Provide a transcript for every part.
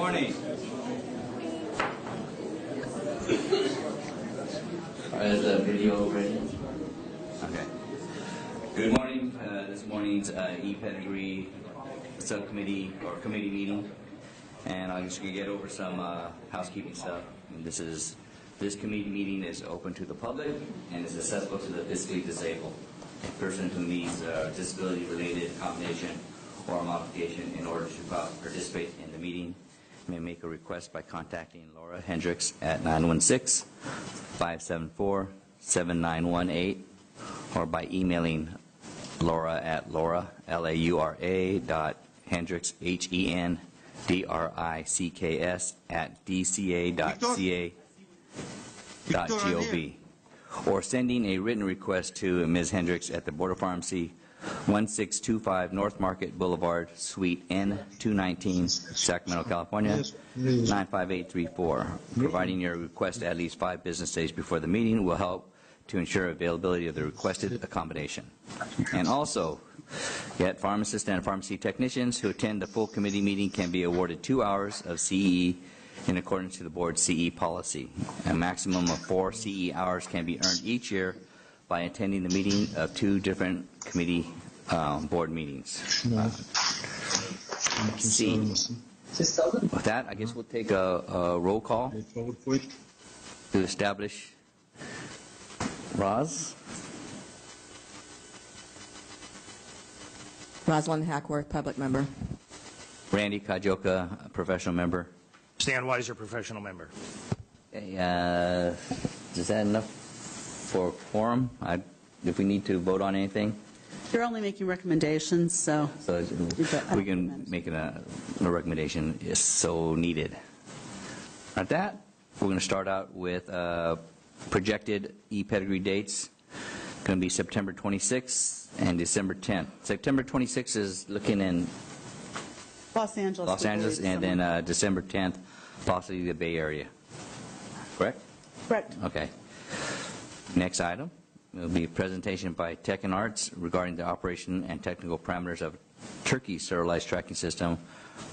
morning. Is the video ready? Okay. Good morning. This morning's e-Pedigree subcommittee or committee meeting, and I'm just going to get over some housekeeping stuff. And this committee meeting is open to the public and is accessible to the physically disabled. A person who needs disability-related accommodation or modification in order to participate in the meeting may make a request by contacting Laura Hendricks at 916-574-7918 or by emailing Laura at Hendricks, HENDRICKS @dca.ca.gov, or sending a written request to Ms. Hendricks at the Board of Pharmacy, 1625 North Market Boulevard, Suite N, 219, Sacramento, California, 95834. Providing your request at least 5 business days before the meeting will help to ensure availability of the requested accommodation. And also, yet pharmacists and pharmacy technicians who attend the full committee meeting can be awarded 2 hours of CE in accordance to the board's CE policy. A maximum of 4 CE hours can be earned each year by attending the meeting of 2 different committee board meetings. C. With that, I guess we'll take a roll call to establish Rosalind Hackworth, public member. Randy Kajoka, professional member. Stan Weiser, professional member. Okay, is that enough for quorum? If we need to vote on anything? You're only making recommendations, so we can make a recommendation if so needed. At that, we're going to start out with projected e-Pedigree dates. Going to be September 26th and December 10th. September 26th is looking in Los Angeles, and then December 10th, possibly the Bay Area. Correct? Correct. Okay. Next item will be a presentation by TechNarts regarding the operation and technical parameters of Turkey sterilized tracking system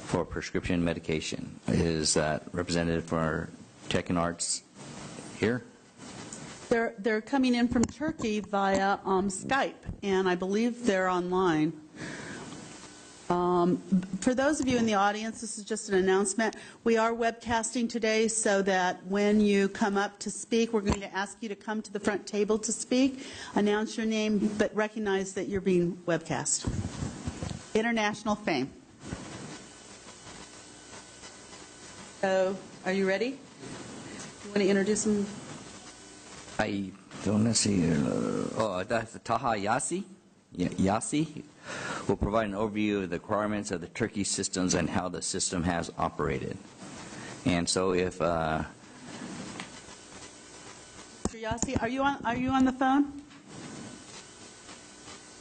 for prescription medication. Is that representative for TechNarts here? They're coming in from Turkey via Skype, and I believe they're online. For those of you in the audience, this is just an announcement. We are webcasting today so that when you come up to speak, we're going to ask you to come to the front table to speak, announce your name, but recognize that you're being webcast. International fame. So, are you ready? You want to introduce them? I don't see. That's Taha Yassi. Yassi will provide an overview of the requirements of the Turkey systems and how the system has operated. And so, if Mr. Yassi, are you on the phone?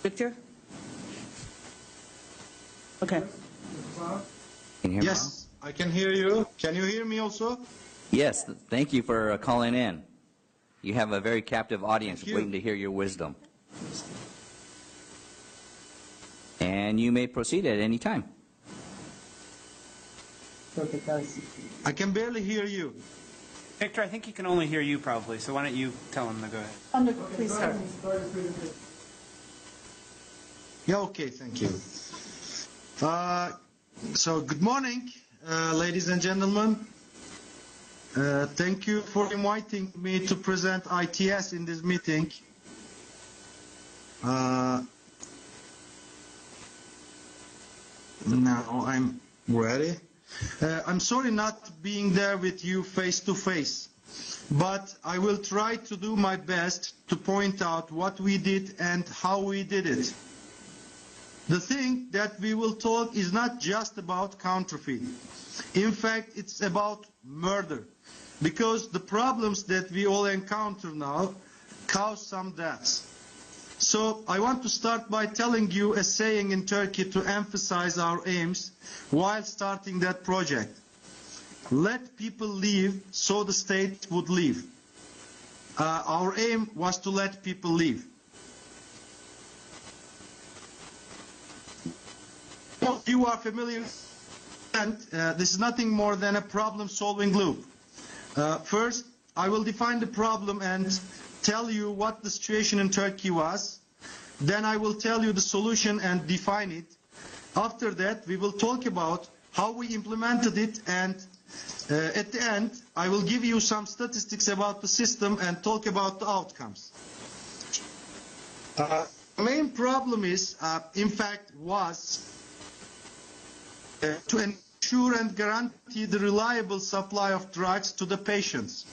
Victor? Okay. Can you hear me? Yes, I can hear you. Can you hear me also? Yes. Thank you for calling in. You have a very captive audience waiting to hear your wisdom. And you may proceed at any time. I can barely hear you. Victor, I think he can only hear you probably, so why don't you tell him to go ahead. Please start. Yeah, okay, thank you. So, good morning, ladies and gentlemen. Thank you for inviting me to present ITS in this meeting. Now I'm ready. I'm sorry not being there with you face to face, but I will try to do my best to point out what we did and how we did it. The thing that we will talk is not just about counterfeit. In fact, it's about murder, because the problems that we all encounter now cause some deaths. So I want to start by telling you a saying in Turkey to emphasize our aims while starting that project. Let people live so the state would live. Our aim was to let people live. You are familiar this is nothing more than a problem-solving loop. First, I will define the problem and tell you what the situation in Turkey was. Then I will tell you the solution and define it. After that, we will talk about how we implemented it, and at the end, I will give you some statistics about the system and talk about the outcomes. The main problem is, in fact, was to ensure and guarantee the reliable supply of drugs to the patients.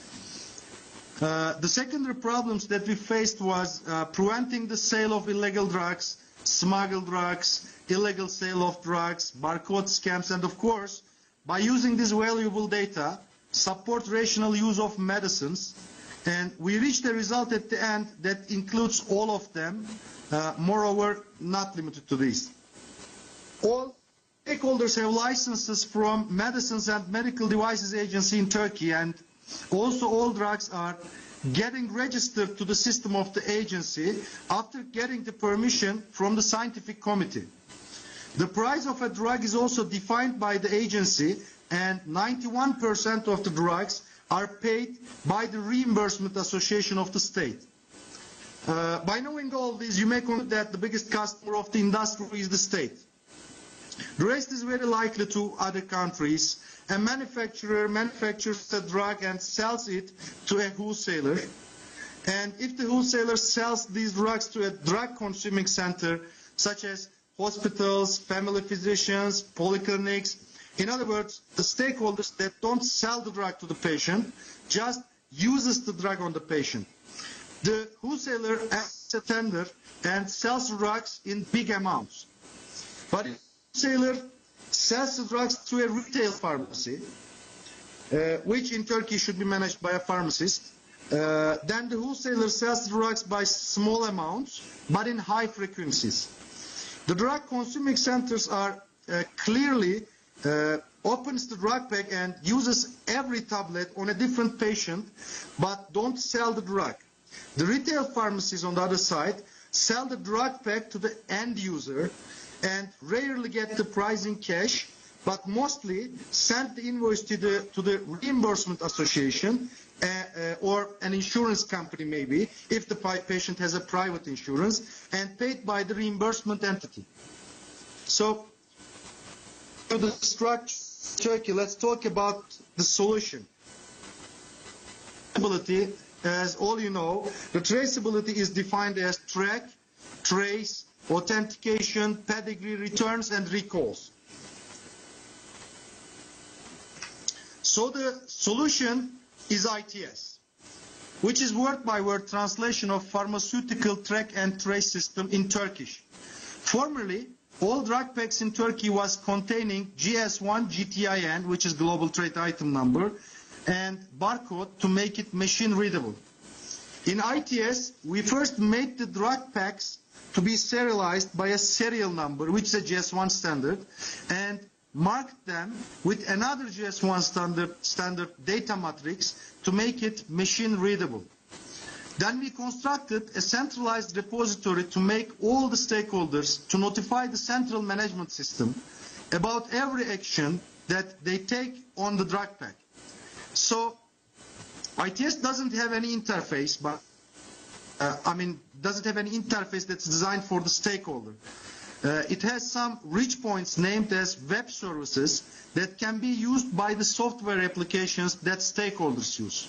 The secondary problems that we faced was preventing the sale of illegal drugs, smuggled drugs, illegal sale of drugs, barcode scams, and of course, by using this valuable data, support rational use of medicines, and we reached a result at the end that includes all of them, moreover, not limited to these. All stakeholders have licenses from Medicines and Medical Devices Agency in Turkey, and also all drugs are getting registered to the system of the agency after getting the permission from the scientific committee. The price of a drug is also defined by the agency, and 91% of the drugs are paid by the Reimbursement Association of the state. By knowing all this, you may conclude that the biggest customer of the industry is the state. The rest is very likely to other countries. A manufacturer manufactures a drug and sells it to a wholesaler. And if the wholesaler sells these drugs to a drug consuming center, such as hospitals, family physicians, polyclinics, in other words, the stakeholders that don't sell the drug to the patient, just uses the drug on the patient. The wholesaler acts as a tender and sells drugs in big amounts. But if the wholesaler sells the drugs to a retail pharmacy, which in Turkey should be managed by a pharmacist, then the wholesaler sells the drugs by small amounts, but in high frequencies. The drug consuming centers are clearly opens the drug pack and uses every tablet on a different patient, but don't sell the drug. The retail pharmacies, on the other side, sell the drug pack to the end user and rarely get the price in cash, but mostly send the invoice to the Reimbursement Association or an insurance company maybe, if the patient has a private insurance, and paid by the reimbursement entity. So, to the structure of Turkey, let's talk about the solution. Traceability, as all you know, the traceability is defined as track, trace, authentication, pedigree, returns, and recalls. So the solution is ITS, which is word-by-word translation of pharmaceutical track and trace system in Turkish. Formerly, all drug packs in Turkey was containing GS1 GTIN, which is global trade item number, and barcode to make it machine readable. In ITS, we first made the drug packs to be serialized by a serial number, which is a GS1 standard, and marked them with another GS1 standard data matrix to make it machine readable. Then we constructed a centralized repository to make all the stakeholders to notify the central management system about every action that they take on the drug pack. So ITS doesn't have any interface, but doesn't have any interface that's designed for the stakeholder. It has some reach points named as web services that can be used by the software applications that stakeholders use.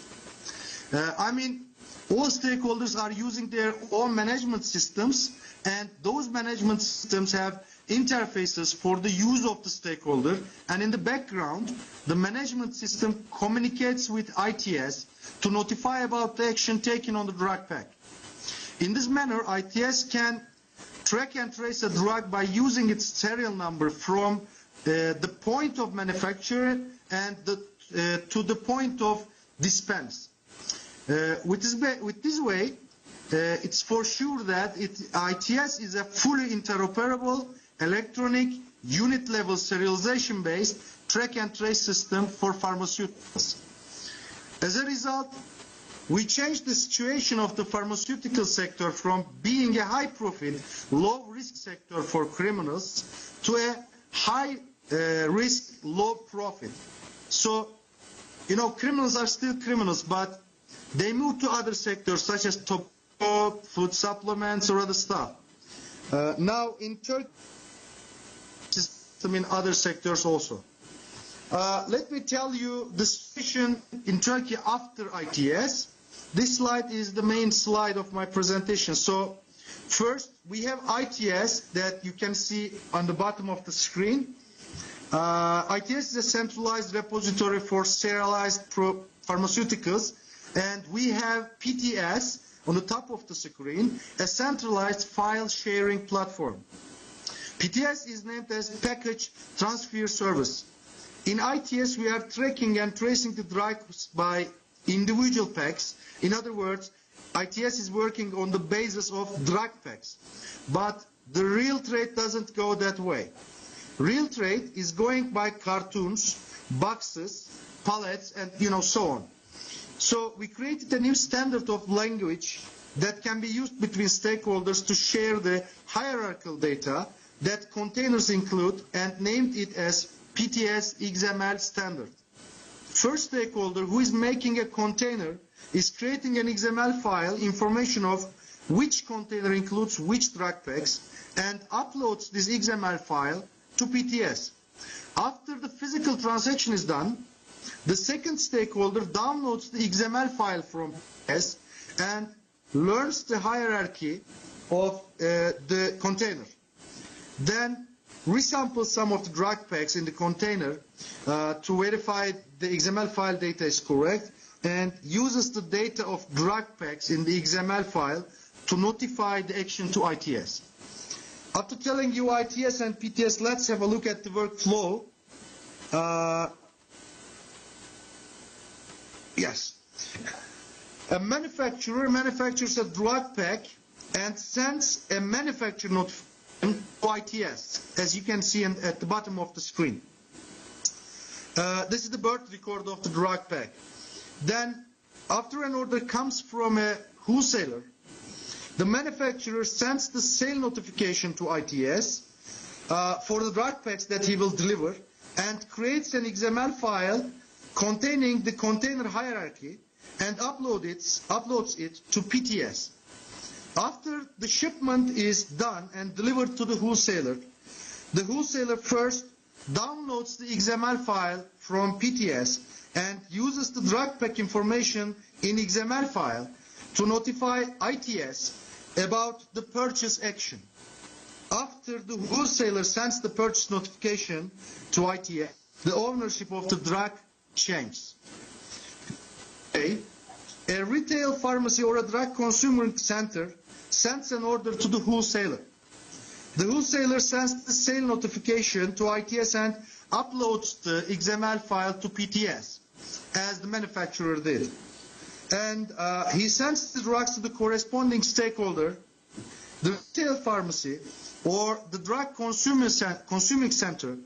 All stakeholders are using their own management systems, and those management systems have interfaces for the use of the stakeholder, and in the background, the management system communicates with ITS to notify about the action taken on the drug pack. In this manner, ITS can track and trace a drug by using its serial number from the point of manufacture and to the point of dispense. With this way, it's for sure that ITS is a fully interoperable, electronic, unit-level serialization-based track and trace system for pharmaceuticals. As a result, we changed the situation of the pharmaceutical sector from being a high-profit, low-risk sector for criminals to a high-risk, low profit. So, you know, criminals are still criminals, but they move to other sectors such as tobacco, food supplements, or other stuff. Now, in Turkey, in other sectors also. Let me tell you the situation in Turkey after ITS. This slide is the main slide of my presentation. So, first, we have ITS that you can see on the bottom of the screen. ITS is a centralized repository for serialized pharmaceuticals, and we have PTS on the top of the screen, a centralized file sharing platform. PTS is named as Package Transfer Service. In ITS, we are tracking and tracing the drugs by individual packs. In other words, ITS is working on the basis of drug packs. But the real trade doesn't go that way. Real trade is going by cartoons, boxes, pallets, and so on. So we created a new standard of language that can be used between stakeholders to share the hierarchical data that containers include and named it as PTS XML standard. First stakeholder who is making a container is creating an XML file, information of which container includes which drug packs, and uploads this XML file to PTS. After the physical transaction is done, the second stakeholder downloads the XML file from PTS and learns the hierarchy of the container. Then resamples some of the drug packs in the container to verify the XML file data is correct, and uses the data of drug packs in the XML file to notify the action to ITS. After telling you ITS and PTS, let's have a look at the workflow. Yes. A manufacturer manufactures a drug pack and sends a manufacturer notification to ITS, as you can see at the bottom of the screen. This is the birth record of the drug pack. Then, after an order comes from a wholesaler, the manufacturer sends the sale notification to ITS for the drug packs that he will deliver and creates an XML file containing the container hierarchy and uploads it to PTS. After the shipment is done and delivered to the wholesaler first downloads the XML file from PTS and uses the drug pack information in XML file to notify ITS about the purchase action. After the wholesaler sends the purchase notification to ITS, the ownership of the drug changes. A retail pharmacy or a drug consumer center sends an order to the wholesaler. The wholesaler sends the sale notification to ITS and uploads the XML file to PTS, as the manufacturer did. And he sends the drugs to the corresponding stakeholder, the retail pharmacy or the drug consuming center,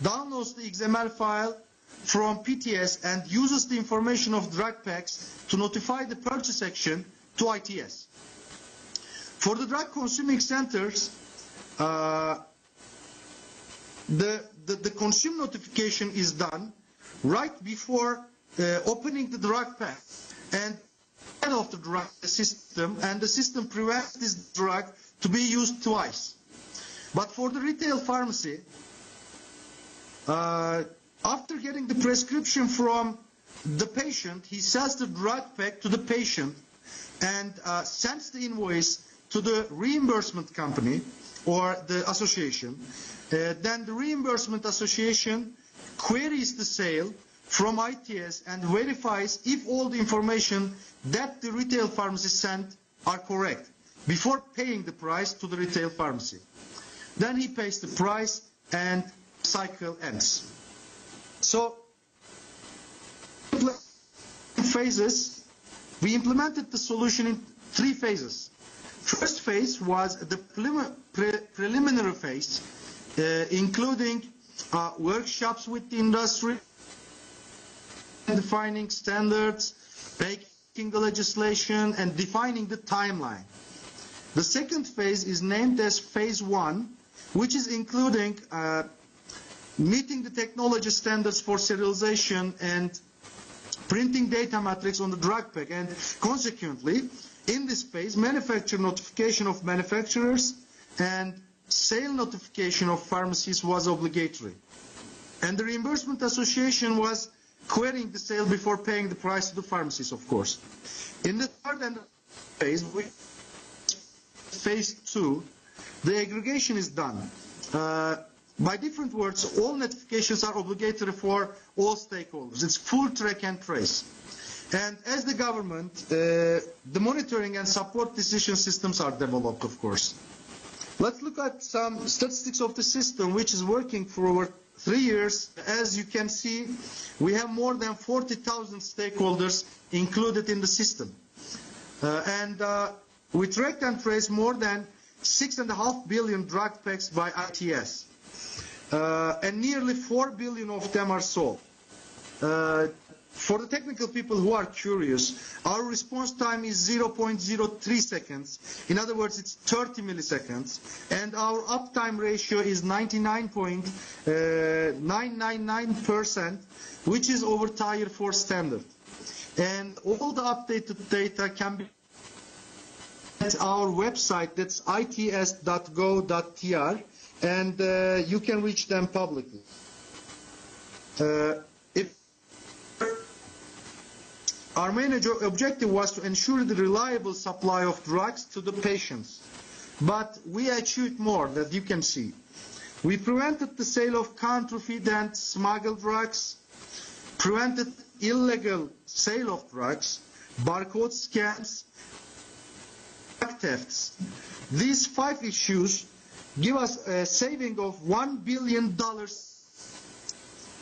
downloads the XML file from PTS and uses the information of drug packs to notify the purchase action to ITS. For the drug consuming centers, the consume notification is done right before opening the drug pack and head of the drug system, and the system prevents this drug to be used twice. But for the retail pharmacy, after getting the prescription from the patient, he sells the drug pack to the patient and sends the invoice to the reimbursement company or the association. Then the reimbursement association queries the sale from ITS and verifies if all the information that the retail pharmacy sent are correct before paying the price to the retail pharmacy. Then he pays the price and cycle ends. So, phases, we implemented the solution in 3 phases. First phase was the preliminary phase, including workshops with the industry, defining standards, making the legislation, and defining the timeline. The second phase is named as phase 1, which is including meeting the technology standards for serialization and printing data matrix on the drug pack, and consequently, in this phase, manufacturer notification of manufacturers and sale notification of pharmacies was obligatory. And the reimbursement association was querying the sale before paying the price to the pharmacies, of course. In the third and phase, phase 2, the aggregation is done. By different words, all notifications are obligatory for all stakeholders. It's full track and trace. And as the government, the monitoring and support decision systems are developed, of course. Let's look at some statistics of the system, which is working for over 3 years. As you can see, we have more than 40,000 stakeholders included in the system. We tracked and traced more than 6.5 billion drug packs by ITS. And nearly 4 billion of them are sold. For the technical people who are curious, our response time is 0.03 seconds. In other words, it's 30 milliseconds. And our uptime ratio is 99.999%, which is over Tier 4 standard. And all the updated data can be at our website, that's its.go.tr, and you can reach them publicly. Our main objective was to ensure the reliable supply of drugs to the patients. But we achieved more, that you can see. We prevented the sale of counterfeit and smuggled drugs, prevented illegal sale of drugs, barcode scams, drug thefts. These 5 issues give us a saving of $1 billion.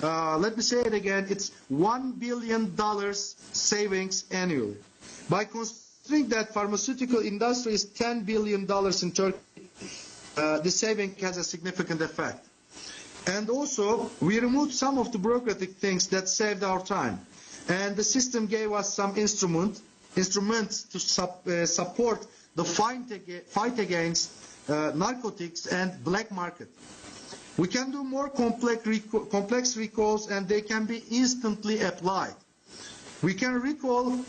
Let me say it again, it's $1 billion savings annually. By considering that pharmaceutical industry is $10 billion in Turkey, the saving has a significant effect. And also, we removed some of the bureaucratic things that saved our time. And the system gave us some instruments to support the fight against narcotics and black market. We can do more complex recalls, and they can be instantly applied. We can recall,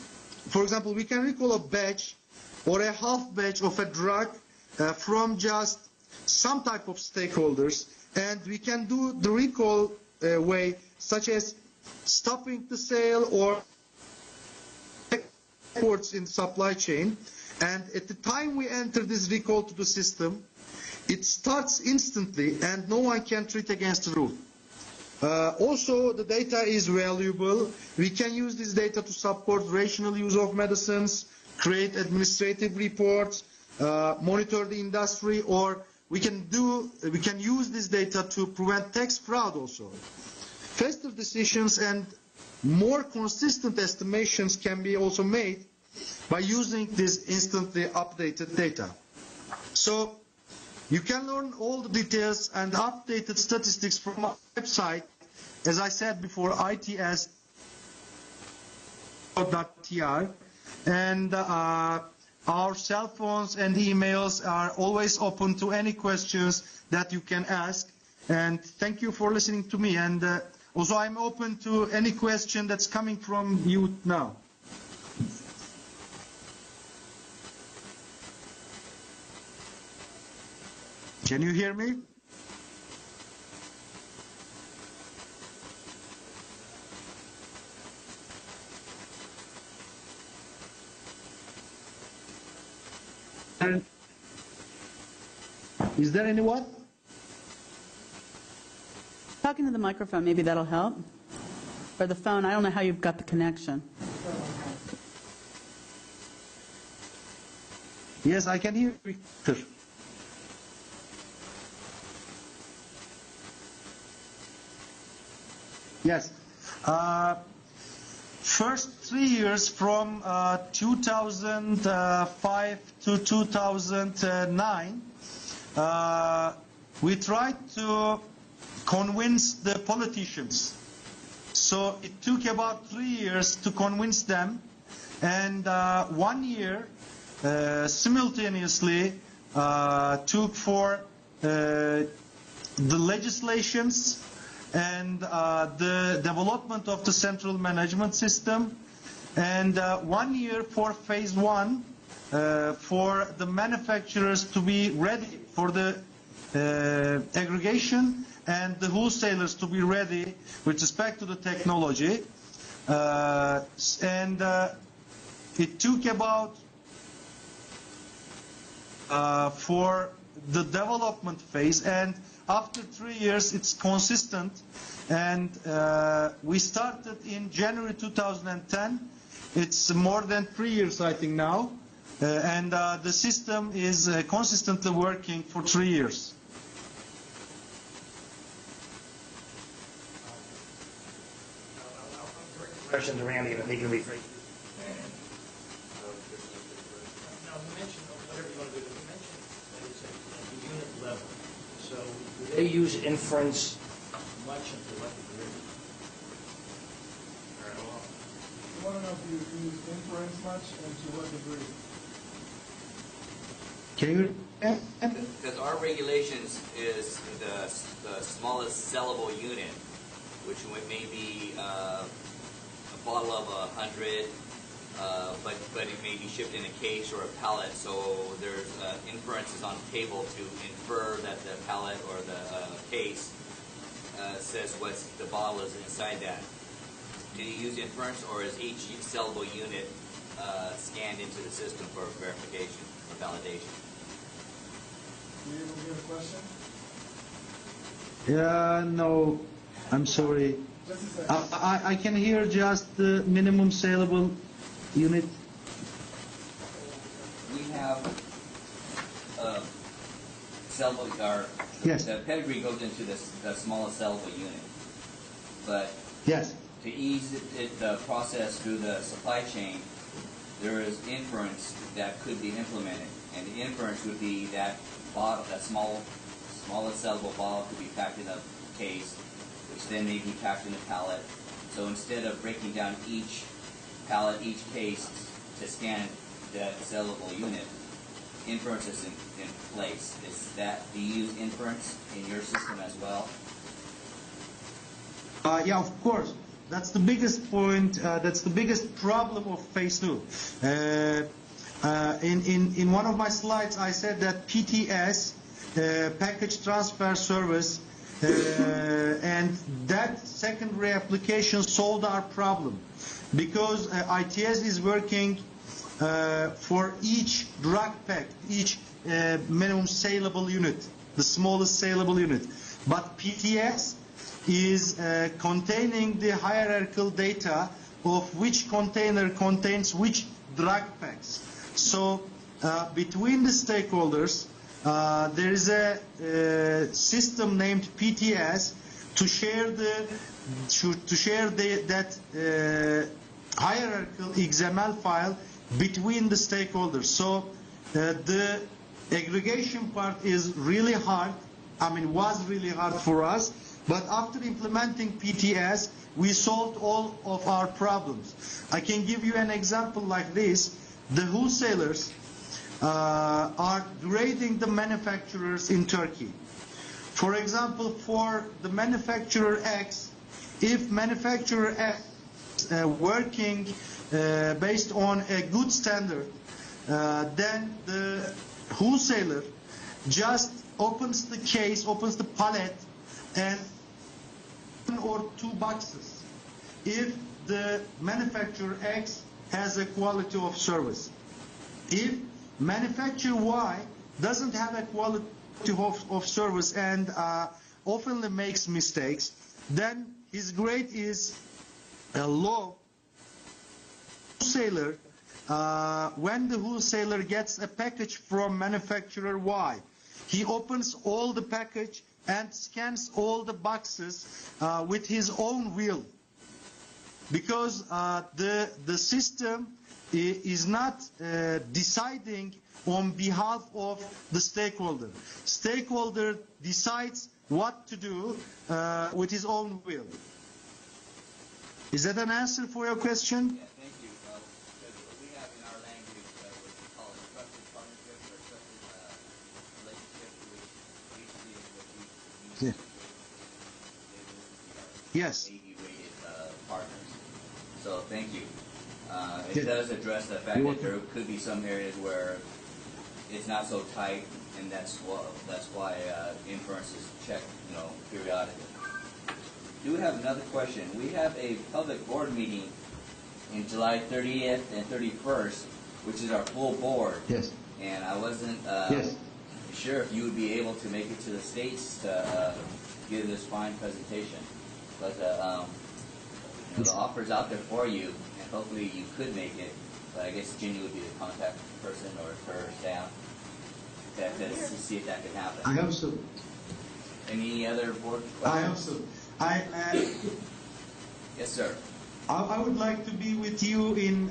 for example, we can recall a batch or a half batch of a drug from just some type of stakeholders, and we can do the recall way, such as stopping the sale or efforts in supply chain. And at the time we enter this recall to the system, it starts instantly, and no one can treat against the rule. Also, the data is valuable. We can use this data to support rational use of medicines, create administrative reports, monitor the industry, or we can use this data to prevent tax fraud also. Faster decisions and more consistent estimations can be also made by using this instantly updated data. So you can learn all the details and updated statistics from our website, as I said before, its.tr, and our cell phones and emails are always open to any questions that you can ask. And thank you for listening to me. And also I'm open to any question that's coming from you now. Can you hear me? Is there anyone? Talking to the microphone, maybe that'll help. Or the phone, I don't know how you've got the connection. Yes, I can hear Victor. Yes. First 3 years from 2005 to 2009, we tried to convince the politicians. So it took about 3 years to convince them, and 1 year simultaneously took for the legislations, and the development of the central management system, and 1 year for phase 1 for the manufacturers to be ready for the aggregation and the wholesalers to be ready with respect to the technology. And it took about for the development phase, and after 3 years it's consistent, and we started in January 2010. It's more than 3 years, I think, now, and the system is consistently working for 3 years. Question to Randy, and then he can rephrase. So do they use inference much and to what degree? I want to know if you use inference much and to what degree. Can you? Because our regulations is the smallest sellable unit, which may be a bottle of 100, but it may be shipped in a case or a pallet. So there's inferences on the table to infer that the pallet or the case says what the bottle is inside that. Do you use inference, or is each sellable unit scanned into the system for verification or validation? Do you have a question? Yeah, no, I'm sorry. Just a second. I can hear just the minimum saleable unit. We have sellable, Yes. the pedigree goes into the smallest sellable unit, but Yes. to ease the process through the supply chain, there is inference that could be implemented, and the inference would be that bottle, that smallest sellable bottle, could be packed in a case, which then may be packed in a pallet. So instead of breaking down each pallet, each case to scan that sellable unit, inference is in place. Do you use inference in your system as well? Yeah, of course. That's the biggest point. That's the biggest problem of phase 2. In one of my slides, I said that PTS, package transfer service, and that secondary application solved our problem, because ITS is working for each drug pack, each minimum saleable unit, the smallest saleable unit. But PTS is containing the hierarchical data of which container contains which drug packs. So between the stakeholders, there is a system named PTS to share that hierarchical XML file between the stakeholders. So the aggregation part is really hard. I mean, was really hard for us. But after implementing PTS, we solved all of our problems. I can give you an example like this. The wholesalers are grading the manufacturers in Turkey. For example, for the manufacturer X, if manufacturer X is working based on a good standard, then the wholesaler just opens the case, opens the pallet, and 1 or 2 boxes if the manufacturer X has a quality of service. If manufacturer Y doesn't have a quality of service and often makes mistakes, then his grade is low. Wholesaler, when the wholesaler gets a package from manufacturer Y, he opens all the package and scans all the boxes with his own will, because the system is not deciding on behalf of the stakeholder. Stakeholder decides what to do with his own will. Is that an answer for your question? Yeah, thank you. We have in our language what we call a trusted partnership or trusted relationship, which basically is what you use. Yeah. Yes. AE-rated partners. So thank you. Yeah. It does address the fact that there could be some areas where it's not so tight, and that's why inference is checked, periodically. Do we have another question? We have a public board meeting in July 30th and 31st, which is our full board. Yes. And I wasn't Yes. sure if you would be able to make it to the States to give this fine presentation. But the offer's out there for you, and hopefully you could make it. But I guess Ginny would be the contact person or her staff to see if that could happen. I hope so. Any other board I hope questions? so. Yes, sir. I would like to be with you in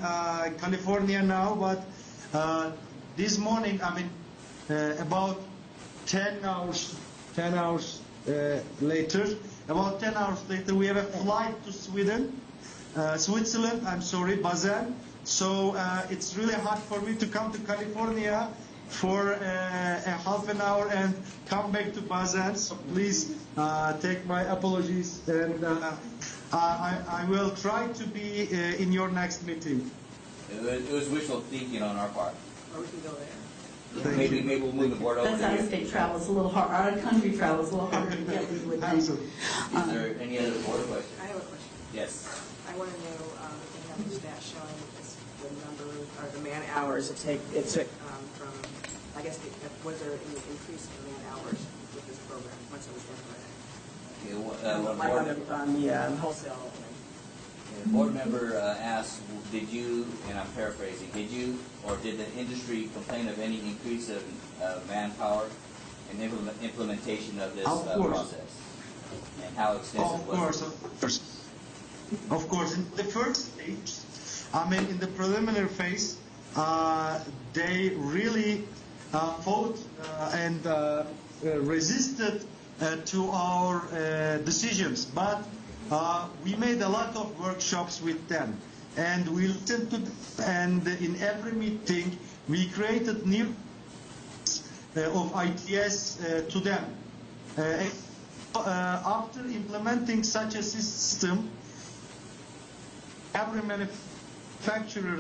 California now, but this morning, about 10 hours later, we have a flight to Switzerland, Basel. So it's really hard for me to come to California for a half an hour and come back to Basel. So please take my apologies, and I will try to be in your next meeting. It was wishful thinking on our part. Or we can go there. Maybe we'll move the board over That's there. out-of-state travel, it's a little hard, out-of-country travel is a little harder to get, we would think. Absolutely. Is there any other board questions? I have a question. Yes. I want to know if they have the stat showing the number or the man hours it took from, I guess, was there any increase in man hours with this program once it was implemented? Okay, what Like board? on the wholesale. The board member asked, did you, and I'm paraphrasing, did you or did the industry complain of any increase of manpower and implementation of this Of course. process? And how extensive was it? Of course. In the first stage, in the preliminary phase, they really fought and resisted to our decisions. But we made a lot of workshops with them, and we listened to them, and in every meeting we created new of ITS to them. After implementing such a system, every manufacturer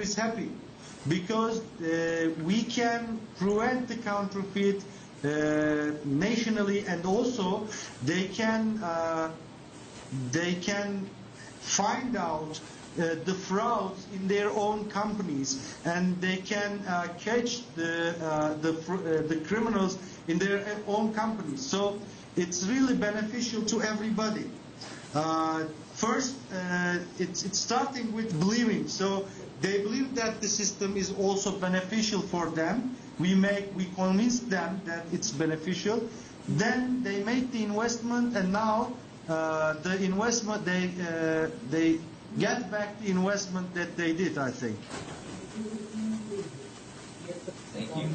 is happy, because we can prevent the counterfeit nationally, and also they can find out the frauds in their own companies, and they can catch the criminals in their own companies. So it's really beneficial to everybody. First, it's starting with believing. So they believe that the system is also beneficial for them. We convince them that it's beneficial. Then they make the investment, and now the investment they get back the investment that they did, I think. Thank you.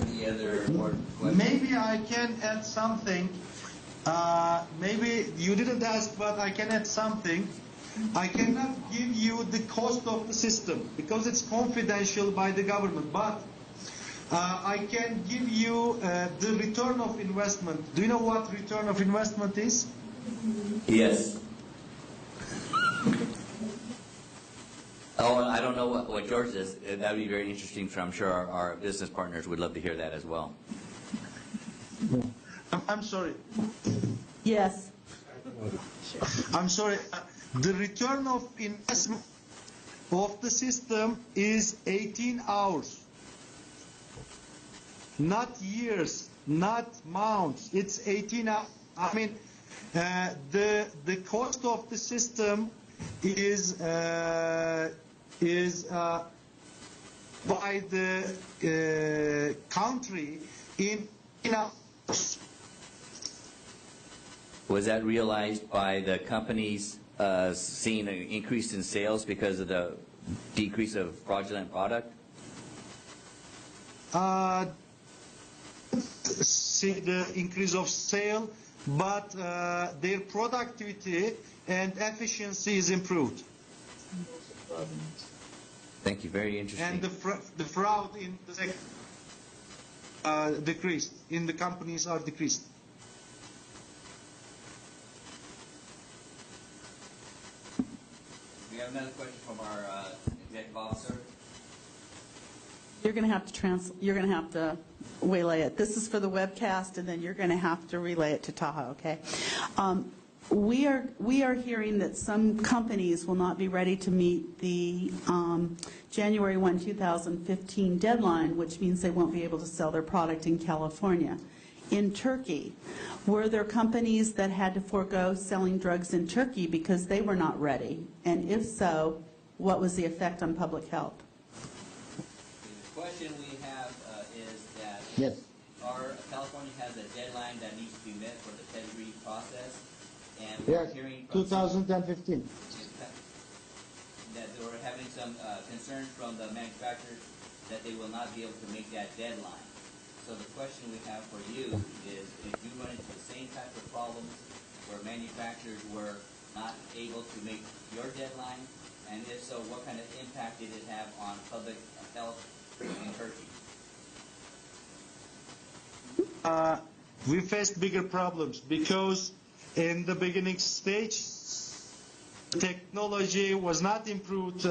Any other board questions? Maybe I can add something. Maybe you didn't ask, but I can add something. I cannot give you the cost of the system because it's confidential by the government, but I can give you the return of investment. Do you know what return of investment is? Yes. Oh, I don't know what yours is. That would be very interesting. I'm sure our business partners would love to hear that as well. I'm sorry. Yes. I'm sorry. The return of investment of the system is 18 hours. Not years, not months. It's 18 hours. The cost of the system is by the country in hours. Was that realized by the companies seeing an increase in sales because of the decrease of fraudulent product? See the increase of sale, but their productivity and efficiency is improved. Thank you. Very interesting. And the fraud in the sector decreased. In the companies are decreased. have another question from our executive officer. You're going to have to you're going to have to relay it. This is for the webcast, and then you're going to have to relay it to Tahoe, okay? We are hearing that some companies will not be ready to meet the January 1, 2015 deadline, which means they won't be able to sell their product in California. In Turkey, were there companies that had to forego selling drugs in Turkey because they were not ready? And if so, what was the effect on public health? The question we have is that Yes. California has a deadline that needs to be met for the pedigree process, and we're Yes. hearing from 2015. that they were having some concerns from the manufacturers that they will not be able to make that deadline. So the question we have for you is if you run into the same type of problems where manufacturers were not able to make your deadline, and if so, what kind of impact did it have on public health in Turkey? We faced bigger problems because in the beginning stage, technology was not improved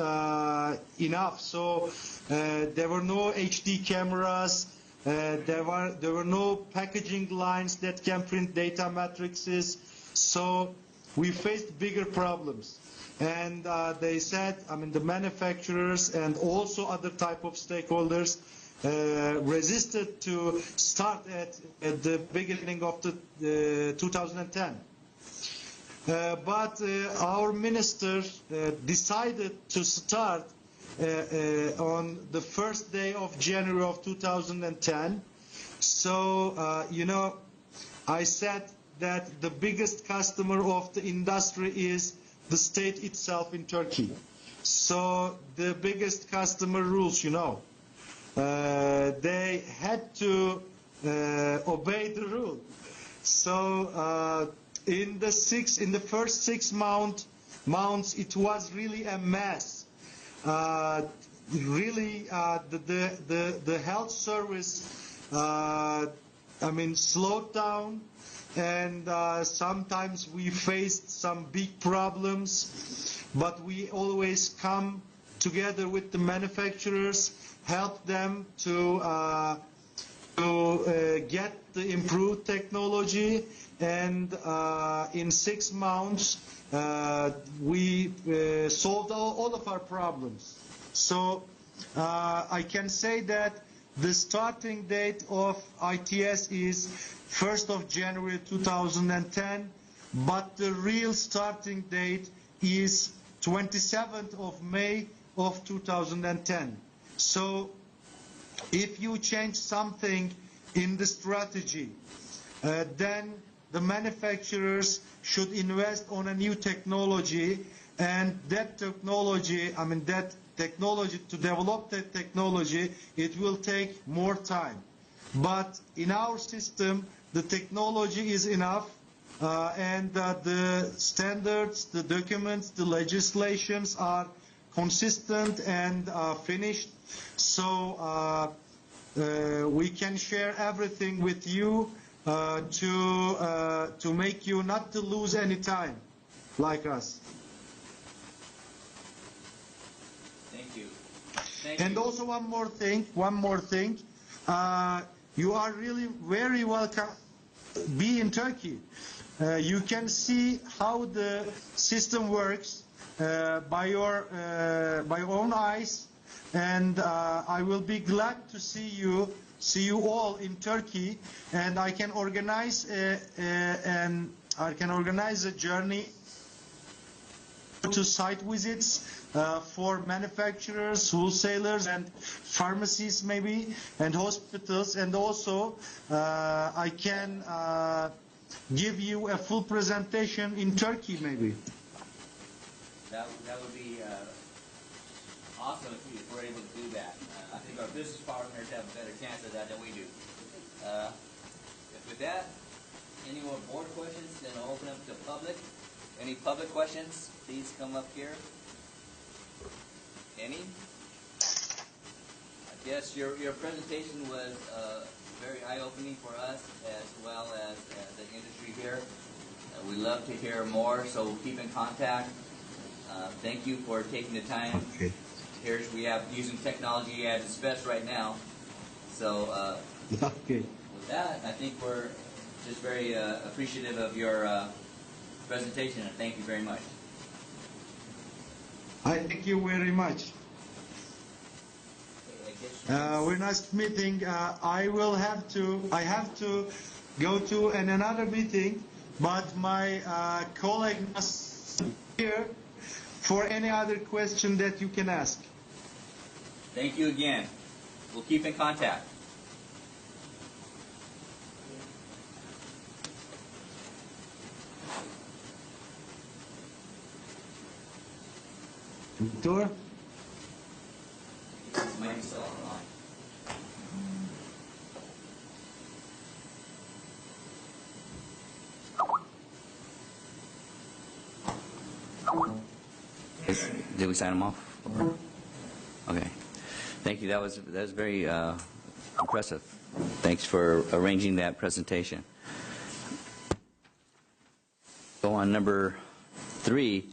enough. So there were no HD cameras. There were no packaging lines that can print data matrices. So we faced bigger problems. And they said, I mean, the manufacturers and also other type of stakeholders resisted to start at the beginning of the 2010. But our minister decided to start on the first day of January of 2010. So, I said that the biggest customer of the industry is the state itself in Turkey. So the biggest customer rules, they had to obey the rule. So in the first 6 months, it was really a mess. Really, the health service, slowed down, and sometimes we faced some big problems, but we always come together with the manufacturers, help them to get the improved technology, and in 6 months we solved all of our problems. So I can say that the starting date of ITS is 1st of January 2010, but the real starting date is 27th of May of 2010. So if you change something in the strategy, then the manufacturers should invest on a new technology, and that technology, to develop that technology, it will take more time. But in our system, the technology is enough, and the standards, the documents, the legislations are consistent and finished. So we can share everything with you to make you not to lose any time, like us. Thank you. And also one more thing. You are really very welcome. Be in Turkey. You can see how the system works by your own eyes, and I will be glad to see you all in Turkey, and I can organize a journey to site visits for manufacturers, wholesalers, and pharmacies maybe, and hospitals, and also I can give you a full presentation in Turkey maybe. That would be awesome if we're able to do that. I think our business partners have a better chance of that than we do. With that, any more board questions? Then I'll open up to the public. Any public questions? Please come up here. Any? I guess your presentation was very eye-opening for us as well as the industry here. We'd love to hear more, so keep in contact. Thank you for taking the time. Okay. Here's we have using technology at its best right now. So Okay. with that, I think we're just very appreciative of your presentation, and thank you very much. I thank you very much. We're nice meeting. I have to go to another meeting, but my colleague is here for any other question that you can ask. Thank you again. We'll keep in contact. Victor? Mike's still online. Did we sign him off? Okay. Thank you. That was very impressive. Thanks for arranging that presentation. Go on number 3.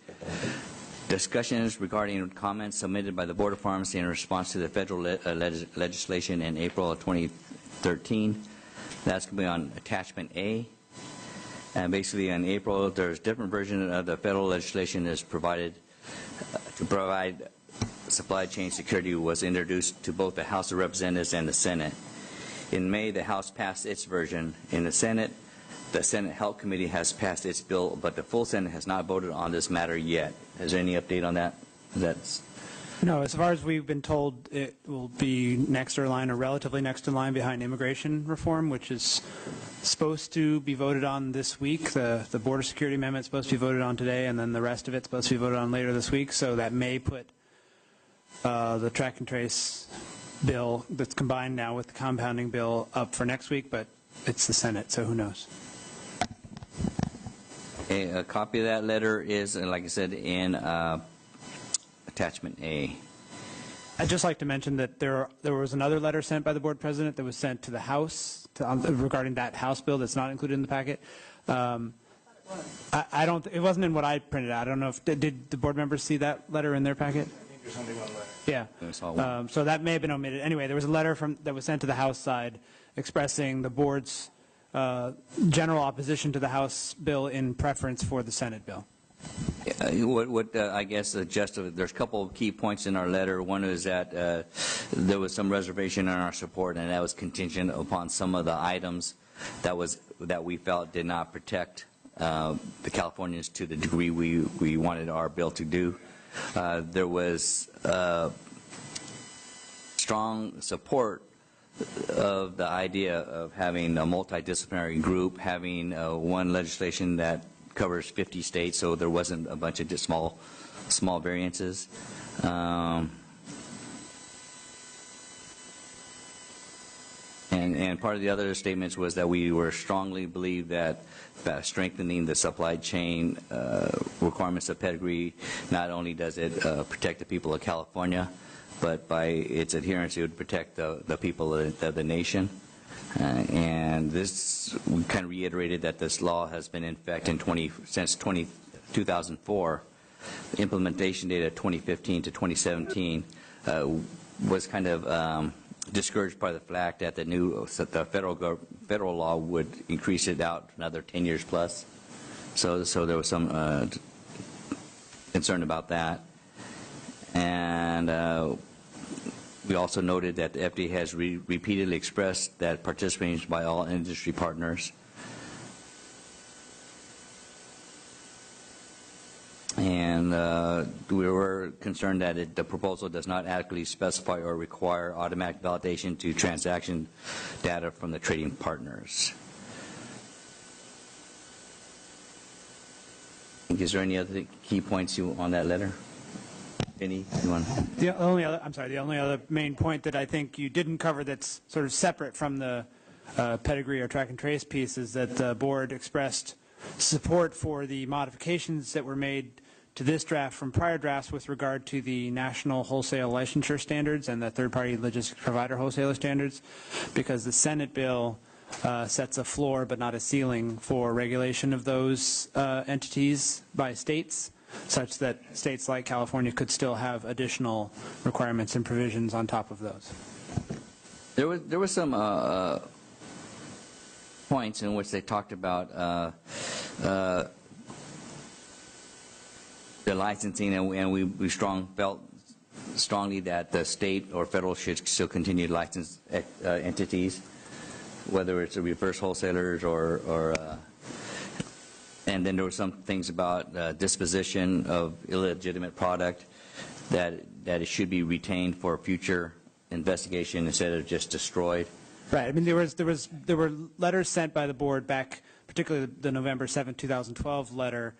Discussions regarding comments submitted by the Board of Pharmacy in response to the federal legislation in April of 2013. That's going to be on attachment A. And basically in April, there's different version of the federal legislation is provided to provide supply chain security was introduced to both the House of Representatives and the Senate. In May, the House passed its version. In the Senate Health Committee has passed its bill, but the full Senate has not voted on this matter yet. Is there any update on that? No, as far as we've been told, it will be next in line or relatively next in line behind immigration reform, which is supposed to be voted on this week. The border security amendment is supposed to be voted on today, and then the rest of it's supposed to be voted on later this week. So that may put the track and trace bill that's combined now with the compounding bill up for next week, but it's the Senate, so who knows? A copy of that letter is, like I said, in attachment A. I'd just like to mention that there was another letter sent by the board president that was sent to the House regarding that House bill that's not included in the packet. I don't. It wasn't in what I printed out. I don't know if did the board members see that letter in their packet? I think there's only one letter. Yeah. So that may have been omitted. Anyway, there was a letter that was sent to the House side expressing the board's general opposition to the House bill in preference for the Senate bill. I guess there's a couple of key points in our letter. One is that there was some reservation in our support, and that was contingent upon some of the items that we felt did not protect the Californians to the degree we wanted our bill to do. There was strong support of the idea of having a multidisciplinary group, having one legislation that covers 50 states, so there wasn't a bunch of just small variances. And part of the other statements was that we were strongly believe that strengthening the supply chain requirements of Pedigree, not only does it protect the people of California, but by its adherence it would protect the people of the nation. And this, we kind of reiterated that this law has been in effect since 2004. The implementation date of 2015 to 2017 was kind of discouraged by the fact that the federal law would increase it out another 10 years plus. So there was some concern about that. And we also noted that the FDA has repeatedly expressed that participation by all industry partners. And we were concerned that the proposal does not adequately specify or require automatic validation to transaction data from the trading partners. Is there any other key points on that letter? Any? You want? The only other main point that I think you didn't cover that's sort of separate from the pedigree or track and trace piece is that the board expressed support for the modifications that were made to this draft from prior drafts with regard to the national wholesale licensure standards and the third-party logistics provider wholesaler standards, because the Senate bill sets a floor but not a ceiling for regulation of those entities by states. such that states like California could still have additional requirements and provisions on top of those. There was some points in which they talked about the licensing, and we felt strongly that the state or federal should still continue to license entities, whether it's a reverse wholesalers or and then there were some things about disposition of illegitimate product that it should be retained for future investigation instead of just destroyed. Right. I mean, there were letters sent by the board back, particularly the November 7, 2012 letter,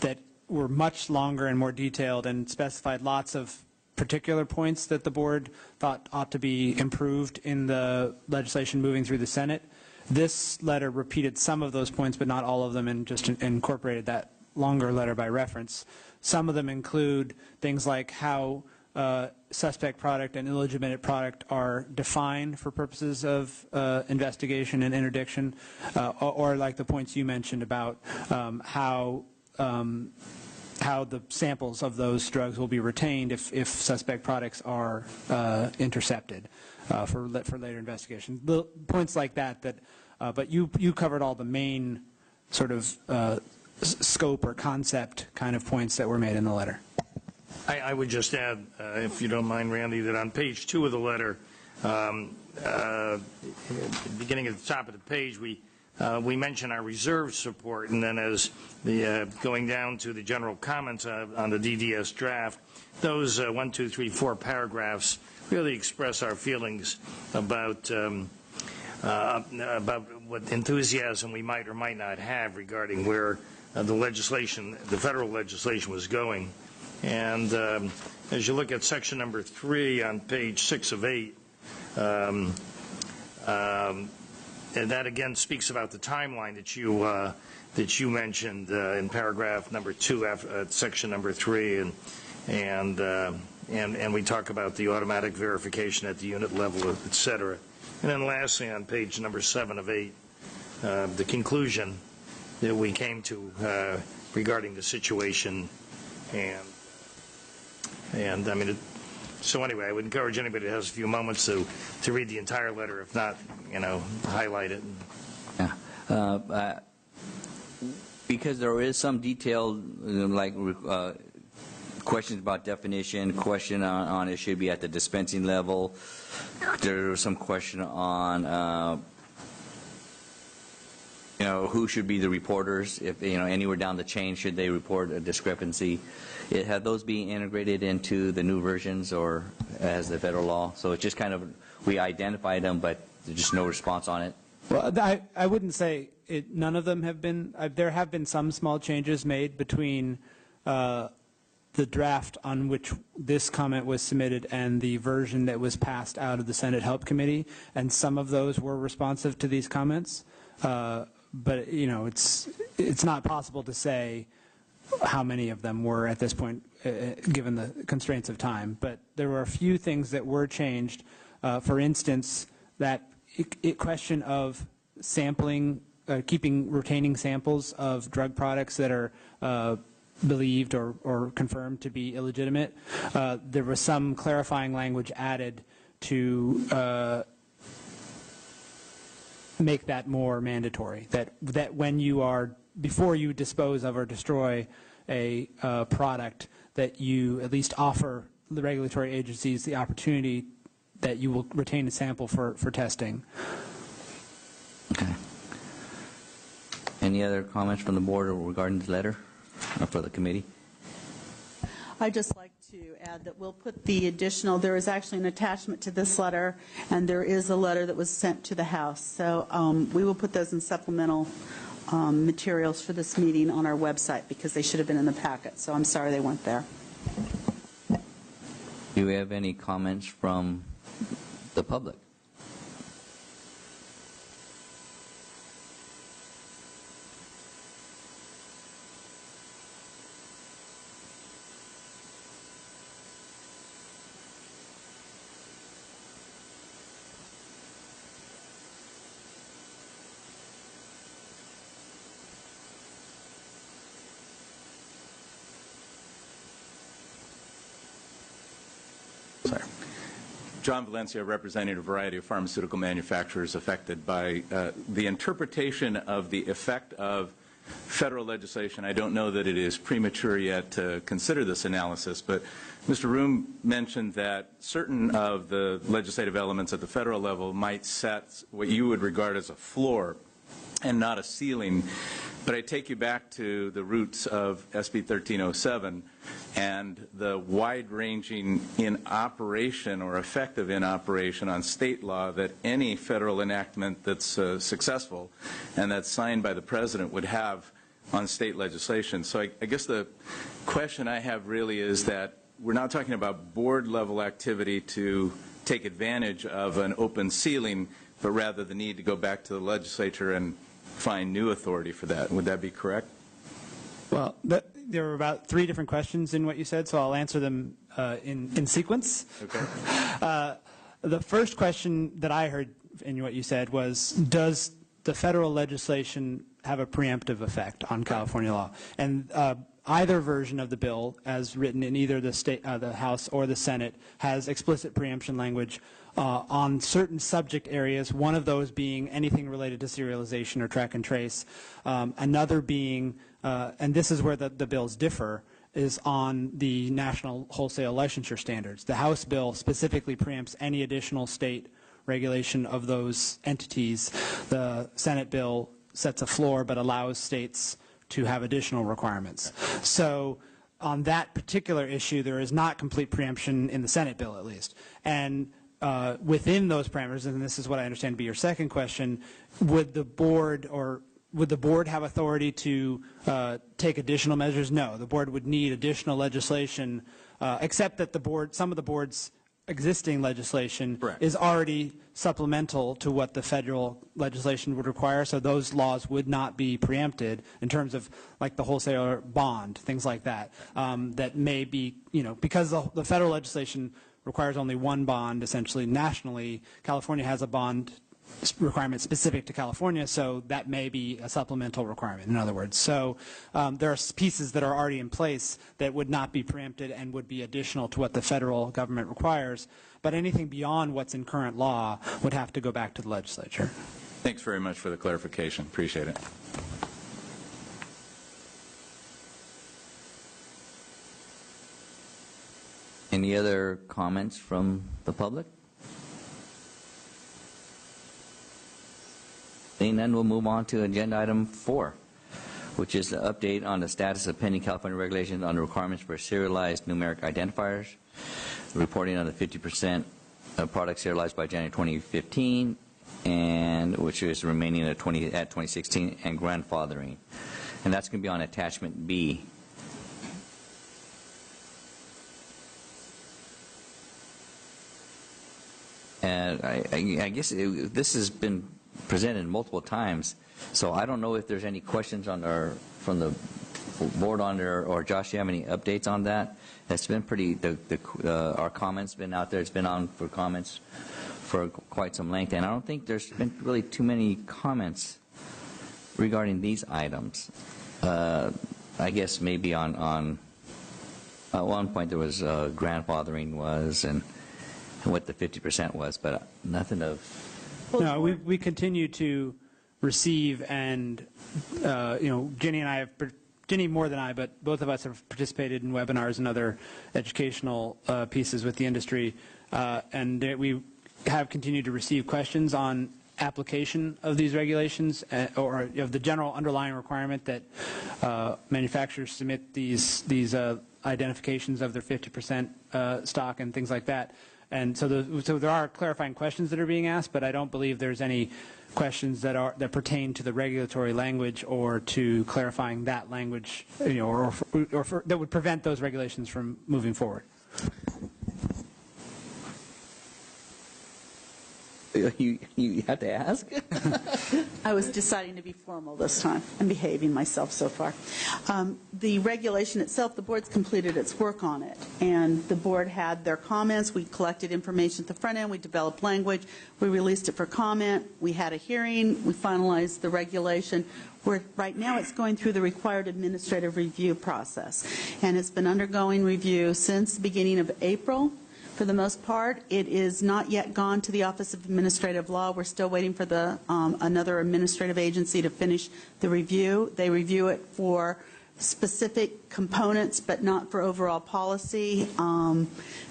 that were much longer and more detailed and specified lots of particular points that the board thought ought to be improved in the legislation moving through the Senate. This letter repeated some of those points, but not all of them, and just incorporated that longer letter by reference. Some of them include things like how suspect product and illegitimate product are defined for purposes of investigation and interdiction, or like the points you mentioned about how the samples of those drugs will be retained if suspect products are intercepted for later investigation. Points like that, but you covered all the main sort of scope or concept kind of points that were made in the letter. I would just add, if you don't mind, Randy, that on page 2 of the letter, beginning at the top of the page, we mention our reserve support, and then as the going down to the general comments on the DDS draft, those 1, 2, 3, 4 paragraphs really express our feelings about what enthusiasm we might or might not have regarding where the federal legislation was going. And as you look at section number 3 on page 6 of 8, and that again speaks about the timeline that you mentioned in paragraph number 2, section number 3, and we talk about the automatic verification at the unit level, et cetera. And then lastly, on page number 7 of 8, the conclusion that we came to regarding the situation, and I mean, so anyway, I would encourage anybody that has a few moments to read the entire letter. If not, highlight it. Yeah. Because there is some detailed, questions about definition, question on it should be at the dispensing level. There was some question on, who should be the reporters, if, anywhere down the chain, should they report a discrepancy? Have those being integrated into the new versions or as the federal law? So it's just kind of, we identified them, but there's just no response on it. Well, I wouldn't say none of them have been. There have been some small changes made between the draft on which this comment was submitted and the version that was passed out of the Senate Help Committee, and some of those were responsive to these comments. But it's not possible to say how many of them were at this point, given the constraints of time. But there were a few things that were changed. For instance, that question of sampling, retaining samples of drug products that are believed or confirmed to be illegitimate. There was some clarifying language added to make that more mandatory. That when you are, before you dispose of or destroy a product, that you at least offer the regulatory agencies the opportunity that you will retain a sample for testing. Okay. Any other comments from the board regarding the letter or for the committee? I'd just like to add that we'll put the additional, there is actually an attachment to this letter, and there is a letter that was sent to the House. So we will put those in supplemental materials for this meeting on our website because they should have been in the packet. So I'm sorry they weren't there. Do we have any comments from the public? John Valencia, representing a variety of pharmaceutical manufacturers affected by the interpretation of the effect of federal legislation. I don't know that it is premature yet to consider this analysis, but Mr. Room mentioned that certain of the legislative elements at the federal level might set what you would regard as a floor and not a ceiling. But I take you back to the roots of SB 1307 and the wide-ranging in operation or effective in operation on state law that any federal enactment that's successful and that's signed by the president would have on state legislation. So I guess the question I have really is that we're not talking about board-level activity to take advantage of an open ceiling, but rather the need to go back to the legislature and find new authority for that. Would that be correct? Well, there were about 3 different questions in what you said, so I'll answer them in sequence. Okay. The first question that I heard in what you said was, does the federal legislation have a preemptive effect on California law? And either version of the bill, as written in either the House or the Senate, has explicit preemption language on certain subject areas, one of those being anything related to serialization or track and trace, another being, and this is where the bills differ, is on the national wholesale licensure standards. The House bill specifically preempts any additional state regulation of those entities. The Senate bill sets a floor but allows states to have additional requirements. So on that particular issue, there is not complete preemption in the Senate bill, at least. And within those parameters, and this is what I understand to be your second question, would the board have authority to take additional measures? No, the board would need additional legislation, except that some of the board's existing legislation is already supplemental to what the federal legislation would require, so those laws would not be preempted in terms of like the wholesaler bond, things like that, that may be, because the federal legislation requires only one bond essentially nationally. California has a bond requirement specific to California, so that may be a supplemental requirement, in other words. So there are pieces that are already in place that would not be preempted and would be additional to what the federal government requires, but anything beyond what's in current law would have to go back to the legislature. Thanks very much for the clarification. Appreciate it. Any other comments from the public? Seeing none, we'll move on to agenda item 4, which is the update on the status of pending California regulations on the requirements for serialized numeric identifiers, reporting on the 50% of products serialized by January 2015, and which is remaining at 2016, and grandfathering. And that's going to be on attachment B. And I guess this has been presented multiple times, so I don't know if there's any questions from the board on there, or Josh, you have any updates on that? It's been pretty, our comments been out there, it's been on for comments for quite some length, and I don't think there's been really too many comments regarding these items. I guess maybe on at one point there was grandfathering was, and what the 50% was, but nothing of... No, we continue to receive, and Ginny and I have, Ginny more than I, but both of us have participated in webinars and other educational pieces with the industry, and we have continued to receive questions on application of these regulations, or of the general underlying requirement that manufacturers submit these identifications of their 50% stock and things like that. And so there are clarifying questions that are being asked, but I don't believe there's any questions that pertain to the regulatory language or to clarifying that language, or that would prevent those regulations from moving forward. You have to ask? I was deciding to be formal this time and behaving myself so far. The regulation itself, the board's completed its work on it, and the board had their comments. We collected information at the front end. We developed language. We released it for comment. We had a hearing. We finalized the regulation. Right now it's going through the required administrative review process, and it's been undergoing review since the beginning of April. for the most part. It is not yet gone to the Office of Administrative Law. We're still waiting for the another administrative agency to finish the review. They review it for specific components, but not for overall policy,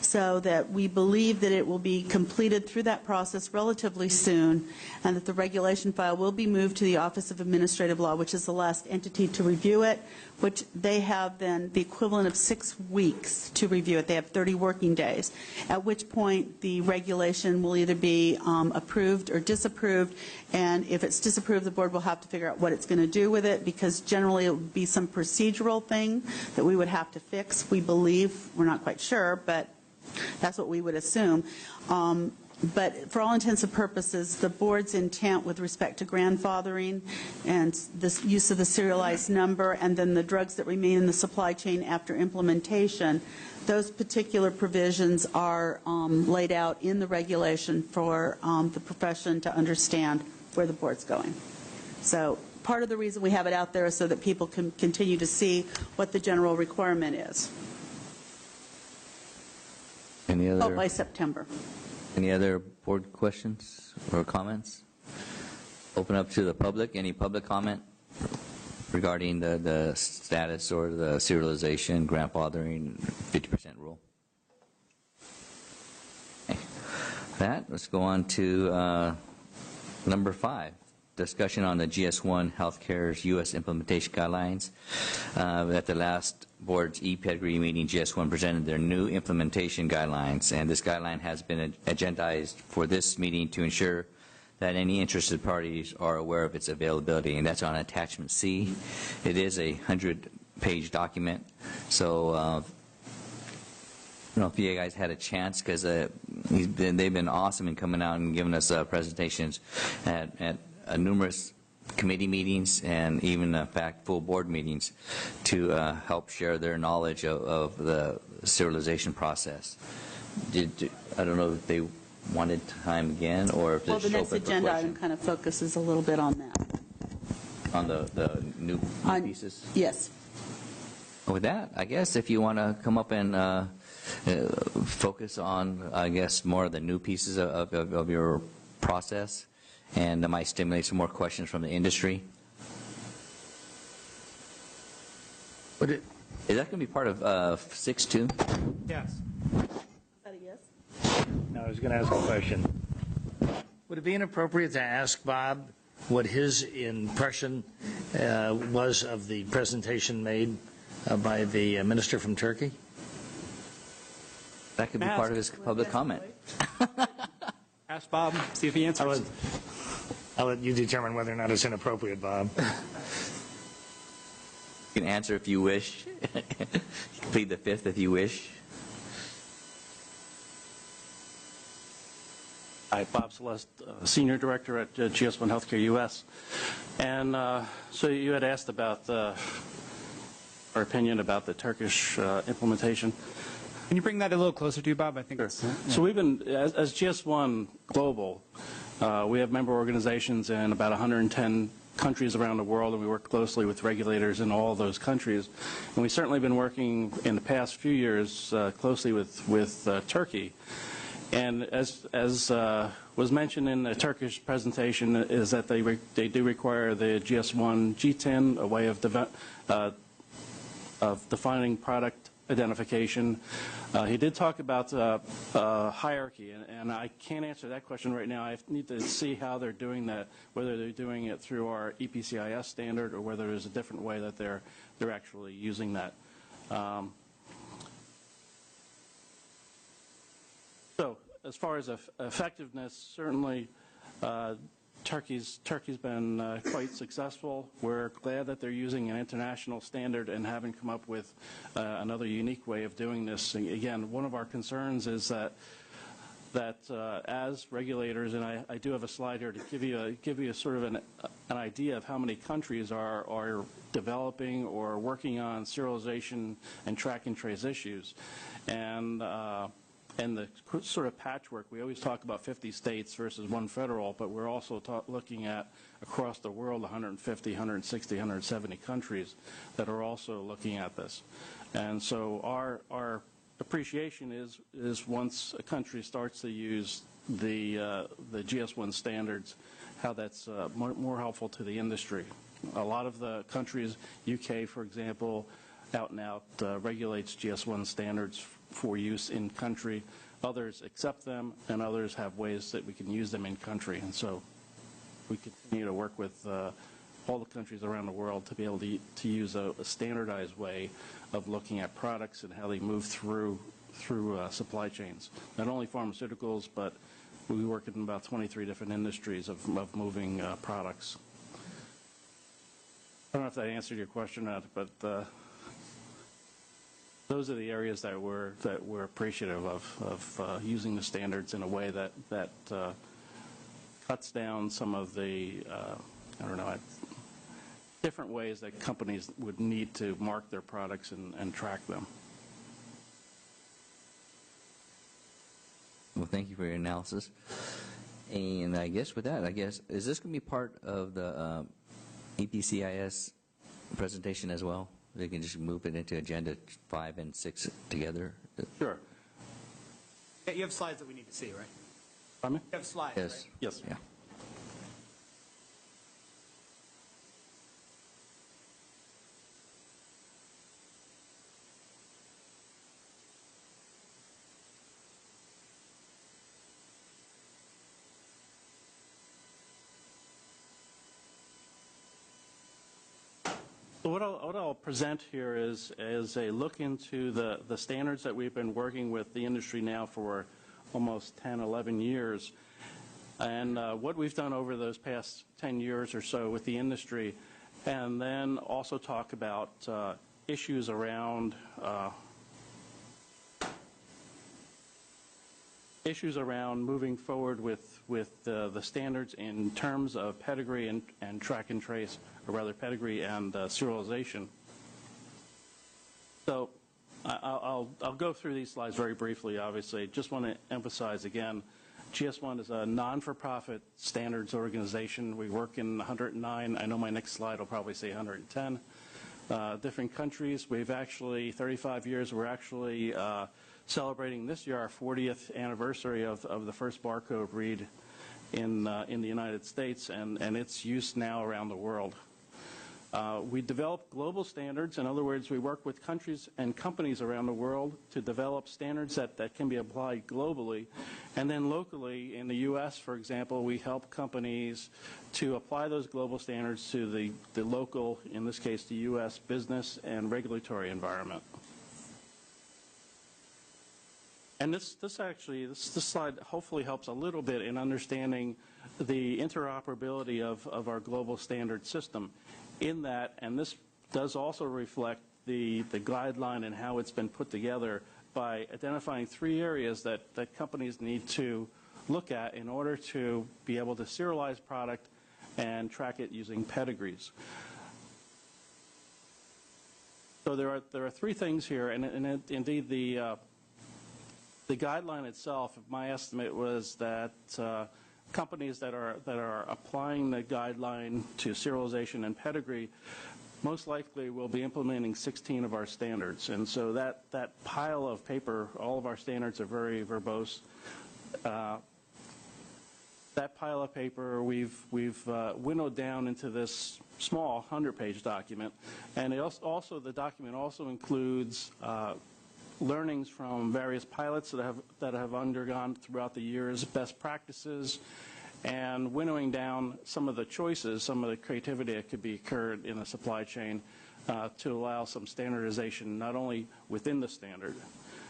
so that we believe that it will be completed through that process relatively soon, and that the regulation file will be moved to the Office of Administrative Law, which is the last entity to review it, which they have then the equivalent of 6 weeks to review it. They have 30 working days, at which point the regulation will either be approved or disapproved, and if it's disapproved, the board will have to figure out what it's going to do with it, because generally it would be some procedural thing that we would have to fix, we believe. We're not quite sure, but that's what we would assume. But for all intents and purposes, the board's intent with respect to grandfathering and the use of the serialized number and then the drugs that remain in the supply chain after implementation, those particular provisions are laid out in the regulation for the profession to understand where the board's going. So part of the reason we have it out there is so that people can continue to see what the general requirement is. Any other? By September. Any other board questions or comments? Open up to the public. Any public comment regarding the status or the serialization, grandfathering, 50% rule? Okay. Let's go on to number 5. Discussion on the GS1 Healthcare's U.S. implementation guidelines. At the last board's e-Pedigree meeting, GS1 presented their new implementation guidelines, and this guideline has been agendized for this meeting to ensure that any interested parties are aware of its availability, and that's on attachment C. It is a 100-page document, so I don't know if you guys had a chance, because they've been awesome in coming out and giving us presentations at numerous committee meetings and even, in fact, full board meetings to help share their knowledge of the serialization process. I don't know if they wanted time again or if Well, the show next up for agenda item questions. kind of focuses a little bit on that. On the new pieces? Yes. With that, I guess if you want to come up and focus on, I guess, more of the new pieces of your process, and that might stimulate some more questions from the industry. Is that going to be part of 6.2? Yes. Is that a yes? No, I was going to ask a question. Would it be inappropriate to ask Bob what his impression was of the presentation made by the minister from Turkey? That could be part of his public comment. Ask Bob, see if he answers. I'll let you determine whether or not it's inappropriate, Bob. You can answer if you wish. You can plead the fifth if you wish. Hi, Bob Celeste, Senior Director at GS1 Healthcare US. And so you had asked about our opinion about the Turkish implementation. Can you bring that a little closer to you, Bob? I think Sure. it's, yeah. So we've been, as GS1 Global, we have member organizations in about 110 countries around the world, and we work closely with regulators in all those countries. And we've certainly been working in the past few years closely with Turkey. And as was mentioned in the Turkish presentation, is that they do require the GS1 GTIN, a way of defining product identification. He did talk about hierarchy, and I can't answer that question right now. I need to see how they're doing that, whether they're doing it through our EPCIS standard or whether there's a different way that they're actually using that. So as far as effectiveness, certainly Turkey's been quite successful. We're glad that they're using an international standard and having come up with another unique way of doing this. And again, one of our concerns is that as regulators, and I do have a slide here to give you a sort of an idea of how many countries are developing or working on serialization and track and trace issues. And the sort of patchwork, we always talk about 50 states versus one federal, but we're also looking at across the world 150, 160, 170 countries that are also looking at this. And so our appreciation is once a country starts to use the GS1 standards, how that's more helpful to the industry. A lot of the countries, UK for example, out and out regulates GS1 standards for use in country. Others accept them, and others have ways that we can use them in country. And so we continue to work with all the countries around the world to be able to use a standardized way of looking at products and how they move through supply chains. Not only pharmaceuticals, but we work in about 23 different industries of moving products. I don't know if that answered your question or not, but those are the areas that we're appreciative of using the standards in a way that cuts down some of the different ways that companies would need to mark their products and track them. Well, thank you for your analysis. And I guess with that, is this going to be part of the EPCIS presentation as well? They can just move it into Agenda 5 and 6 together? Sure. Yeah, you have slides that we need to see, right? Pardon me? You have slides, Yes. right? Yes. Yeah. So what I'll present here is a look into the standards that we've been working with the industry now for almost 10, 11 years, and what we've done over those past 10 years or so with the industry, and then also talk about issues around moving forward with the standards in terms of pedigree and track and trace, or rather pedigree and serialization. So I'll go through these slides very briefly, obviously. Just want to emphasize again, GS1 is a non-for-profit standards organization. We work in 109, I know my next slide will probably say 110, different countries. We've actually, 35 years, we're actually celebrating this year our 40th anniversary of the first barcode read in the United States and its use now around the world. We develop global standards. In other words, we work with countries and companies around the world to develop standards that can be applied globally. And then locally, in the U.S., for example, we help companies to apply those global standards to the local, in this case, the U.S. business and regulatory environment. And this slide hopefully helps a little bit in understanding the interoperability of our global standard system in that, and this does also reflect the guideline and how it's been put together by identifying 3 areas that companies need to look at in order to be able to serialize product and track it using pedigrees. So there are 3 things here, and indeed the guideline itself, my estimate was that companies that are applying the guideline to serialization and pedigree most likely will be implementing 16 of our standards. And so that pile of paper, all of our standards are very verbose. That pile of paper we've winnowed down into this small 100-page document, and the document also includes learnings from various pilots that have undergone throughout the years, best practices, and winnowing down some of the choices, some of the creativity that could be occurred in the supply chain to allow some standardization not only within the standard.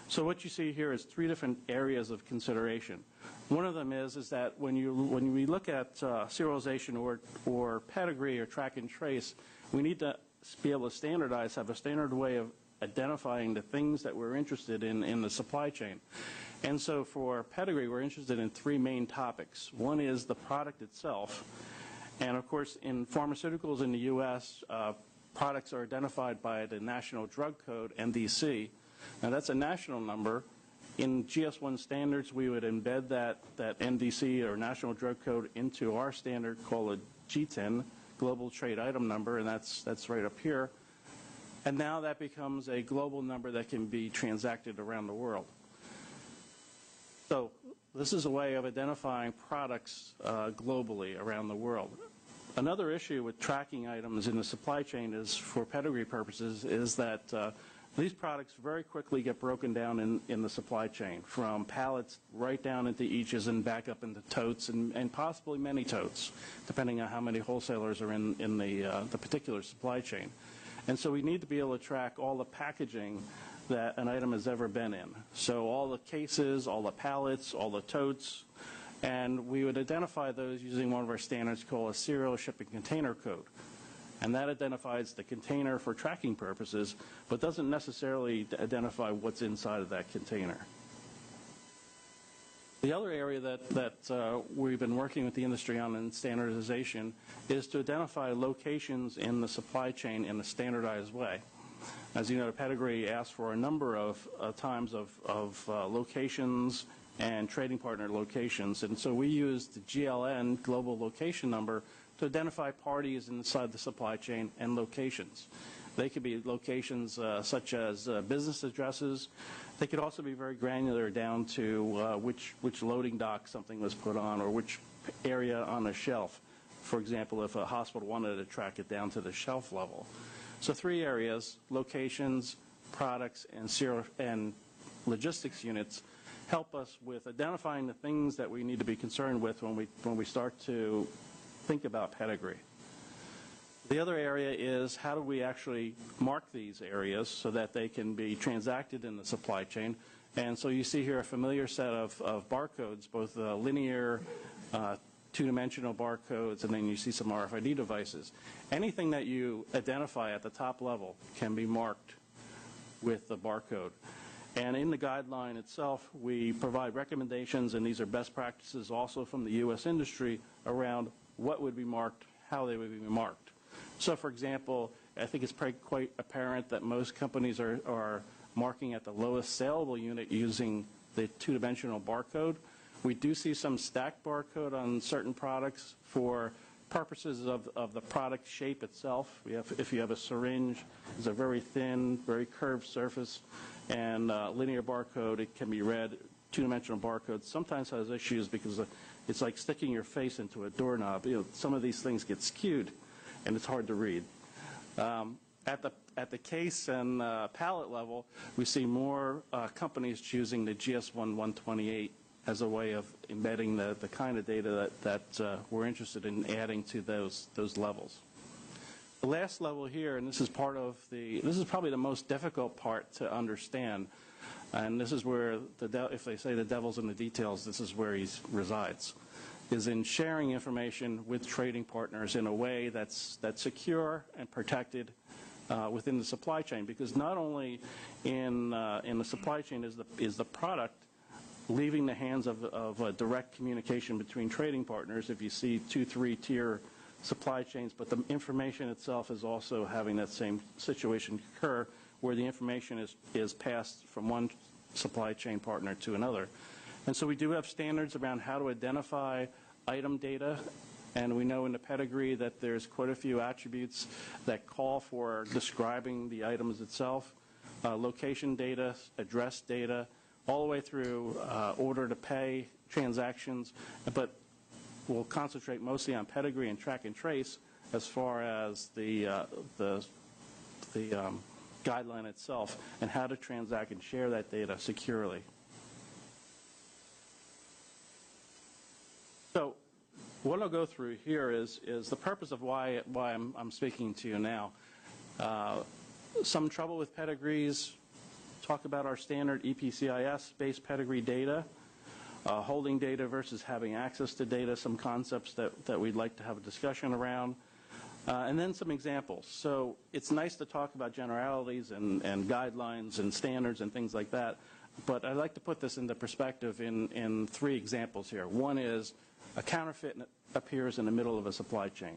So what you see here is 3 different areas of consideration. One of them is that when we look at serialization or pedigree or track and trace, we need to be able to standardize, have a standard way of identifying the things that we're interested in the supply chain. And so for pedigree, we're interested in 3 main topics. One is the product itself. And of course, in pharmaceuticals in the U.S., products are identified by the National Drug Code, NDC. Now that's a national number. In GS1 standards, we would embed that NDC or National Drug Code into our standard called a G10, Global Trade Item Number, and that's right up here. And now that becomes a global number that can be transacted around the world. So this is a way of identifying products globally around the world. Another issue with tracking items in the supply chain is, for pedigree purposes, is that these products very quickly get broken down in the supply chain, from pallets right down into eaches and back up into totes and possibly many totes, depending on how many wholesalers are in the particular supply chain. And so we need to be able to track all the packaging that an item has ever been in. So all the cases, all the pallets, all the totes, and we would identify those using one of our standards called a serial shipping container code. And that identifies the container for tracking purposes, but doesn't necessarily identify what's inside of that container. The other area that we've been working with the industry on in standardization is to identify locations in the supply chain in a standardized way. As you know, the pedigree asks for a number of times of locations and trading partner locations, and so we use the GLN, Global Location Number, to identify parties inside the supply chain and locations. They could be locations such as business addresses. They could also be very granular down to which loading dock something was put on, or which area on a shelf. For example, if a hospital wanted to track it down to the shelf level. So 3 areas: locations, products, and logistics units help us with identifying the things that we need to be concerned with when we start to think about pedigree. The other area is, how do we actually mark these areas so that they can be transacted in the supply chain? And so you see here a familiar set of barcodes, both linear, 2-dimensional barcodes, and then you see some RFID devices. Anything that you identify at the top level can be marked with the barcode. And in the guideline itself, we provide recommendations, and these are best practices also from the U.S. industry, around what would be marked, how they would be marked. So, for example, I think it's quite apparent that most companies are marking at the lowest saleable unit using the 2-dimensional barcode. We do see some stacked barcode on certain products for purposes of the product shape itself. If you have a syringe, it's a very thin, very curved surface, and linear barcode, it can be read. 2-dimensional barcode sometimes has issues because it's like sticking your face into a doorknob. You know, some of these things get skewed, and it's hard to read. At the case and pallet level, we see more companies choosing the GS1 128 as a way of embedding the kind of data that we're interested in adding to those levels. The last level here, and this is probably the most difficult part to understand, and this is where if they say the devil's in the details, this is where he resides, is in sharing information with trading partners in a way that's secure and protected within the supply chain. Because not only in the supply chain is the product leaving the hands of a direct communication between trading partners, if you see 2-3-tier supply chains, but the information itself is also having that same situation occur, where the information is passed from one supply chain partner to another. And so we do have standards around how to identify item data, and we know in the pedigree that there's quite a few attributes that call for describing the items itself, location data, address data, all the way through order to pay transactions, but we'll concentrate mostly on pedigree and track and trace as far as the guideline itself and how to transact and share that data securely. So what I'll go through here is the purpose of why I'm speaking to you now. Some trouble with pedigrees. Talk about our standard EPCIS-based pedigree data, holding data versus having access to data, some concepts that we'd like to have a discussion around, and then some examples. So it's nice to talk about generalities and guidelines and standards and things like that, but I'd like to put this into perspective in 3 examples here. One is a counterfeit appears in the middle of a supply chain.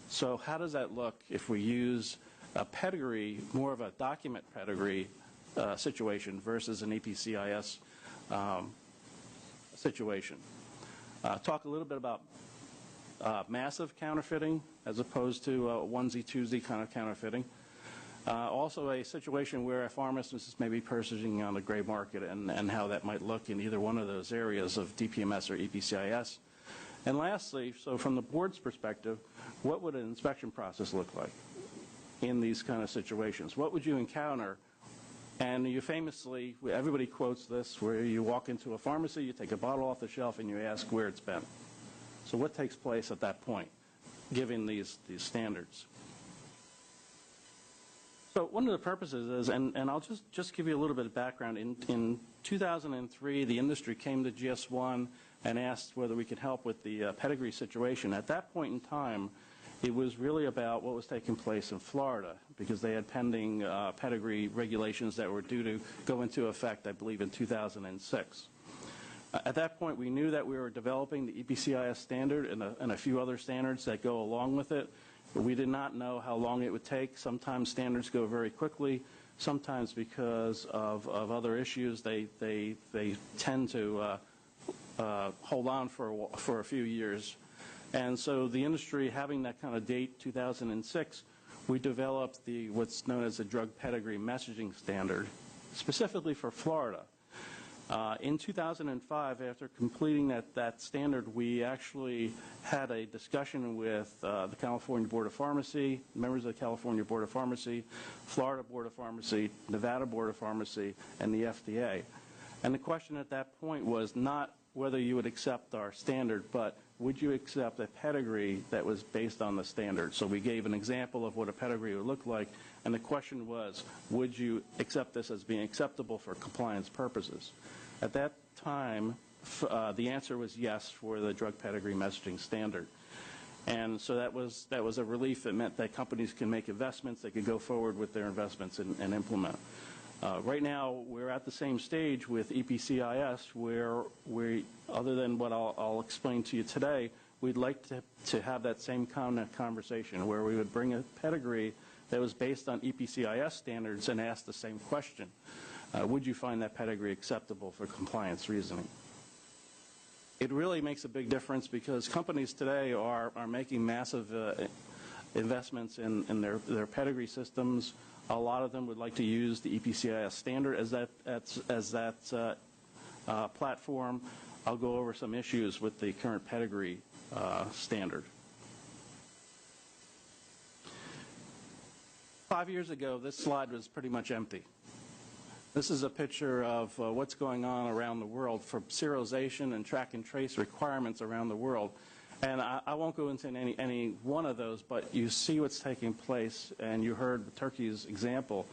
So how does that look if we use a pedigree, more of a document pedigree situation versus an EPCIS situation? Talk a little bit about massive counterfeiting as opposed to onesie-twosie kind of counterfeiting. Also a situation where a pharmacist may be purchasing on the gray market and how that might look in either one of those areas of DPMS or EPCIS. And lastly, so from the board's perspective, what would an inspection process look like in these kind of situations? What would you encounter? And you famously, everybody quotes this, where you walk into a pharmacy, you take a bottle off the shelf, and you ask where it's been. So what takes place at that point, given these standards? So one of the purposes is, and I'll just give you a little bit of background. In 2003, the industry came to GS1 and asked whether we could help with the pedigree situation. At that point in time, it was really about what was taking place in Florida, because they had pending pedigree regulations that were due to go into effect, I believe, in 2006. At that point, we knew that we were developing the EPCIS standard and a few other standards that go along with it. But we did not know how long it would take. Sometimes standards go very quickly. Sometimes because of other issues, they tend to hold on for a few years. And so the industry, having that kind of date, 2006, we developed what's known as the drug pedigree messaging standard, specifically for Florida. In 2005, after completing that standard, we actually had a discussion with the California Board of Pharmacy, members of the California Board of Pharmacy, Florida Board of Pharmacy, Nevada Board of Pharmacy, and the FDA. And the question at that point was not whether you would accept our standard, but would you accept a pedigree that was based on the standard? So we gave an example of what a pedigree would look like, and the question was, would you accept this as being acceptable for compliance purposes? At that time, the answer was yes for the drug pedigree messaging standard. And so that was a relief. It meant that companies can make investments, they could go forward with their investments and implement. Right now, we're at the same stage with EPCIS where we, other than what I'll explain to you today, we'd like to have that same kind of conversation where we would bring a pedigree that was based on EPCIS standards and ask the same question. Would you find that pedigree acceptable for compliance reasoning? It really makes a big difference because companies today are making massive investments in their pedigree systems. A lot of them would like to use the EPCIS standard as that platform. I'll go over some issues with the current pedigree standard. 5 years ago, this slide was pretty much empty. This is a picture of what's going on around the world for serialization and track and trace requirements around the world. And I won't go into any one of those, but you see what's taking place, and you heard Turkey's example,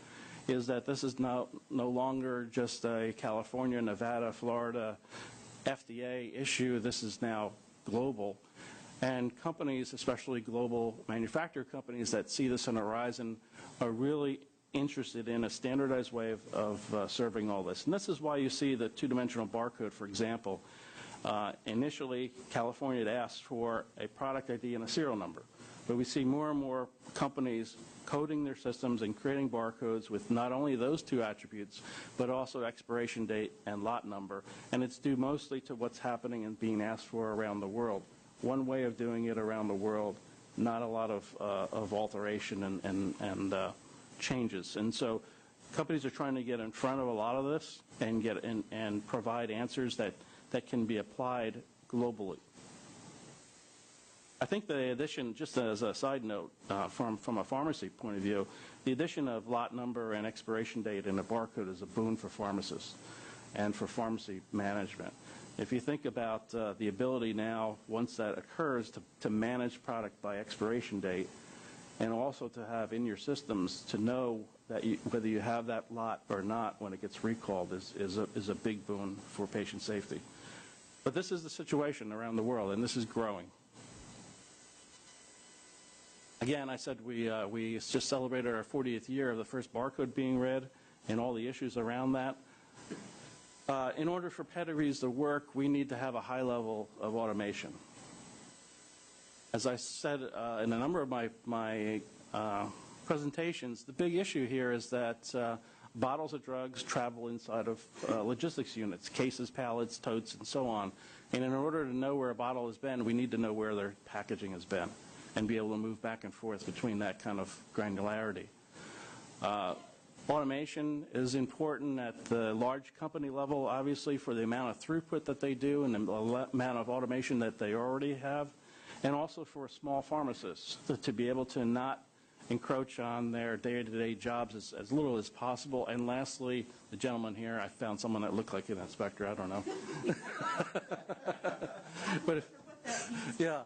is that this is no longer just a California, Nevada, Florida, FDA issue. This is now global. And companies, especially global manufacturer companies that see this on the horizon, are really interested in a standardized way of serving all this. And this is why you see the two-dimensional barcode, for example. Initially, California had asked for a product ID and a serial number. But we see more and more companies coding their systems and creating barcodes with not only those two attributes, but also expiration date and lot number. And it's due mostly to what's happening and being asked for around the world. One way of doing it around the world, not a lot of alteration and changes. And so companies are trying to get in front of a lot of this and and provide answers that can be applied globally. I think the addition, just as a side note, from a pharmacy point of view, the addition of lot number and expiration date in a barcode is a boon for pharmacists and for pharmacy management. If you think about the ability now, once that occurs, to manage product by expiration date, and also to have in your systems to know that whether you have that lot or not when it gets recalled is a big boon for patient safety. But this is the situation around the world, and this is growing. Again, I said we just celebrated our 40th year of the first barcode being read and all the issues around that. In order for pedigrees to work, we need to have a high level of automation. As I said in a number of my presentations, the big issue here is that bottles of drugs travel inside of logistics units, cases, pallets, totes, and so on. And in order to know where a bottle has been, we need to know where their packaging has been and be able to move back and forth between that kind of granularity. Automation is important at the large company level, obviously, for the amount of throughput that they do and the amount of automation that they already have, and also for small pharmacists to be able to not encroach on their day-to-day jobs as little as possible. And lastly, the gentleman here, I found someone that looked like an inspector, I don't know. But if, yeah,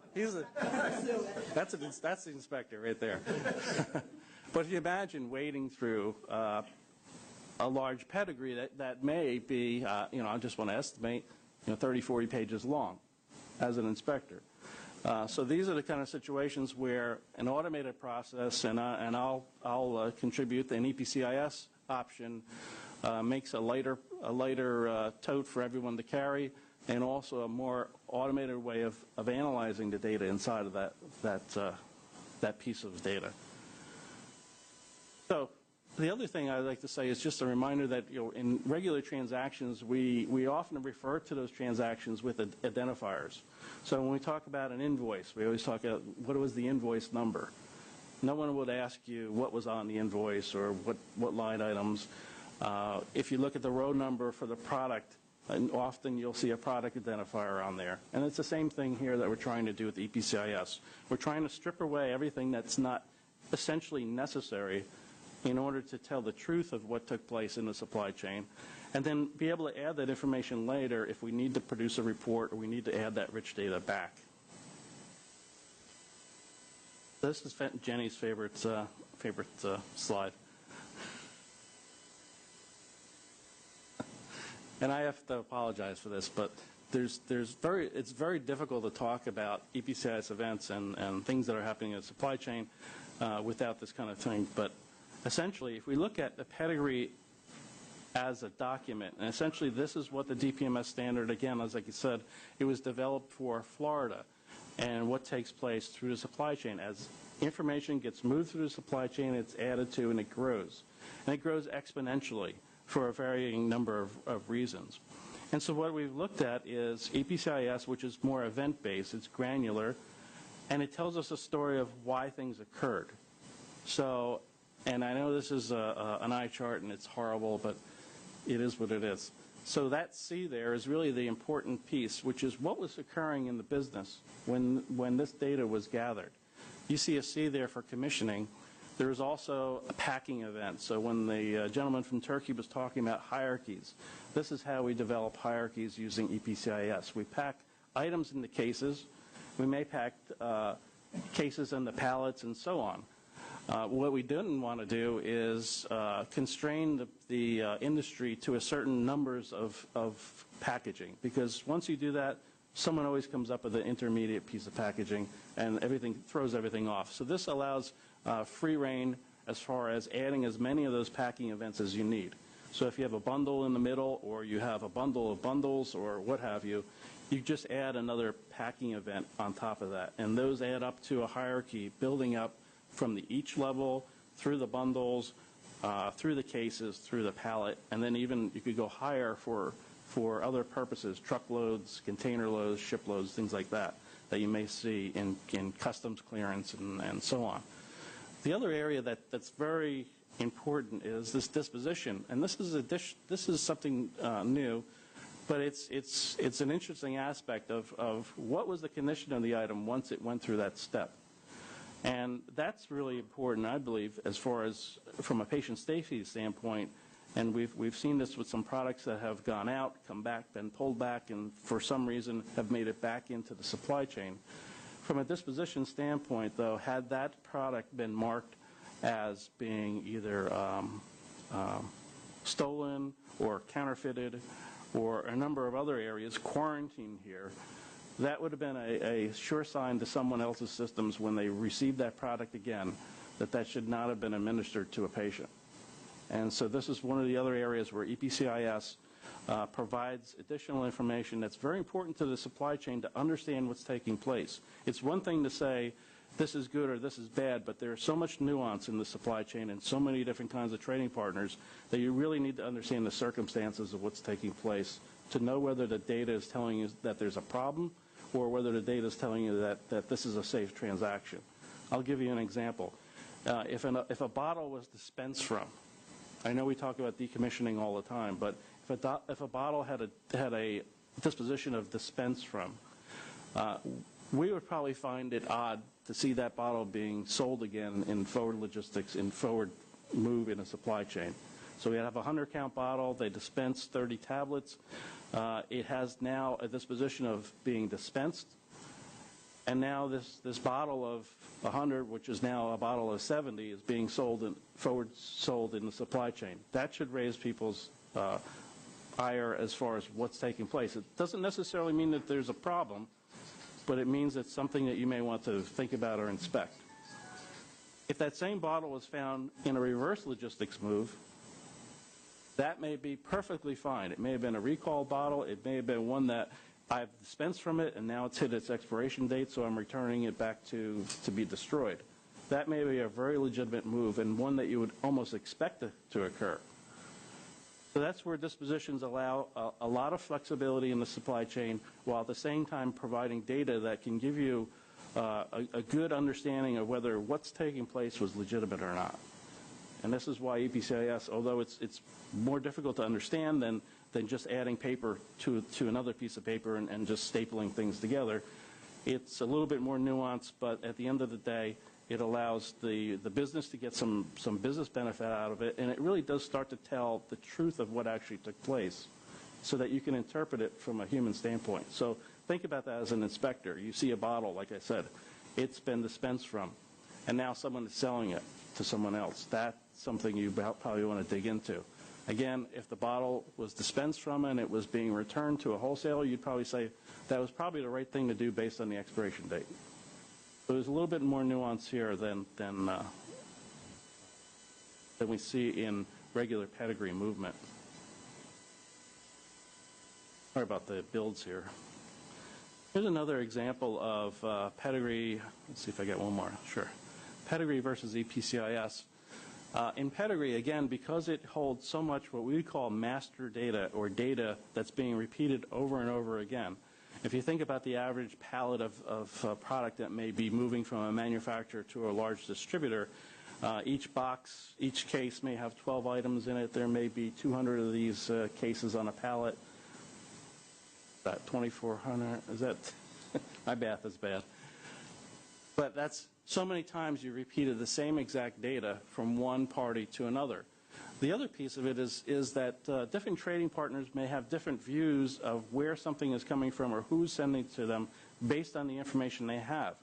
that's the inspector right there. But if you imagine wading through a large pedigree that may be, I just want to estimate, 30, 40 pages long as an inspector. So these are the kind of situations where an automated process, and I'll contribute an EPCIS option, makes a lighter tote for everyone to carry, and also a more automated way of analyzing the data inside of that piece of data. So the other thing I'd like to say is just a reminder that in regular transactions, we often refer to those transactions with identifiers. So when we talk about an invoice, we always talk about what was the invoice number. No one would ask you what was on the invoice or what line items. If you look at the row number for the product, and often you'll see a product identifier on there. And it's the same thing here that we're trying to do with EPCIS. We're trying to strip away everything that's not essentially necessary in order to tell the truth of what took place in the supply chain, and then be able to add that information later if we need to produce a report or we need to add that rich data back. This is Jenny's favorite slide. And I have to apologize for this, but it's very difficult to talk about EPCIS events and things that are happening in the supply chain without this kind of thing. But essentially, if we look at the pedigree as a document, and essentially this is what the DPMS standard, again, as like you said, it was developed for Florida, and what takes place through the supply chain. As information gets moved through the supply chain, it's added to and it grows. And it grows exponentially for a varying number of reasons. And so what we've looked at is EPCIS, which is more event-based, it's granular, and it tells us a story of why things occurred. So, and I know this is an eye chart and it's horrible, but it is what it is. So that C there is really the important piece, which is what was occurring in the business when this data was gathered. You see a C there for commissioning. There is also a packing event. So when the gentleman from Turkey was talking about hierarchies, this is how we develop hierarchies using EPCIS. We pack items into cases. We may pack cases into pallets and so on. What we didn't want to do is constrain the industry to a certain numbers of packaging, because once you do that, someone always comes up with an intermediate piece of packaging and everything throws everything off. So this allows free reign as far as adding as many of those packing events as you need. So if you have a bundle in the middle, or you have a bundle of bundles, or what have you, you just add another packing event on top of that. And those add up to a hierarchy building up from the each level, through the bundles, through the cases, through the pallet, and then even you could go higher for other purposes, truckloads, container loads, ship loads, things like that you may see in customs clearance and so on. The other area that's very important is this disposition, and this is something new, but it's an interesting aspect of what was the condition of the item once it went through that step. And that's really important, I believe, as far as from a patient safety standpoint. And we've seen this with some products that have gone out, come back, been pulled back, and for some reason have made it back into the supply chain. From a disposition standpoint, though, had that product been marked as being either stolen or counterfeited or a number of other areas, quarantined here, that would have been a sure sign to someone else's systems when they received that product again that should not have been administered to a patient. And so this is one of the other areas where EPCIS provides additional information that's very important to the supply chain to understand what's taking place. It's one thing to say this is good or this is bad, but there's so much nuance in the supply chain and so many different kinds of trading partners that you really need to understand the circumstances of what's taking place to know whether the data is telling you that there's a problem or whether the data is telling you that this is a safe transaction. I'll give you an example. if a bottle was dispensed from, I know we talk about decommissioning all the time, but if a bottle had a disposition of dispense from, we would probably find it odd to see that bottle being sold again in forward logistics, in forward move in a supply chain. So we have a 100-count bottle. They dispense 30 tablets. It has now a disposition of being dispensed. And now this bottle of 100, which is now a bottle of 70, is being forward sold in the supply chain. That should raise people's ire as far as what's taking place. It doesn't necessarily mean that there's a problem, but it means it's something that you may want to think about or inspect. If that same bottle was found in a reverse logistics move, that may be perfectly fine. It may have been a recall bottle. It may have been one that I've dispensed from it, and now it's hit its expiration date, so I'm returning it back to be destroyed. That may be a very legitimate move and one that you would almost expect to occur. So that's where dispositions allow a lot of flexibility in the supply chain, while at the same time providing data that can give you a good understanding of whether what's taking place was legitimate or not. And this is why EPCIS, although it's more difficult to understand than just adding paper to another piece of paper and just stapling things together, it's a little bit more nuanced, but at the end of the day, it allows the business to get some business benefit out of it, and it really does start to tell the truth of what actually took place so that you can interpret it from a human standpoint. So think about that as an inspector. You see a bottle, like I said, it's been dispensed from, and now someone is selling it to someone else. That's something you probably want to dig into. Again, if the bottle was dispensed from and it was being returned to a wholesaler, you'd probably say that was probably the right thing to do based on the expiration date. So there's a little bit more nuance here than we see in regular pedigree movement. Sorry about the builds here. Here's another example of pedigree. Let's see if I get one more. Sure. Pedigree versus EPCIS. In pedigree, again, because it holds so much what we would call master data, or data that's being repeated over and over again. If you think about the average pallet of product that may be moving from a manufacturer to a large distributor, each box, each case may have 12 items in it. There may be 200 of these cases on a pallet. That 2,400, is that? My math is bad. But that's so many times you repeated the same exact data from one party to another. The other piece of it is that different trading partners may have different views of where something is coming from or who's sending it to them based on the information they have.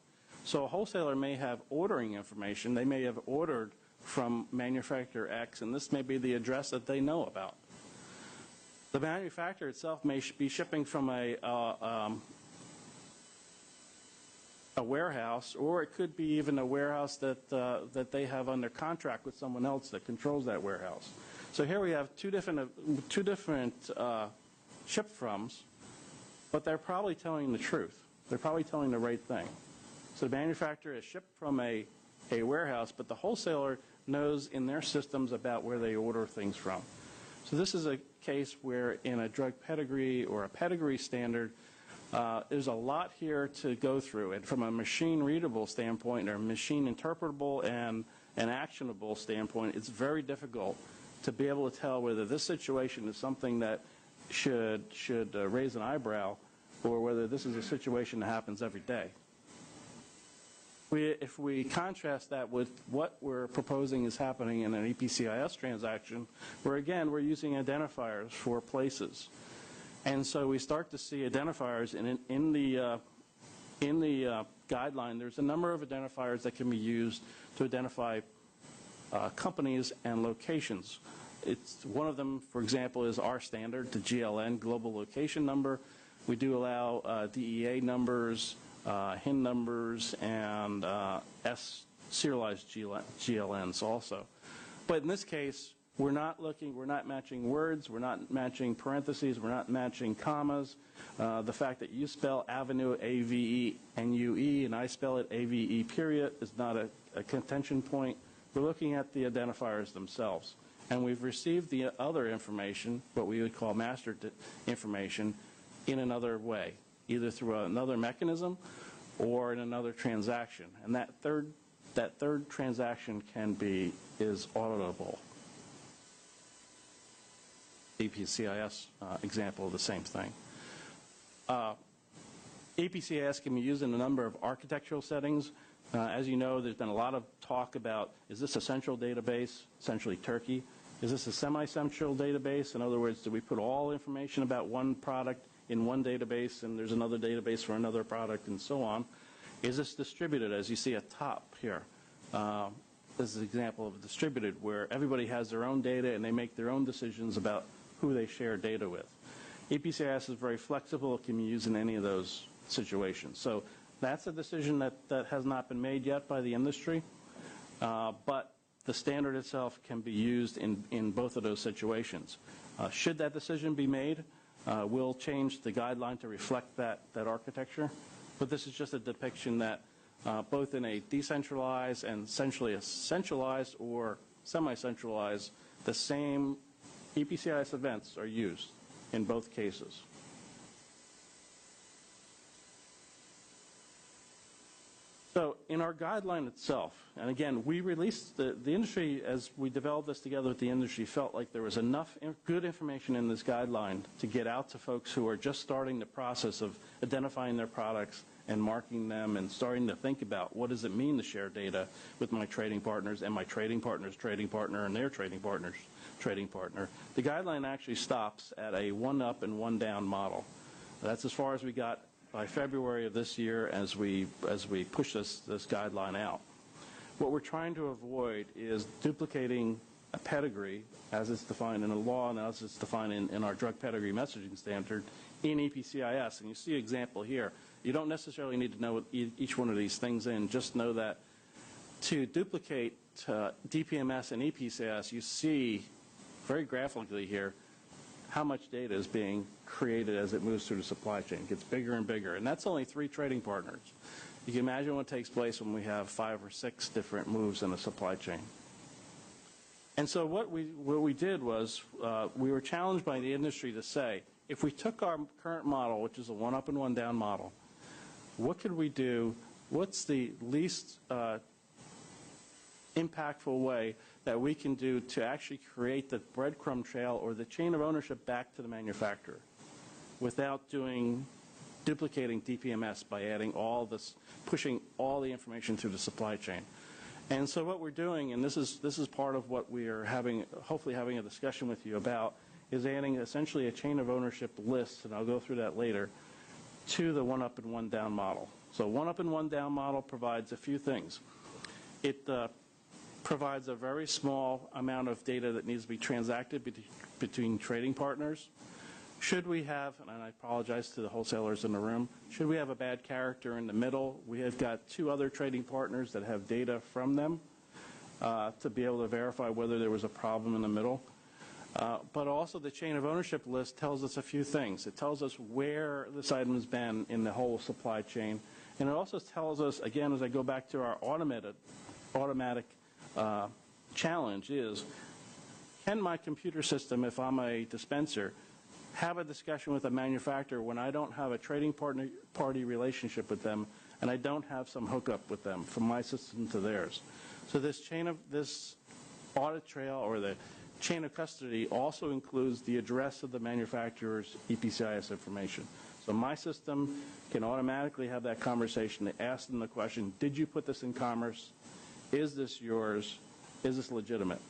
So a wholesaler may have ordering information. They may have ordered from manufacturer X, and this may be the address that they know about. The manufacturer itself may be shipping from a warehouse, or it could be even a warehouse that they have under contract with someone else that controls that warehouse. So here we have two different ship froms, but they're probably telling the truth. They're probably telling the right thing. So the manufacturer is shipped from a warehouse, but the wholesaler knows in their systems about where they order things from. So this is a case where in a drug pedigree or a pedigree standard, there's a lot here to go through, and from a machine-readable standpoint or machine interpretable and actionable standpoint, it's very difficult to be able to tell whether this situation is something that should raise an eyebrow or whether this is a situation that happens every day. If we contrast that with what we're proposing is happening in an EPCIS transaction, where again we're using identifiers for places. And so we start to see identifiers in the guideline. There's a number of identifiers that can be used to identify companies and locations. One of them, for example, is our standard, the GLN, Global Location Number. We do allow DEA numbers, HIN numbers, and serialized GLNs also. But in this case, we're not matching words, we're not matching parentheses, we're not matching commas. The fact that you spell avenue A-V-E-N-U-E and I spell it A-V-E period is not a contention point. We're looking at the identifiers themselves. And we've received the other information, what we would call master information, in another way, either through another mechanism or in another transaction. And that third that third transaction is auditable. EPCIS example of the same thing. EPCIS can be used in a number of architectural settings. As you know, there's been a lot of talk about, is this a central database, essentially Turkey? Is this a semi-central database? In other words, do we put all information about one product in one database and there's another database for another product and so on? Is this distributed, as you see at top here? This is an example of distributed, where everybody has their own data and they make their own decisions about who they share data with. EPCIS is very flexible. It can be used in any of those situations. So that's a decision that has not been made yet by the industry, but the standard itself can be used in both of those situations. Should that decision be made, we'll change the guideline to reflect that architecture. But this is just a depiction that both in a decentralized and essentially a centralized or semi-centralized, the same EPCIS events are used in both cases. So in our guideline itself, and again, we released, the industry, as we developed this together with the industry, felt like there was enough good information in this guideline to get out to folks who are just starting the process of identifying their products and marking them and starting to think about what does it mean to share data with my trading partners and my trading partner's trading partner and their trading partner's trading partner. The guideline actually stops at a one up and one down model. That's as far as we got by February of this year as we push this guideline out. What we're trying to avoid is duplicating a pedigree as it's defined in the law and as it's defined in our drug pedigree messaging standard in EPCIS. And you see an example here. You don't necessarily need to know what each one of these things in. Just know that to duplicate DPMS and EPCIS, you see very graphically here how much data is being created as it moves through the supply chain. It gets bigger and bigger. And that's only 3 trading partners. You can imagine what takes place when we have 5 or 6 different moves in a supply chain. And so what we did was we were challenged by the industry to say, if we took our current model, which is a one up and one down model, what could we do? What's the least impactful way that we can do to actually create the breadcrumb trail or the chain of ownership back to the manufacturer without duplicating DPMS by adding all this, pushing all the information through the supply chain. And so what we're doing, and this is part of what we are hopefully having a discussion with you about, is adding essentially a chain of ownership list, and I'll go through that later, to the one up and one down model. So one up and one down model provides a few things. It provides a very small amount of data that needs to be transacted between trading partners. Should we have, and I apologize to the wholesalers in the room, should we have a bad character in the middle, we have got 2 other trading partners that have data from them to be able to verify whether there was a problem in the middle. But also the chain of ownership list tells us a few things. It tells us where this item has been in the whole supply chain. And it also tells us, again, as I go back to our automatic challenge is, can my computer system, if I'm a dispenser, have a discussion with a manufacturer when I don't have a trading party relationship with them and I don't have some hookup with them from my system to theirs? So this audit trail or the chain of custody also includes the address of the manufacturer's EPCIS information. So my system can automatically have that conversation to ask them the question, did you put this in commerce? Is this yours? Is this legitimate?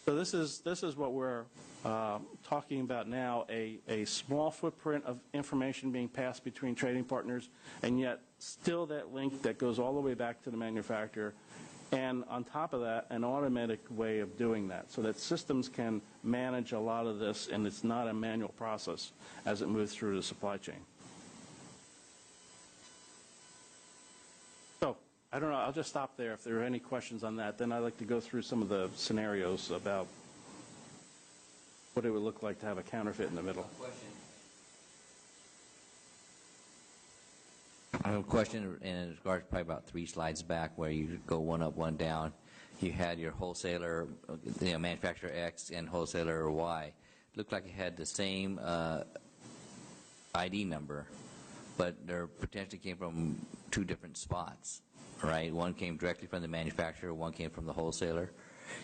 So this is what we're talking about now, a small footprint of information being passed between trading partners, and yet still that link that goes all the way back to the manufacturer, and on top of that, an automatic way of doing that, so that systems can manage a lot of this, and it's not a manual process as it moves through the supply chain. So I don't know, I'll just stop there. If there are any questions on that, then I'd like to go through some of the scenarios about what it would look like to have a counterfeit in the middle. I have a question in regards probably about 3 slides back where you go one up, one down. You had your wholesaler, manufacturer X and wholesaler Y. It looked like it had the same ID number, but they potentially came from 2 different spots. right? One came directly from the manufacturer, one came from the wholesaler.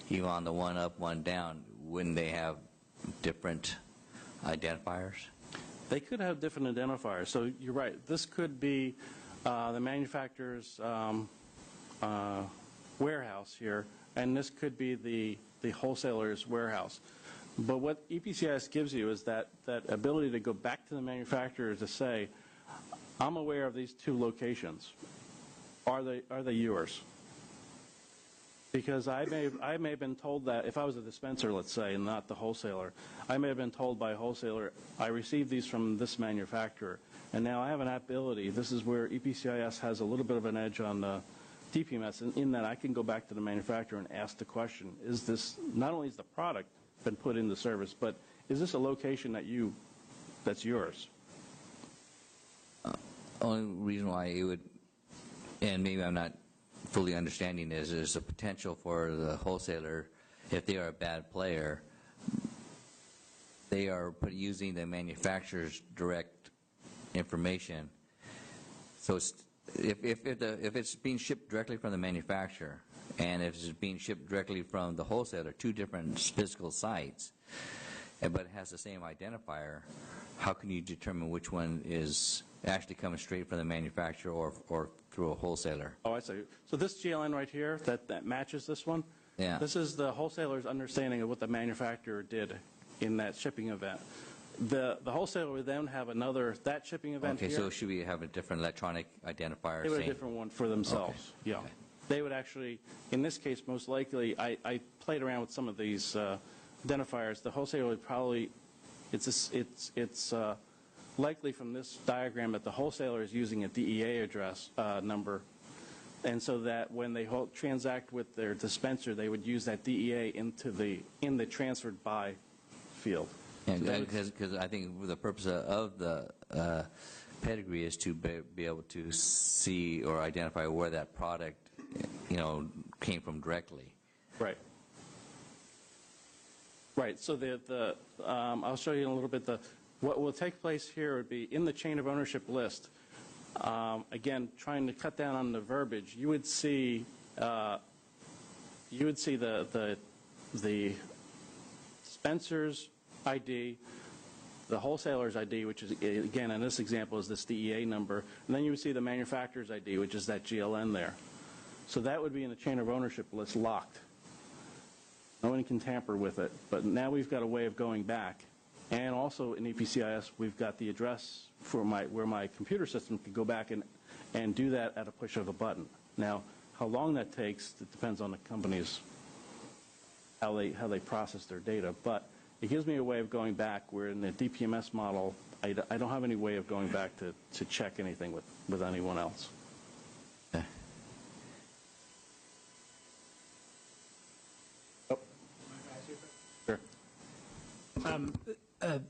Even on the one up, one down, wouldn't they have different identifiers? They could have different identifiers. So you're right. This could be the manufacturer's warehouse here, and this could be the wholesaler's warehouse. But what EPCIS gives you is that ability to go back to the manufacturer to say, I'm aware of these two locations. Are they yours? Because I may have been told that, if I was a dispenser, let's say, and not the wholesaler, I may have been told by a wholesaler, I received these from this manufacturer, and now I have an ability. This is where EPCIS has a little bit of an edge on the DPMS, in that I can go back to the manufacturer and ask the question, is this, not only is the product been put into service, but is this a location that's yours? Only reason why it would, and maybe I'm not fully understanding, is there's a potential for the wholesaler, if they are a bad player, they are using the manufacturer's direct information. So if it's being shipped directly from the manufacturer and if it's being shipped directly from the wholesaler, two different physical sites, but it has the same identifier, how can you determine which one is actually coming straight from the manufacturer or through a wholesaler? Oh, I see. So this GLN right here, that matches this one? Yeah. This is the wholesaler's understanding of what the manufacturer did in that shipping event. The wholesaler would then have that shipping event Okay, here. so should we have a different electronic identifier? They would have a different one for themselves. Okay. Yeah. Okay. They would actually, in this case, most likely, I played around with some of these identifiers. The wholesaler would probably, it's likely from this diagram that the wholesaler is using a DEA address number, and so that when they transact with their dispenser, they would use that DEA in the transferred by field. Because I think the purpose of the pedigree is to be able to see or identify where that product, came from directly. Right. Right. So I'll show you in a little bit. What will take place here would be in the chain of ownership list. Again, trying to cut down on the verbiage, you would see the dispenser's ID, the wholesaler's ID, which is, again, in this example, is this DEA number, and then you would see the manufacturer's ID, which is that GLN there. So that would be in the chain of ownership list locked. No one can tamper with it, but now we've got a way of going back. And also in EPCIS, we've got the address for where my computer system can go back and do that at a push of a button. Now, how long that takes, it depends on the company's, how they process their data, but it gives me a way of going back where in the DPMS model, I don't have any way of going back to check anything with anyone else. Oh. Sure.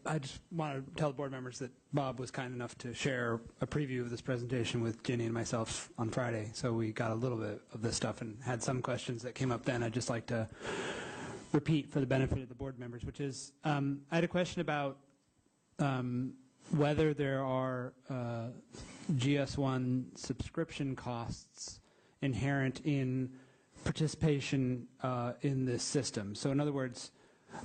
I just want to tell the board members that Bob was kind enough to share a preview of this presentation with Ginny and myself on Friday, so we got a little bit of this stuff and had some questions that came up then. I'd just like to repeat for the benefit of the board members, which is, I had a question about whether there are GS1 subscription costs inherent in participation in this system. So in other words,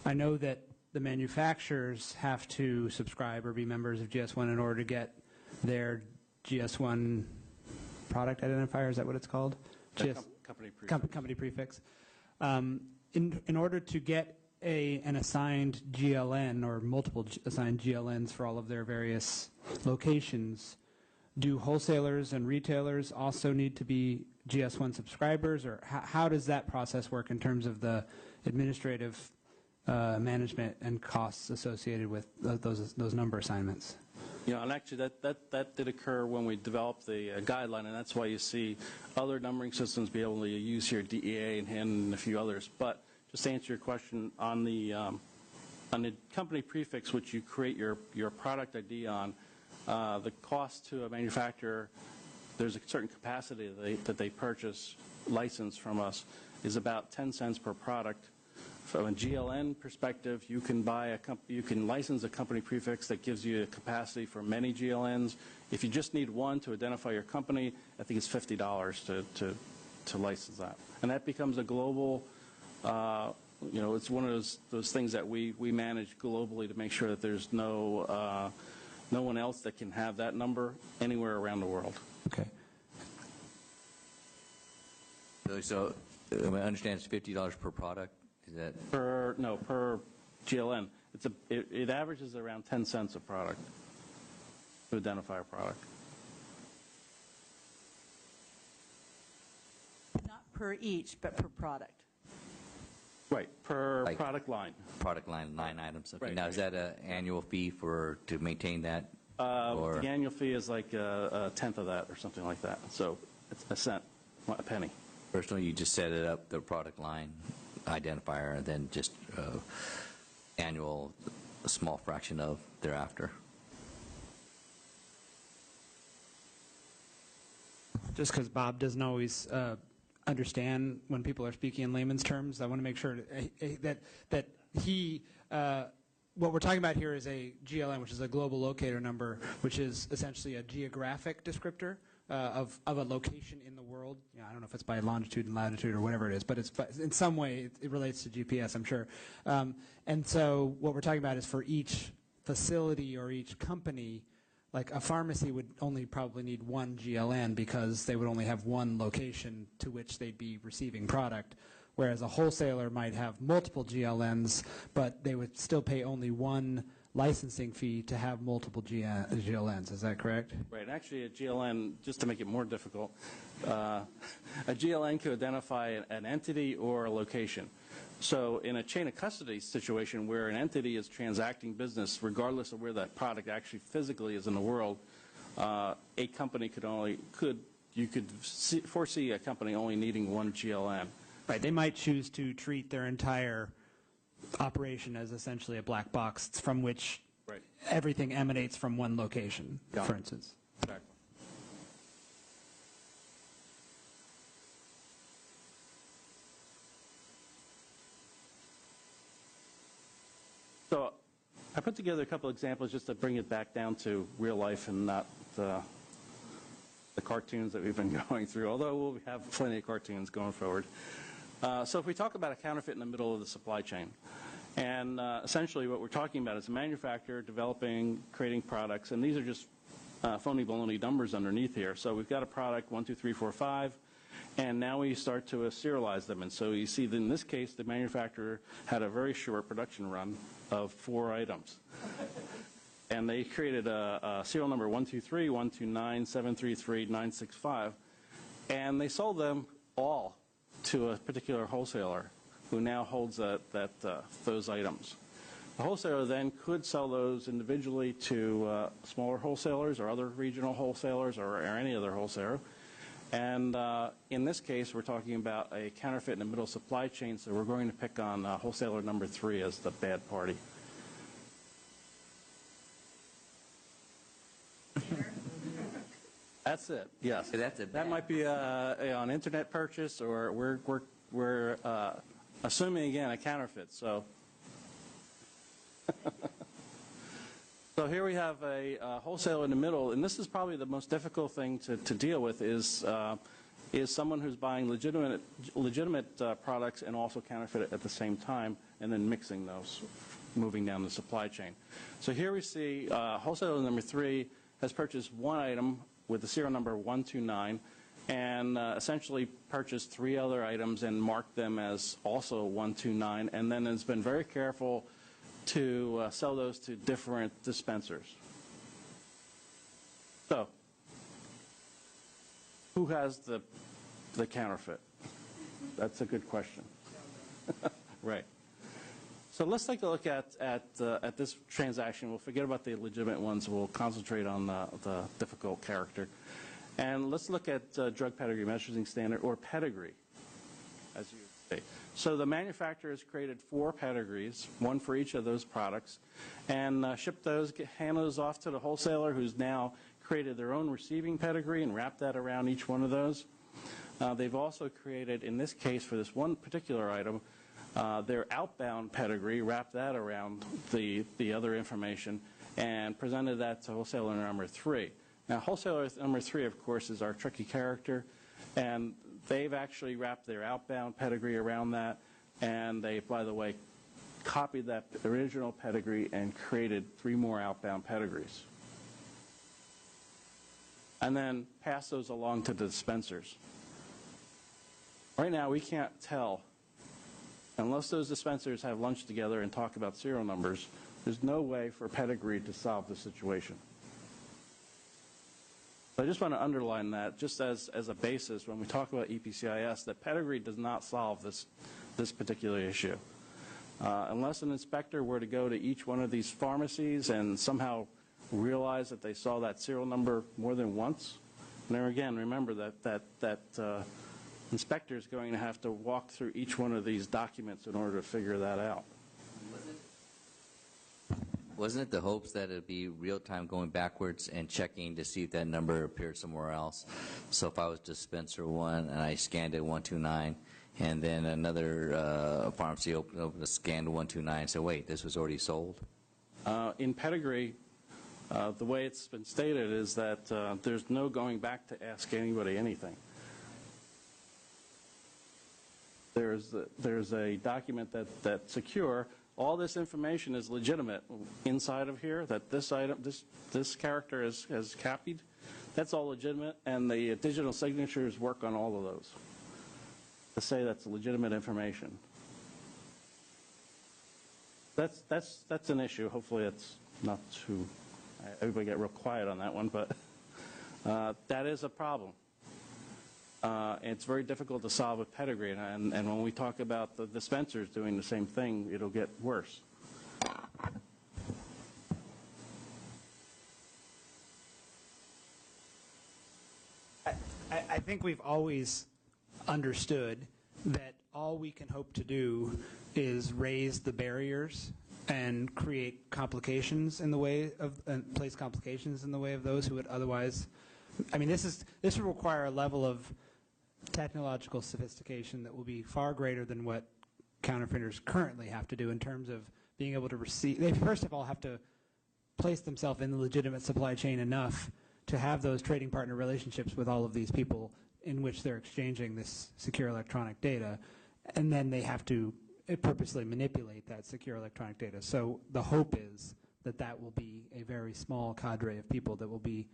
I know that the manufacturers have to subscribe or be members of GS1 in order to get their GS1 product identifier. Is that what it's called? Company prefix. Company prefix. In order to get an assigned GLN or multiple assigned GLNs for all of their various locations, do wholesalers and retailers also need to be GS1 subscribers, or how does that process work in terms of the administrative management and costs associated with those number assignments? Yeah, and actually that did occur when we developed the guideline, and that's why you see other numbering systems be able to use here, DEA and a few others. But just to answer your question, on the company prefix, which you create your product ID on, the cost to a manufacturer, there's a certain capacity that they purchase license from us, is about 10 cents per product from a GLN perspective, you can license a company prefix that gives you a capacity for many GLNs. If you just need one to identify your company, I think it's $50 to license that. And that becomes a global, it's one of those things that we manage globally to make sure that there's no one else that can have that number anywhere around the world. Okay. So I understand it's $50 per product? Is that Per GLN. It averages around 10 cents a product to identify a product. Not per each, but per product. Right, per Like product line. product line items? Okay. Right. Now, is that an annual fee to maintain that? Or The annual fee is like a tenth of that or something like that. So it's a cent, a penny. personally, you just set it up, the product line identifier, and then just annual, a small fraction of thereafter? Just because Bob doesn't always understand when people are speaking in layman's terms, I want to make sure that he, what we're talking about here is a GLN, which is a global locator number, which is essentially a geographic descriptor of a location in the world. I don't know if it's by longitude and latitude or whatever it is, but in some way it relates to GPS, I'm sure. And so what we're talking about is for each facility or each company, like a pharmacy would only probably need one GLN because they would only have one location to which they'd be receiving product, whereas a wholesaler might have multiple GLNs, but they would still pay only one licensing fee to have multiple GLNs. Is that correct? Right. Actually, a GLN, just to make it more difficult, a GLN could identify an entity or a location. So in a chain of custody situation where an entity is transacting business, regardless of where that product actually physically is in the world, a company you could foresee a company only needing one GLN. Right. They might choose to treat their entire operation as essentially a black box from which everything emanates from one location, for instance. Exactly. So I put together a couple examples just to bring it back down to real life and not the cartoons that we've been going through, although we'll have plenty of cartoons going forward. So if we talk about a counterfeit in the middle of the supply chain, and essentially what we're talking about is a manufacturer developing, creating products, and these are just phony baloney numbers underneath here. So we've got a product, 1, 2, 3, 4, 5, and now we start to serialize them. And so you see that in this case, the manufacturer had a very short production run of 4 items. And they created a serial number 123, 129, 733, 965, and they sold them all to a particular wholesaler who now holds those items. The wholesaler then could sell those individually to smaller wholesalers or other regional wholesalers or any other wholesaler. And in this case, we're talking about a counterfeit in the middle supply chain, so we're going to pick on wholesaler number 3 as the bad party. That's it. Yes. That might be an internet purchase, or we're assuming again a counterfeit. So, so here we have a wholesaler in the middle, and this is probably the most difficult thing to deal with. Is someone who's buying legitimate products and also counterfeit it at the same time, and then mixing those, moving down the supply chain. So here we see wholesaler number 3 has purchased one item with the serial number 129, and essentially purchased 3 other items and marked them as also 129, and then has been very careful to sell those to different dispensers. So, who has the counterfeit? That's a good question. Right. So let's take a look at this transaction. We'll forget about the legitimate ones. We'll concentrate on the difficult character. And let's look at drug pedigree measuring standard, or pedigree, as you would say. So the manufacturer has created 4 pedigrees, one for each of those products, and shipped those, handed those off to the wholesaler, who's now created their own receiving pedigree and wrapped that around each one of those. They've also created, in this case, for this one particular item, their outbound pedigree, wrapped that around the other information, and presented that to wholesaler number 3. Now, wholesaler number 3, of course, is our tricky character, and they've actually wrapped their outbound pedigree around that, and they, by the way, copied that original pedigree and created 3 more outbound pedigrees. And then pass those along to the dispensers. Right now, we can't tell, unless those dispensers have lunch together and talk about serial numbers, there's no way for pedigree to solve the situation. So I just want to underline that, just as a basis, when we talk about EPCIS, that pedigree does not solve this particular issue. Unless an inspector were to go to each one of these pharmacies and somehow realize that they saw that serial number more than once. And there again, remember that inspector is going to have to walk through each one of these documents in order to figure that out. Wasn't it the hopes that it would be real-time going backwards and checking to see if that number appeared somewhere else? So if I was dispenser 1 and I scanned it 129, and then another pharmacy opened up a scan to 129 and said, wait, this was already sold? In pedigree, the way it's been stated is that there's no going back to ask anybody anything. There's a document that's secure. All this information is legitimate inside of here, that this item, this character has copied. That's all legitimate, and the digital signatures work on all of those to say that's legitimate information. That's an issue. Hopefully it's not too, everybody get real quiet on that one, but that is a problem. It's very difficult to solve with pedigree, and when we talk about the dispensers doing the same thing, it'll get worse. I think we've always understood that all we can hope to do is raise the barriers and create complications in the way of, and place complications in the way of those who would otherwise. I mean, this would require a level of technological sophistication that will be far greater than what counterfeiters currently have to do in terms of being able to receive. They first of all have to place themselves in the legitimate supply chain enough to have those trading partner relationships with all of these people in which they're exchanging this secure electronic data, and then they have to purposely manipulate that secure electronic data. So the hope is that that will be a very small cadre of people that will be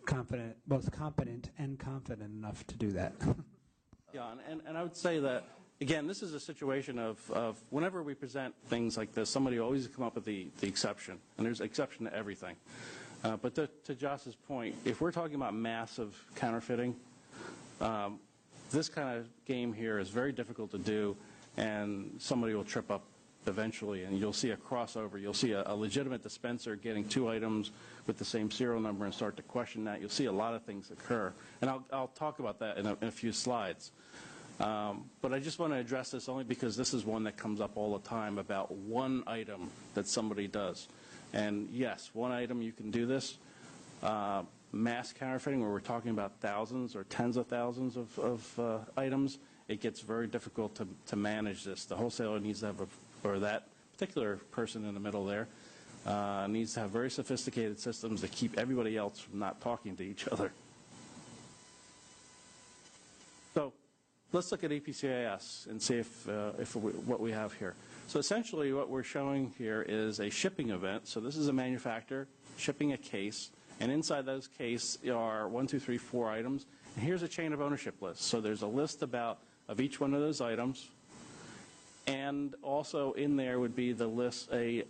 confident, both competent and confident enough to do that. Yeah, and I would say that, again, this is a situation of whenever we present things like this, somebody will always come up with the exception, and there's exception to everything. But to Josh's point, if we're talking about massive counterfeiting, this kind of game here is very difficult to do, and somebody will trip up eventually, and you'll see a crossover. You'll see a legitimate dispenser getting 2 items with the same serial number and start to question that. You'll see a lot of things occur, and I'll talk about that in a few slides. But I just want to address this only because this is one that comes up all the time about one item that somebody does. And yes, one item you can do this. Mass counterfeiting, where we're talking about thousands or tens of thousands of items, it gets very difficult to manage this. The wholesaler needs to have, or that particular person in the middle there, needs to have very sophisticated systems to keep everybody else from not talking to each other. So let's look at EPCIS and see what we have here. So essentially what we're showing here is a shipping event. So this is a manufacturer shipping a case, and inside those case are 1, 2, 3, 4 items. And here's a chain of ownership list. So there's a list of each one of those items, and also in there would be the list, an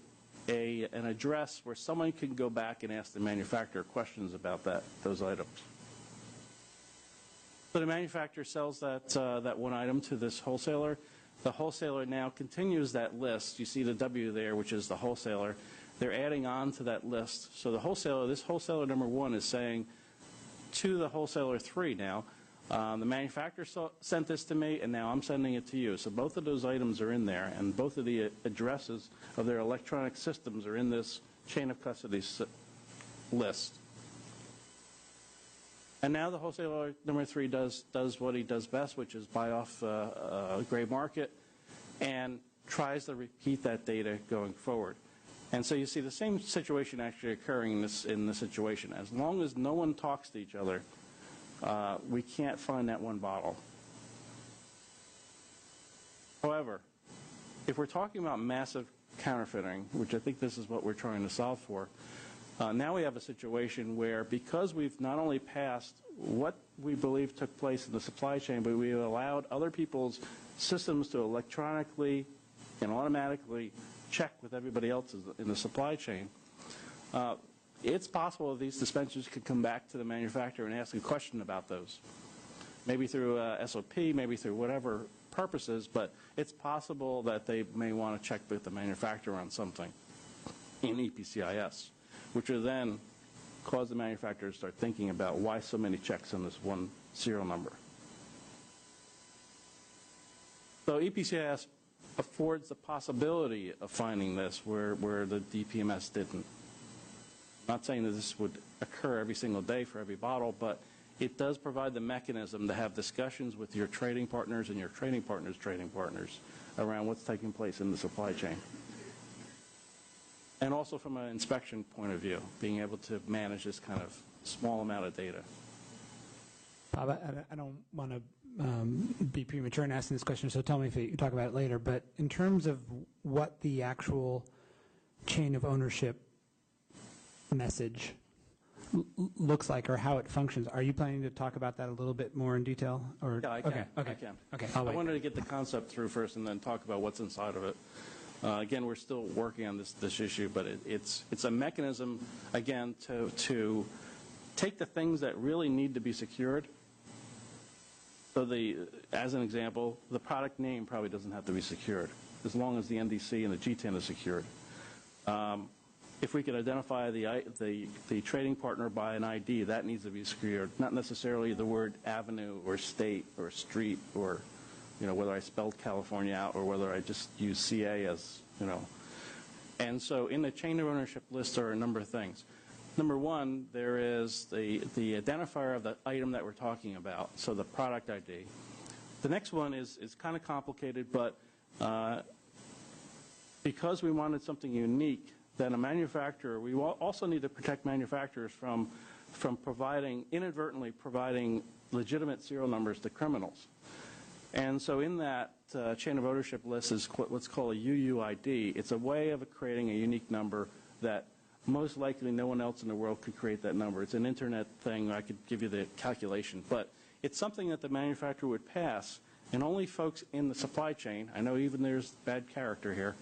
address where someone can go back and ask the manufacturer questions about those items. So the manufacturer sells that one item to this wholesaler. The wholesaler now continues that list. You see the W there, which is the wholesaler. They're adding on to that list. So the wholesaler, this wholesaler number 1 is saying to the wholesaler 3 now, the manufacturer sent this to me, and now I'm sending it to you. So both of those items are in there, and both of the addresses of their electronic systems are in this chain of custody list. And now the wholesaler number 3 does what he does best, which is buy off gray market, and tries to repeat that data going forward. And so you see the same situation actually occurring in this situation. As long as no one talks to each other, we can't find that one bottle. However, if we're talking about massive counterfeiting, which I think this is what we're trying to solve for, now we have a situation where, because we've not only passed what we believe took place in the supply chain, but we have allowed other people's systems to electronically and automatically check with everybody else in the supply chain, it's possible that these dispensers could come back to the manufacturer and ask a question about those. Maybe through SOP, maybe through whatever purposes, but it's possible that they may want to check with the manufacturer on something in EPCIS, which will then cause the manufacturer to start thinking about why so many checks on this one serial number. So EPCIS affords the possibility of finding this where the DPMS didn't. I'm not saying that this would occur every single day for every bottle, but it does provide the mechanism to have discussions with your trading partners and your trading partners' trading partners around what's taking place in the supply chain. And also from an inspection point of view, being able to manage this kind of small amount of data. Bob, I don't want to be premature in asking this question, so tell me if you talk about it later, but in terms of what the actual chain of ownership message looks like or how it functions, are you planning to talk about that a little bit more in detail? Or? Yeah, I can. Okay. I can. Okay. I wanted to get the concept through first and then talk about what's inside of it. Again, we're still working on this issue, but it's a mechanism, again, to take the things that really need to be secured. So as an example, the product name probably doesn't have to be secured, as long as the NDC and the GTAN is secured. If we could identify the trading partner by an ID, that needs to be secured, not necessarily the word avenue or state or street or, whether I spelled California out or whether I just use CA as, And so in the chain of ownership list are a number of things. Number one, there is the identifier of the item that we're talking about, so the product ID. The next one is kind of complicated, but because we wanted something unique, then a manufacturer, we also need to protect manufacturers from inadvertently providing legitimate serial numbers to criminals. And so in that chain of ownership list is what's called a UUID. It's a way of creating a unique number that most likely no one else in the world could create that number. It's an internet thing. I could give you the calculation. But it's something that the manufacturer would pass, and only folks in the supply chain, I know even there's bad character here,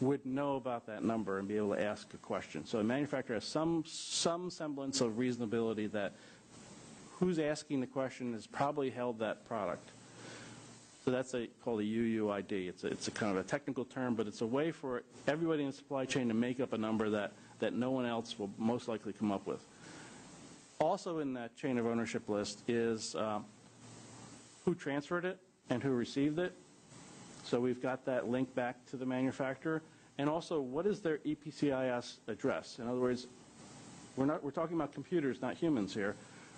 would know about that number and be able to ask a question. So a manufacturer has some semblance of reasonability that who's asking the question has probably held that product. So that's called a UUID. It's a kind of a technical term, but it's a way for everybody in the supply chain to make up a number that no one else will most likely come up with. Also in that chain of ownership list is who transferred it and who received it. So we've got that link back to the manufacturer. And also, what is their EPCIS address? In other words, we're talking about computers, not humans here.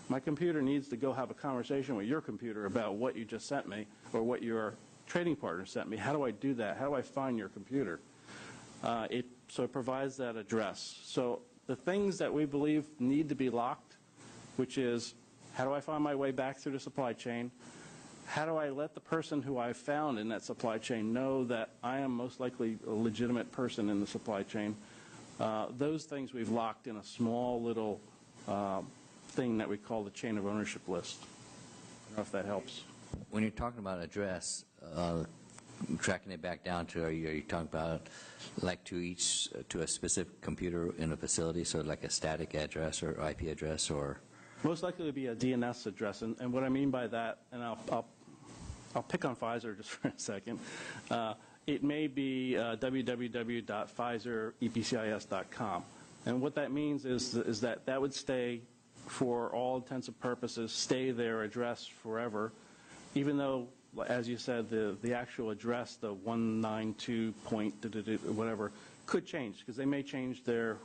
My computer needs to go have a conversation with your computer about what you just sent me or what your trading partner sent me. How do I do that? How do I find your computer? So it provides that address. So the things that we believe need to be locked, which is how do I find my way back through the supply chain? How do I let the person who I found in that supply chain know that I am most likely a legitimate person in the supply chain? Those things we've locked in a small little thing that we call the chain of ownership list. I don't know if that helps. When you're talking about address, tracking it back down to, are you talking about like to a specific computer in a facility, so like a static address or IP address, or? Most likely to be a DNS address, and what I mean by that, and I'll pick on Pfizer just for a second. It may be www.pfizerepcis.com, and what that means is that would stay, for all intents and purposes, stay their address forever, even though, as you said, the actual address, the 192 point whatever, could change, because they may change their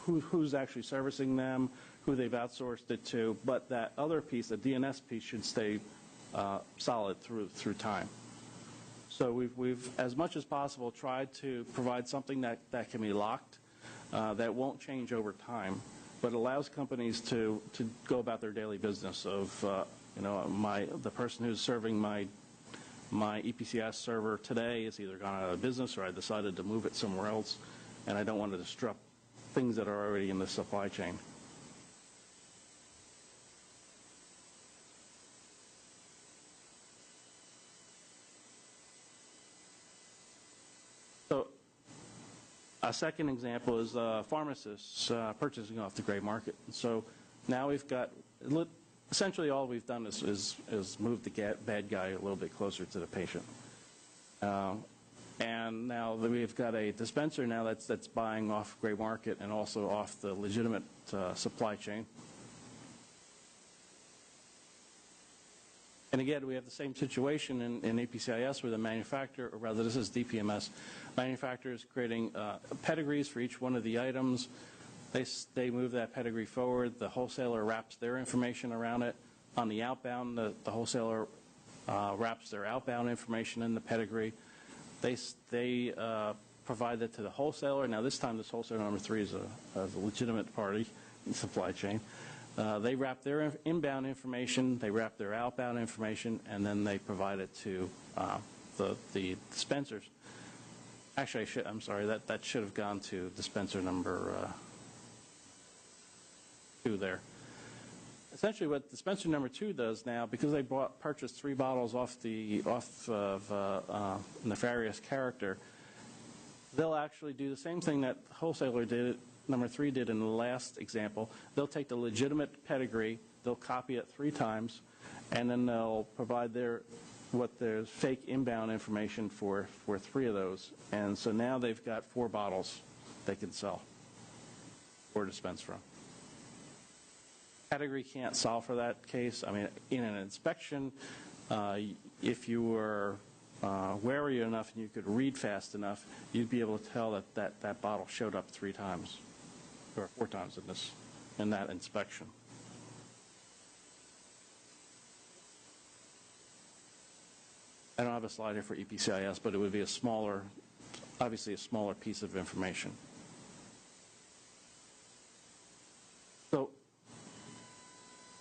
who's actually servicing them, who they've outsourced it to, but that other piece, the DNS piece, should stay solid through time. So we've, as much as possible, tried to provide something that can be locked, that won't change over time, but allows companies to go about their daily business of, the person who's serving my EPCS server today is either gone out of business or I decided to move it somewhere else, and I don't want to disrupt things that are already in the supply chain. So a second example is pharmacists purchasing off the gray market. So now we've got, essentially all we've done is move the bad guy a little bit closer to the patient. And now we've got a dispenser now that's buying off gray market and also off the legitimate supply chain. And again, we have the same situation in EPCIS where the manufacturer, or rather this is DPMS, manufacturers creating pedigrees for each one of the items. They move that pedigree forward. The wholesaler wraps their information around it. On the outbound, the wholesaler wraps their outbound information in the pedigree. They provide that to the wholesaler. Now this time this wholesaler number 3 is a legitimate party in supply chain. They wrap their inbound information, they wrap their outbound information, and then they provide it to the dispensers. Actually, I'm sorry, that should have gone to dispenser number 2 there. Essentially what dispenser number 2 does now, because they purchased 3 bottles off of nefarious character, they'll actually do the same thing that the wholesaler did, number 3 did in the last example. They'll take the legitimate pedigree, they'll copy it 3 times, and then they'll provide their fake inbound information for 3 of those. And so now they've got 4 bottles they can sell or dispense from. Pedigree can't solve for that case. I mean, in an inspection, if you were wary enough and you could read fast enough, you'd be able to tell that bottle showed up 3 times or 4 times in that inspection. I don't have a slide here for EPCIS, but it would be obviously a smaller piece of information. So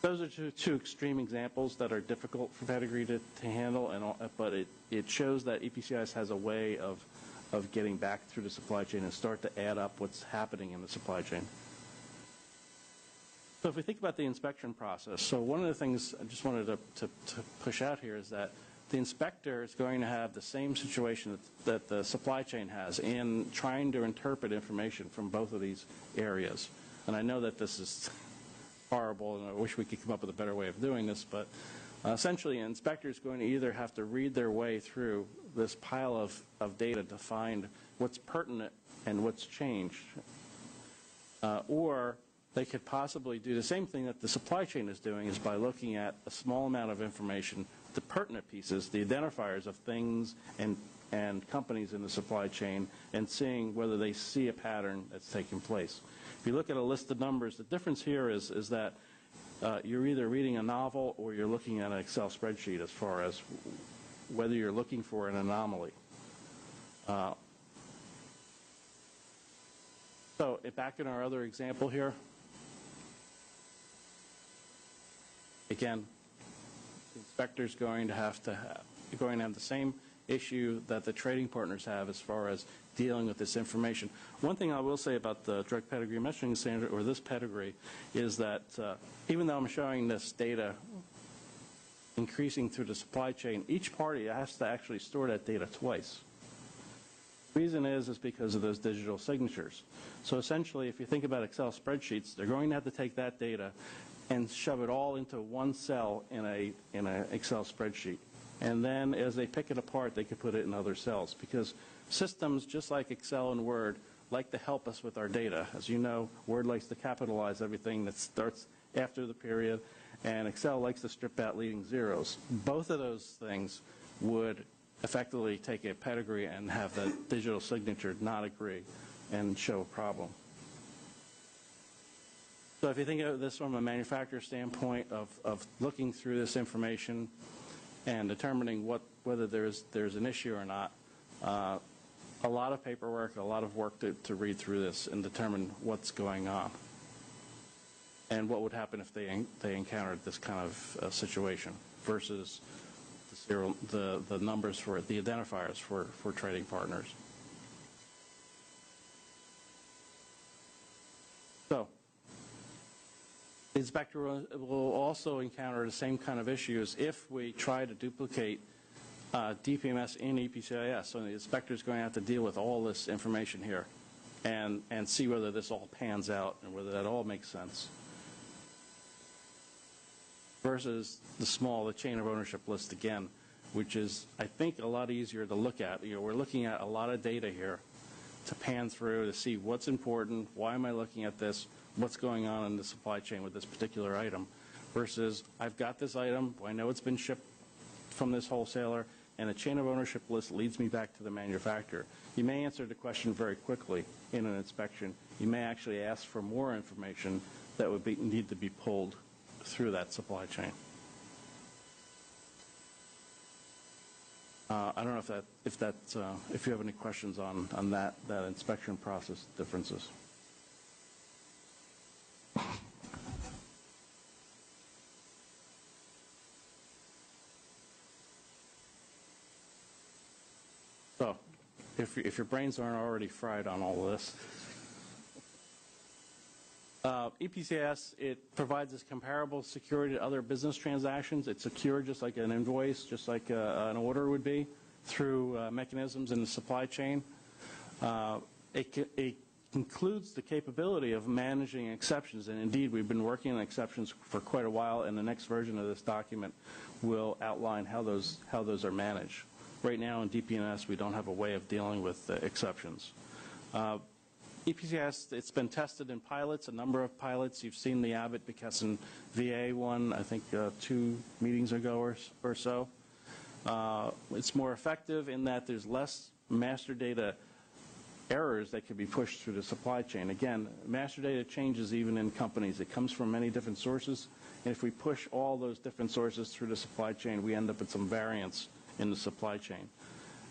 those are two extreme examples that are difficult for pedigree to handle, but it shows that EPCIS has a way of getting back through the supply chain and start to add up what's happening in the supply chain. So if we think about the inspection process, so one of the things I just wanted to push out here is that the inspector is going to have the same situation that the supply chain has in trying to interpret information from both of these areas. And I know that this is horrible, and I wish we could come up with a better way of doing this, but essentially an inspector is going to either have to read their way through this pile of data to find what's pertinent and what's changed, or they could possibly do the same thing that the supply chain is doing, is by looking at a small amount of information, the pertinent pieces, the identifiers of things and companies in the supply chain, and seeing whether they see a pattern that's taking place. If you look at a list of numbers, the difference here is that you're either reading a novel or you're looking at an Excel spreadsheet as far as whether you're looking for an anomaly. So back in our other example here, again, the inspector's going to have the same issue that the trading partners have as far as dealing with this information. One thing I will say about the direct pedigree messaging standard, or this pedigree, is that even though I'm showing this data increasing through the supply chain, each party has to actually store that data twice. The reason is because of those digital signatures. So essentially, if you think about Excel spreadsheets, they're going to have to take that data and shove it all into one cell in an Excel spreadsheet. And then as they pick it apart, they can put it in other cells, because systems, just like Excel and Word, like to help us with our data. As you know, Word likes to capitalize everything that starts after the period, and Excel likes to strip out leading zeros. Both of those things would effectively take a pedigree and have the digital signature not agree and show a problem. So if you think of this from a manufacturer standpoint of looking through this information and determining what whether there's an issue or not. A lot of paperwork, a lot of work to read through this and determine what's going on and what would happen if they encountered this kind of situation versus the numbers for the identifiers for trading partners. So the inspector will also encounter the same kind of issues if we try to duplicate DPMS in EPCIS. So the inspector is going to have to deal with all this information here and see whether this all pans out and whether that all makes sense. Versus the chain of ownership list again, which is, I think, a lot easier to look at. We're looking at a lot of data here to pan through to see what's important, why am I looking at this, what's going on in the supply chain with this particular item, versus I've got this item, I know it's been shipped from this wholesaler, and the chain of ownership list leads me back to the manufacturer. You may answer the question very quickly in an inspection. You may actually ask for more information that would need to be pulled through that supply chain. I don't know if you have any questions on that inspection process differences. So, if your brains aren't already fried on all of this, EPCIS, it provides us comparable security to other business transactions. It's secure just like an invoice, just like an order would be, through mechanisms in the supply chain. It includes the capability of managing exceptions, and indeed we've been working on exceptions for quite a while, and the next version of this document will outline how those are managed. Right now in DPNS we don't have a way of dealing with exceptions. EPCIS, it's been tested in pilots, a number of pilots. You've seen the Abbott McKesson VA one, I think 2 meetings ago or so. It's more effective in that there's less master data errors that can be pushed through the supply chain. Again, master data changes even in companies. It comes from many different sources, and if we push all those different sources through the supply chain, we end up with some variance in the supply chain.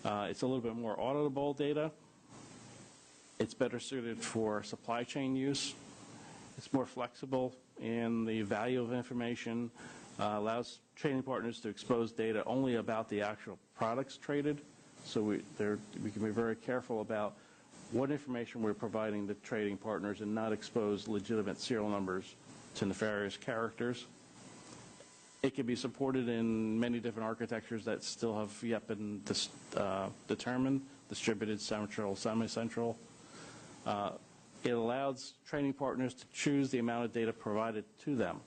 It's a little bit more auditable data. It's better suited for supply chain use. It's more flexible in the value of information, allows trading partners to expose data only about the actual products traded. So we can be very careful about what information we're providing to trading partners and not expose legitimate serial numbers to nefarious characters. It can be supported in many different architectures that still have yet been determined, distributed, central, semi-central. It allows trading partners to choose the amount of data provided to them.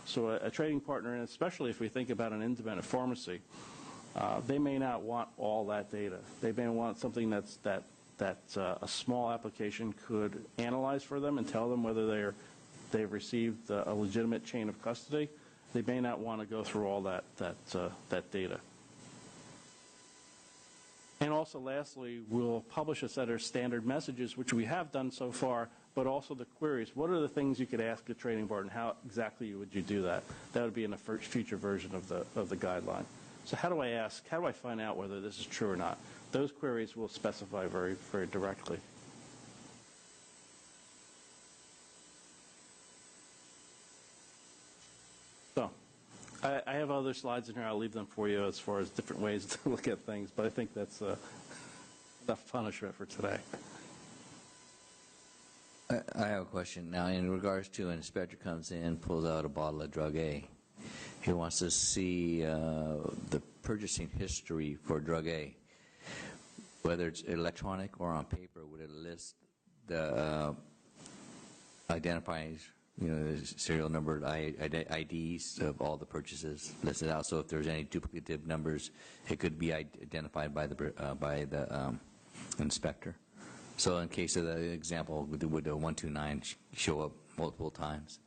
So a trading partner, and especially if we think about an independent pharmacy, they may not want all that data. They may want something that a small application could analyze for them and tell them whether they've received a legitimate chain of custody. They may not want to go through all that data. And also, lastly, we'll publish a set of standard messages, which we have done so far, but also the queries. What are the things you could ask a trading partner? How exactly would you do that? That would be in a future version of the guideline. So how do I ask? How do I find out whether this is true or not? Those queries will specify very, very directly. So I have other slides in here. I'll leave them for you as far as different ways to look at things, but I think that's enough punishment for today. I have a question. Now, in regards to an inspector comes in, pulls out a bottle of drug A. He wants to see the purchasing history for drug A. Whether it's electronic or on paper, would it list the identifies, the serial number IDs of all the purchases listed out? So if there's any duplicative numbers, it could be identified by the inspector. So in case of the example, would the 129 show up multiple times,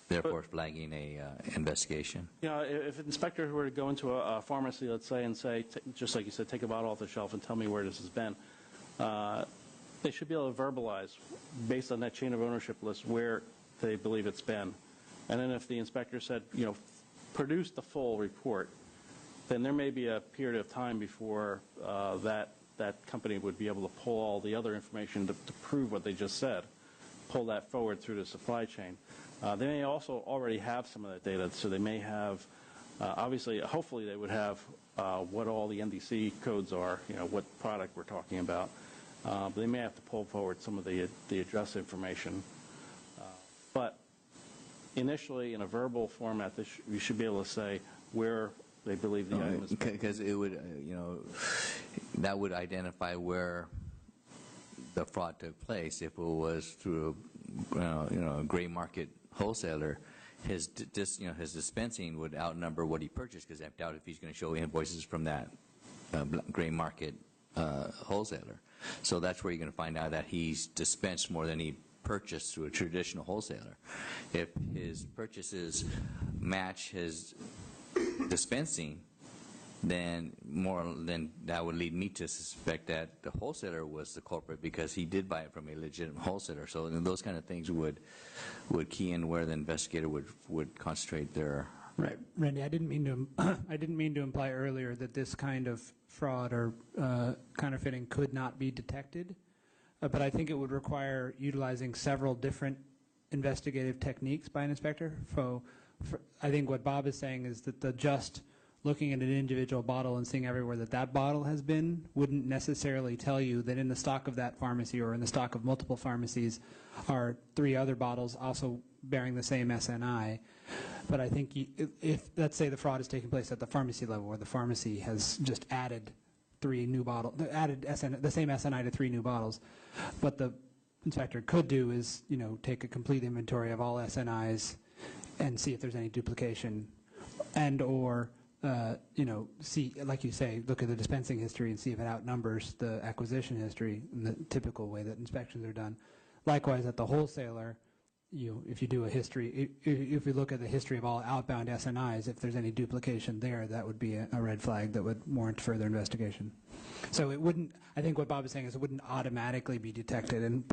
therefore flagging a investigation? If an inspector were to go into a pharmacy, let's say, and say, just like you said, take a bottle off the shelf and tell me where this has been, they should be able to verbalize, based on that chain of ownership list, where they believe it's been. And then if the inspector said, produce the full report, then there may be a period of time before that company would be able to pull all the other information to prove what they just said, pull that forward through the supply chain. They may also already have some of that data, so they may have, obviously, hopefully they would have what all the NDC codes are, what product we're talking about. But they may have to pull forward some of the address information. But initially, in a verbal format, you should be able to say where they believe the item is. Because it would, that would identify where the fraud took place. If it was through a gray market wholesaler, his dispensing would outnumber what he purchased, because I doubt if he's going to show invoices from that gray market wholesaler. So that's where you're going to find out that he's dispensed more than he purchased through a traditional wholesaler. If his purchases match his dispensing, then that would lead me to suspect that the wholesaler was the culprit, because he did buy it from a legitimate wholesaler. So those kind of things would key in where the investigator would concentrate their. Right, Randy. I didn't mean to imply earlier that this kind of fraud or counterfeiting could not be detected, but I think it would require utilizing several different investigative techniques by an inspector. So, I think what Bob is saying is that just looking at an individual bottle and seeing everywhere that bottle has been wouldn't necessarily tell you that in the stock of that pharmacy or in the stock of multiple pharmacies are 3 other bottles also bearing the same SNI. But I think if, let's say, the fraud is taking place at the pharmacy level, where the pharmacy has just added 3 new bottles, added the same SNI to 3 new bottles, what the inspector could do is, take a complete inventory of all SNIs and see if there's any duplication, and or see, like you say, look at the dispensing history and see if it outnumbers the acquisition history in the typical way that inspections are done. Likewise, at the wholesaler, if you do a history, if you look at the history of all outbound SNIs, if there's any duplication there, that would be a red flag that would warrant further investigation. So it wouldn't, I think what Bob is saying is it wouldn't automatically be detected. And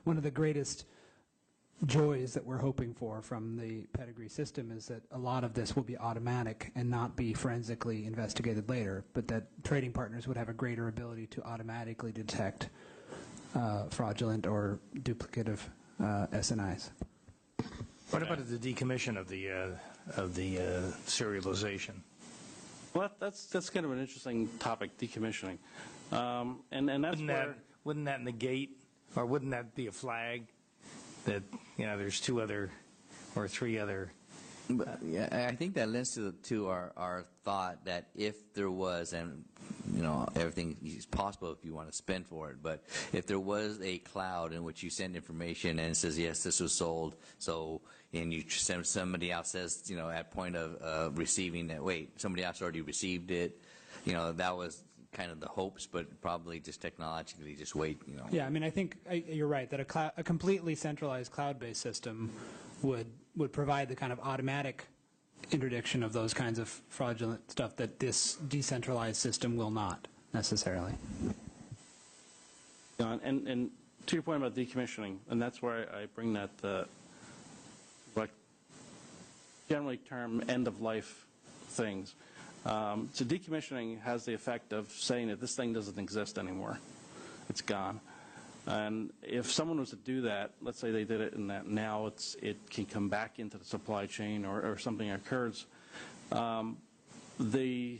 one of the greatest joys that we're hoping for from the pedigree system is that a lot of this will be automatic and not be forensically investigated later, but that trading partners would have a greater ability to automatically detect fraudulent or duplicative SNIs. What about the decommission of the serialization? Well, that's kind of an interesting topic, decommissioning, and that's wouldn't that negate, or wouldn't that be a flag that there's 2 other or 3 other? But, yeah, I think that lends to our thought that if there was, and everything is possible if you want to spend for it, but if there was a cloud in which you send information and it says, yes, this was sold, so, and you send somebody else says, at point of receiving that, wait, somebody else already received it, that was kind of the hopes, but probably just technologically just wait, Yeah, I mean, I think you're right that a completely centralized cloud-based system would provide the kind of automatic interdiction of those kinds of fraudulent stuff that this decentralized system will not necessarily. And to your point about decommissioning, and that's where I bring that what generally term end-of-life things. So decommissioning has the effect of saying that this thing doesn't exist anymore. It's gone. And if someone was to do that, let's say they did it and that now it can come back into the supply chain or something occurs, the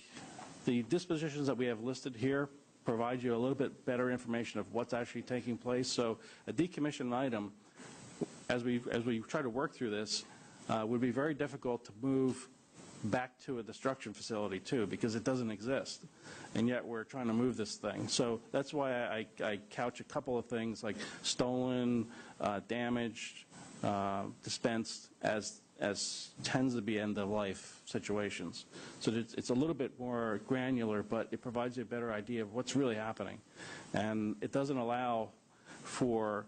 dispositions that we have listed here provide you a little bit better information of what's actually taking place. So a decommissioned item, as we try to work through this, would be very difficult to move back to a destruction facility too, because it doesn't exist, and yet we're trying to move this thing. So that's why I couch a couple of things like stolen, damaged, dispensed as tends to be end-of-life situations. So it's a little bit more granular, but it provides you a better idea of what's really happening, and it doesn't allow for.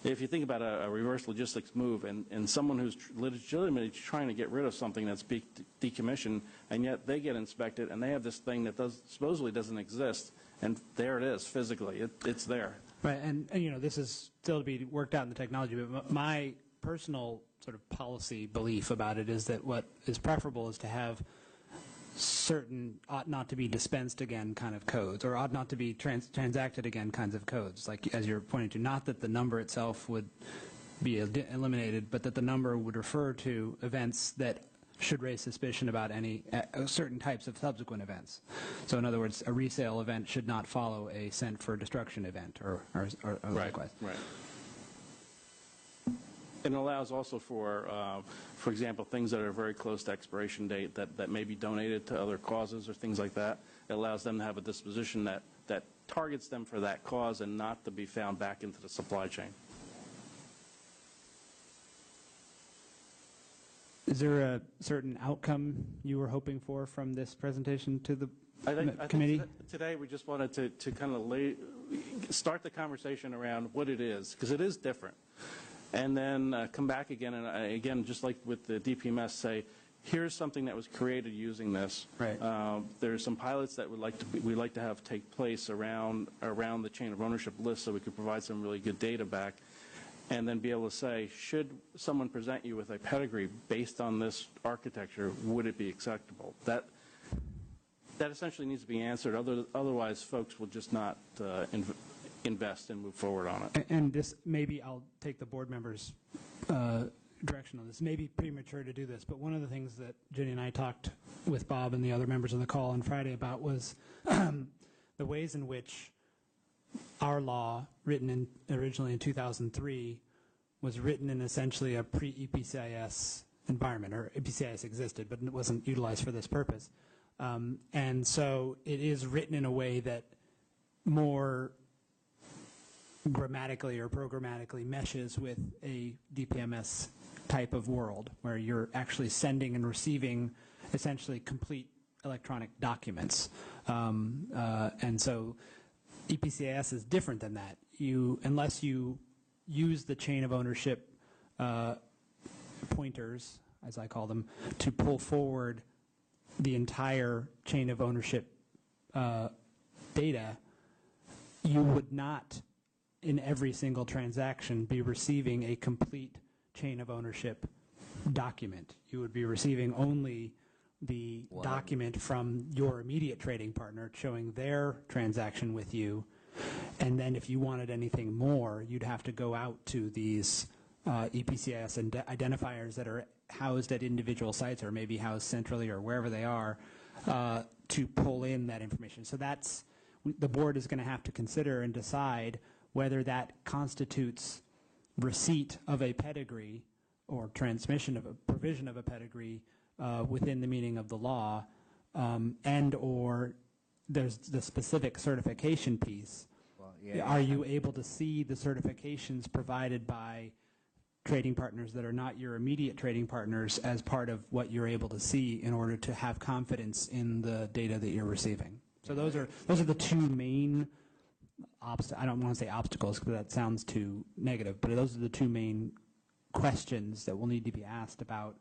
If you think about a reverse logistics move and someone who's legitimately trying to get rid of something that's decommissioned, and yet they get inspected and they have this thing that supposedly doesn't exist, and there it is physically, it's there. Right, and this is still to be worked out in the technology, but my personal sort of policy belief about it is that what is preferable is to have certain ought not to be dispensed again kind of codes, or ought not to be transacted again kinds of codes, like as you're pointing to, not that the number itself would be eliminated, but that the number would refer to events that should raise suspicion about any certain types of subsequent events. So in other words, a resale event should not follow a sent for destruction event or likewise. Right. And it allows also for example, things that are very close to expiration date that may be donated to other causes or things like that. It allows them to have a disposition that targets them for that cause and not to be found back into the supply chain. Is there a certain outcome you were hoping for from this presentation to the committee? I think today we just wanted to kind of start the conversation around what it is, because it is different. And then come back again, and again, just like with the DPMS, say, here's something that was created using this. Right. There's some pilots that we'd like to have take place around the chain of ownership list, so we could provide some really good data back, and then be able to say, should someone present you with a pedigree based on this architecture, would it be acceptable? That essentially needs to be answered. Otherwise, folks will just not invest and move forward on it. And this, maybe I'll take the board members' direction on this. It may be premature to do this, but one of the things that Jenny and I talked with Bob and the other members on the call on Friday about was the ways in which our law, written originally in 2003, was written in essentially a pre-EPCIS environment, or EPCIS existed, but it wasn't utilized for this purpose. And so it is written in a way that more grammatically or programmatically meshes with a DPMS type of world, where you're actually sending and receiving essentially complete electronic documents. And so EPCIS is different than that. Unless you use the chain of ownership pointers, as I call them, to pull forward the entire chain of ownership data, you would not, in every single transaction, be receiving a complete chain of ownership document. You would be receiving only the document from your immediate trading partner showing their transaction with you. And then if you wanted anything more, you'd have to go out to these EPCIS and identifiers that are housed at individual sites, or maybe housed centrally or wherever they are, to pull in that information. So that's, the board is going to have to consider and decide whether that constitutes receipt of a pedigree or transmission of a provision of a pedigree within the meaning of the law, and or there's the specific certification piece. Well, yeah. Are you able to see the certifications provided by trading partners that are not your immediate trading partners as part of what you're able to see in order to have confidence in the data that you're receiving? So those are the two main I don't want to say obstacles because that sounds too negative, but those are the two main questions that will need to be asked about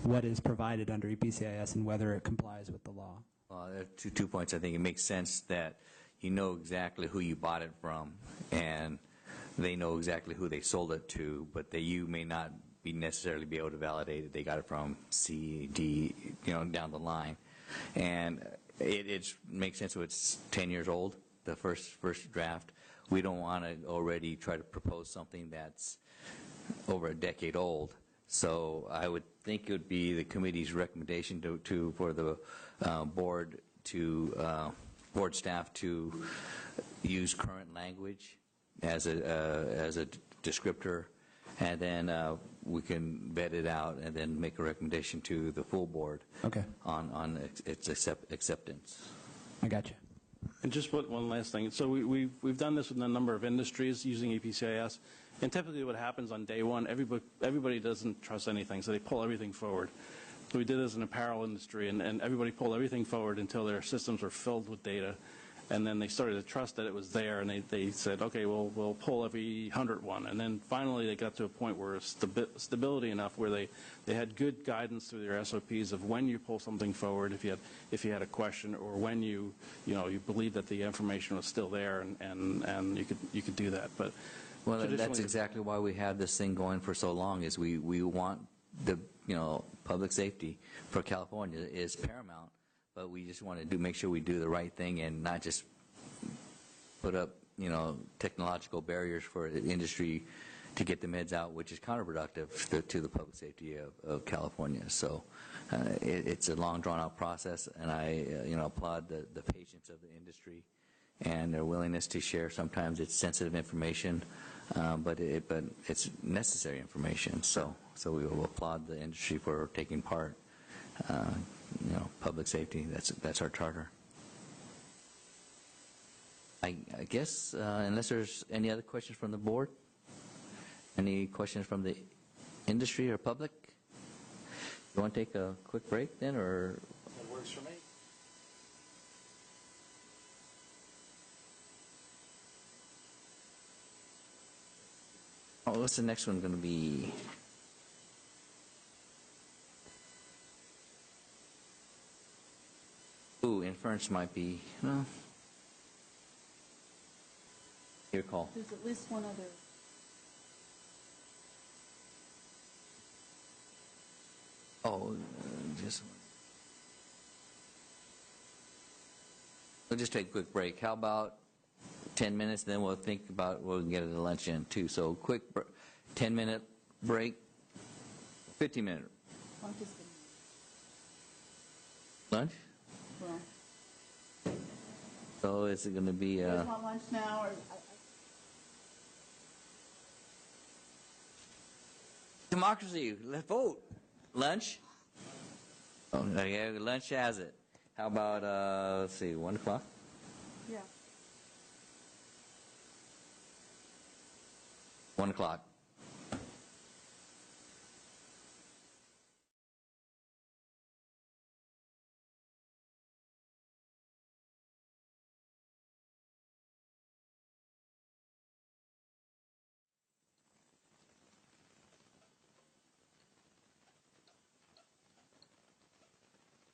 what is provided under EPCIS and whether it complies with the law. Well, there are two points. I think it makes sense that you know exactly who you bought it from, and they know exactly who they sold it to, but you may not necessarily be able to validate it. They got it from C, D, down the line. And it makes sense if it's 10 years old, the first draft. We don't want to already try to propose something that's over a decade old. So I would think it would be the committee's recommendation for the board staff to use current language as a descriptor, and then we can vet it out and then make a recommendation to the full board on its acceptance. I got you. And just one last thing. So we've done this with a number of industries using EPCIS, and typically what happens on day one, everybody doesn't trust anything, so they pull everything forward. So we did this in the apparel industry, and everybody pulled everything forward until their systems were filled with data. And then they started to trust that it was there, and they said, okay, we'll pull every 100 one. And then finally they got to a point where stability enough where they had good guidance through their SOPs of when you pull something forward, if you had a question, or when you believe that the information was still there, and you could do that. But well, that's exactly why we have this thing going for so long. Is we want the public safety for California is paramount. but we just want to make sure we do the right thing and not just put up, technological barriers for the industry to get the meds out, which is counterproductive to the public safety of California. So it's a long, drawn-out process, and I applaud the patience of the industry and their willingness to share. Sometimes it's sensitive information, but it's necessary information. So we will applaud the industry for taking part. Public safety, that's our charter. I guess, unless there's any other questions from the board, any questions from the industry or public? You want to take a quick break then, or? That works for me. Oh, what's the next one going to be? Ooh, inference might be, your call. There's at least one other. Oh, we'll just take a quick break. How about 10 minutes, then we'll think about, we'll get to the lunch in too. So quick 10-minute break, 15-minute. Lunch? Well, So is it going to be? you guys want lunch now, or? Democracy, let's vote. Lunch? Oh, yeah, lunch has it. How about, let's see, 1 o'clock? Yeah. 1 o'clock.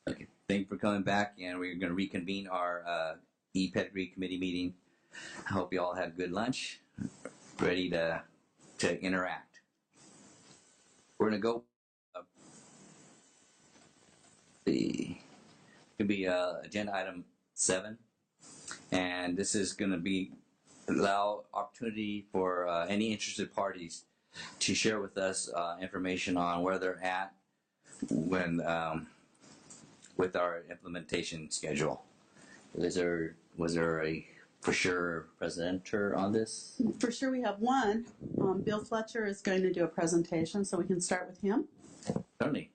Okay, thank you for coming back, and we're going to reconvene our e-Pedigree committee meeting. I hope you all had a good lunch, ready to interact. We're going to go. It could be agenda item 7, and this is going to be allow opportunity for any interested parties to share with us information on where they're at when. With our implementation schedule. Was there a for sure presenter on this? For sure, we have one. Bill Fletcher is going to do a presentation, so we can start with him. Certainly.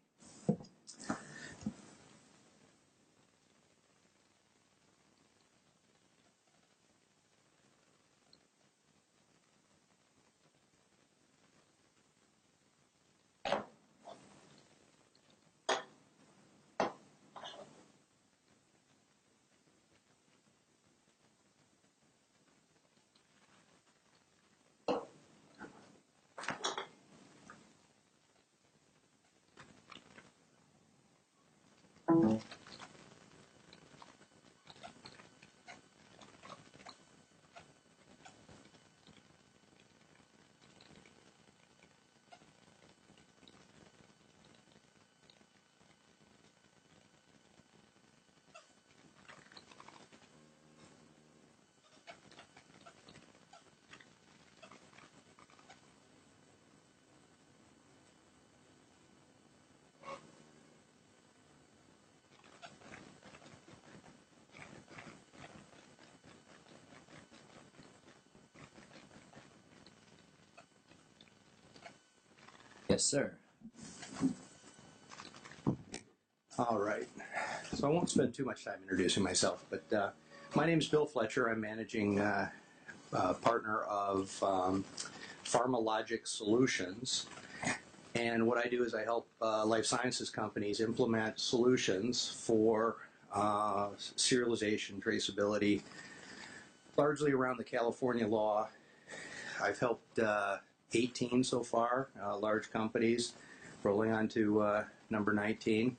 Yes, sir. All right. So I won't spend too much time introducing myself, but my name is Bill Fletcher. I'm managing partner of PharmaLogic Solutions. And what I do is I help life sciences companies implement solutions for serialization, traceability, largely around the California law. I've helped 18 so far, large companies, rolling on to number 19.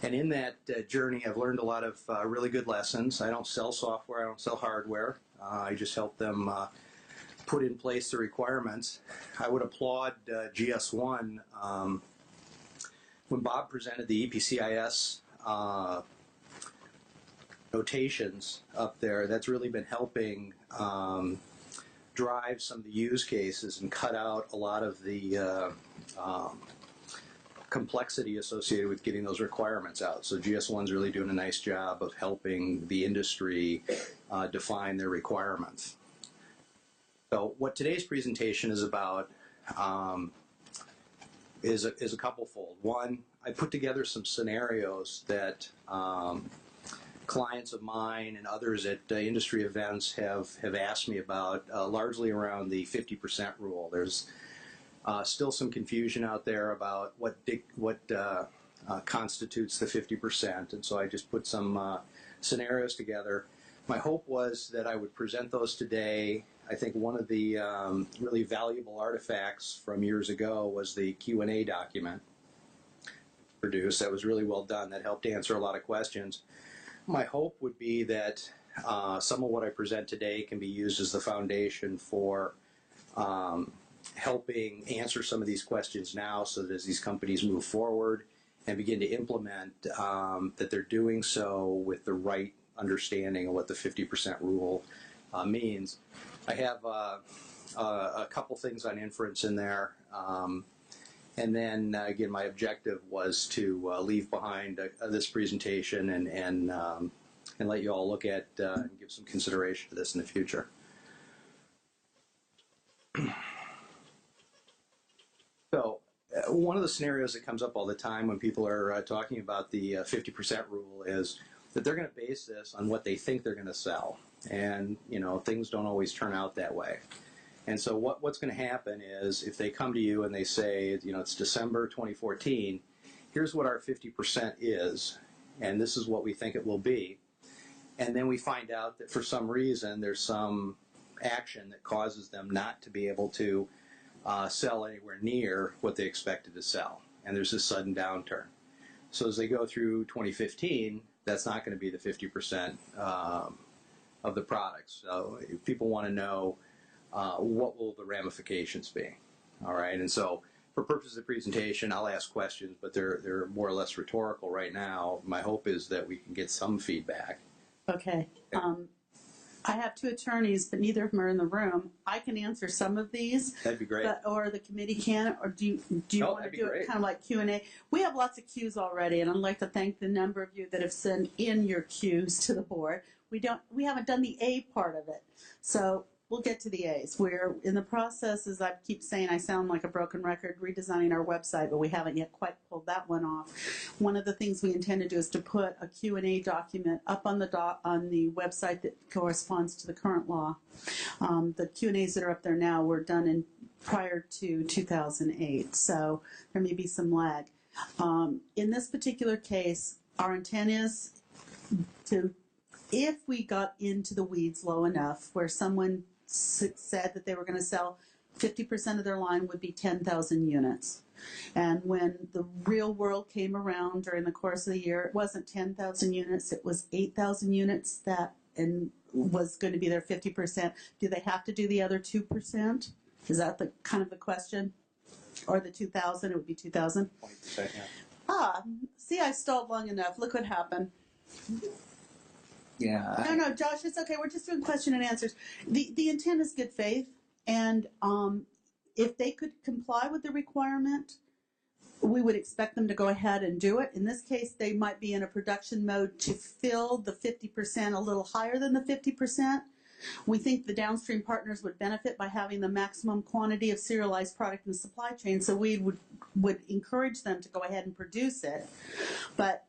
And in that journey, I've learned a lot of really good lessons. I don't sell software, I don't sell hardware. I just help them put in place the requirements. I would applaud GS1 when Bob presented the EPCIS notations up there, that's really been helping drive some of the use cases and cut out a lot of the complexity associated with getting those requirements out. So GS1's really doing a nice job of helping the industry define their requirements. So what today's presentation is about is a couple-fold. One, I put together some scenarios that clients of mine and others at industry events have asked me about, largely around the 50% rule. There's still some confusion out there about what constitutes the 50%, and so I just put some scenarios together. My hope was that I would present those today. I think one of the really valuable artifacts from years ago was the Q&A document produced. That was really well done. That helped answer a lot of questions. My hope would be that some of what I present today can be used as the foundation for helping answer some of these questions now, so that as these companies move forward and begin to implement, that they're doing so with the right understanding of what the 50% rule means. I have a couple things on inference in there, and then again, my objective was to leave behind this presentation and let you all look at and give some consideration to this in the future. So one of the scenarios that comes up all the time when people are talking about the 50% rule is that they're going to base this on what they think they're going to sell. And, you know, things don't always turn out that way. And so what's going to happen is if they come to you and they say, you know, it's December 2014, here's what our 50% is, and this is what we think it will be. And then we find out that for some reason there's some action that causes them not to be able to sell anywhere near what they expected to sell. And there's this sudden downturn. So as they go through 2015, that's not going to be the 50% of the products. So if people want to know what will the ramifications be. All right, and so for purposes of the presentation, I'll ask questions, but they're more or less rhetorical right now. My hope is that we can get some feedback. Okay. I have two attorneys, but neither of them are in the room. I can answer some of these. That'd be great. Or the committee can, or do you want to do it kind of like Q&A? We have lots of Qs already, and I'd like to thank the number of you that have sent in your Qs to the board. We haven't done the A part of it, so we'll get to the A's. We're in the process, as I keep saying, I sound like a broken record, redesigning our website, but we haven't yet quite pulled that one off. One of the things we intend to do is to put a Q&A document up on the website that corresponds to the current law. The Q&As that are up there now were done prior to 2008, so there may be some lag. In this particular case, our intent is to, if we got into the weeds low enough where someone said that they were going to sell 50% of their line would be 10,000 units. And when the real world came around during the course of the year, it wasn't 10,000 units, it was 8,000 units that was going to be their 50%. Do they have to do the other 2%? Is that the kind of the question? Or the 2,000, it would be 2,000? 20%, yeah. See, I stalled long enough. Look what happened. Yeah. No, Josh, it's okay. We're just doing question and answers. The intent is good faith, and if they could comply with the requirement, we would expect them to go ahead and do it. In this case, they might be in a production mode to fill the 50% a little higher than the 50%. We think the downstream partners would benefit by having the maximum quantity of serialized product in the supply chain, so we would encourage them to go ahead and produce it. But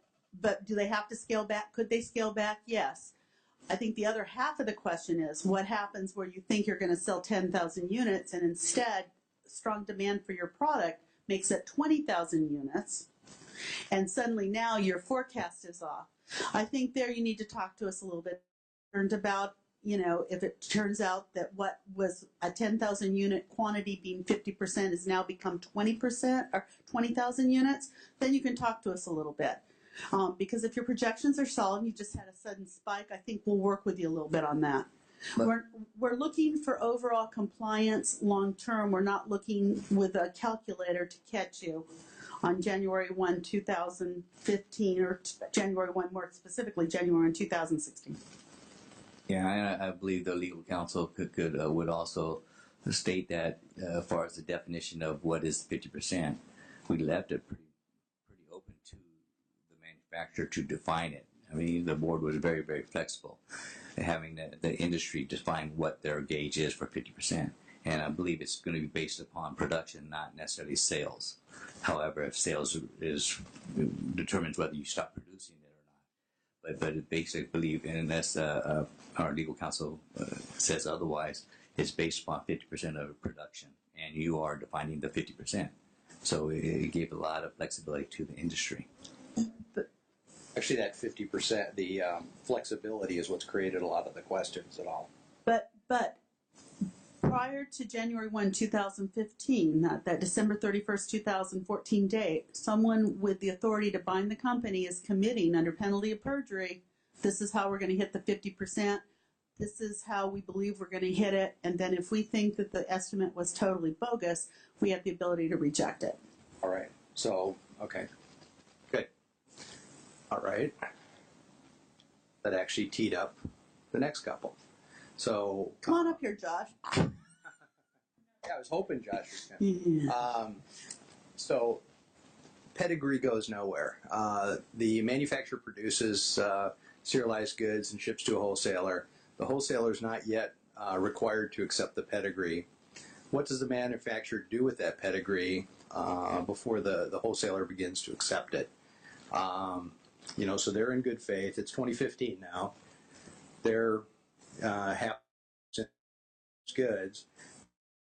do they have to scale back? Could they scale back? Yes. I think the other half of the question is, what happens where you think you're going to sell 10,000 units and instead strong demand for your product makes it 20,000 units, and suddenly now your forecast is off? I think there you need to talk to us a little bit about, you know, if it turns out that what was a 10,000 unit quantity being 50% has now become 20% or 20,000 units, then you can talk to us a little bit. Because if your projections are solid and you just had a sudden spike, I think we'll work with you a little bit on that. We're looking for overall compliance long term. We're not looking with a calculator to catch you on January 1, 2015, or January 1, more specifically, January 1, 2016. Yeah, and I believe the legal counsel would also state that as far as the definition of what is 50%, we left it pretty open to the manufacturer to define it. I mean, the board was very, very flexible, having the industry define what their gauge is for 50%. And I believe it's going to be based upon production, not necessarily sales. However, if sales determines whether you stop producing it or not. But it basically believe, unless our legal counsel says otherwise, it's based upon 50% of production, and you are defining the 50%. So it gave a lot of flexibility to the industry. Actually, that 50%, the flexibility is what's created a lot of the questions at all. But prior to January 1, 2015, that December 31st, 2014 date, someone with the authority to bind the company is committing under penalty of perjury, this is how we're going to hit the 50%, this is how we believe we're going to hit it, and then if we think that the estimate was totally bogus, we have the ability to reject it. All right. So, okay. Good. All right. That actually teed up the next couple. So Come on up here, Josh. yeah, I was hoping Josh was going to. So pedigree goes nowhere. The manufacturer produces serialized goods and ships to a wholesaler. The wholesaler is not yet required to accept the pedigree. What does the manufacturer do with that pedigree before the wholesaler begins to accept it? So they're in good faith. It's 2015 now. They're half goods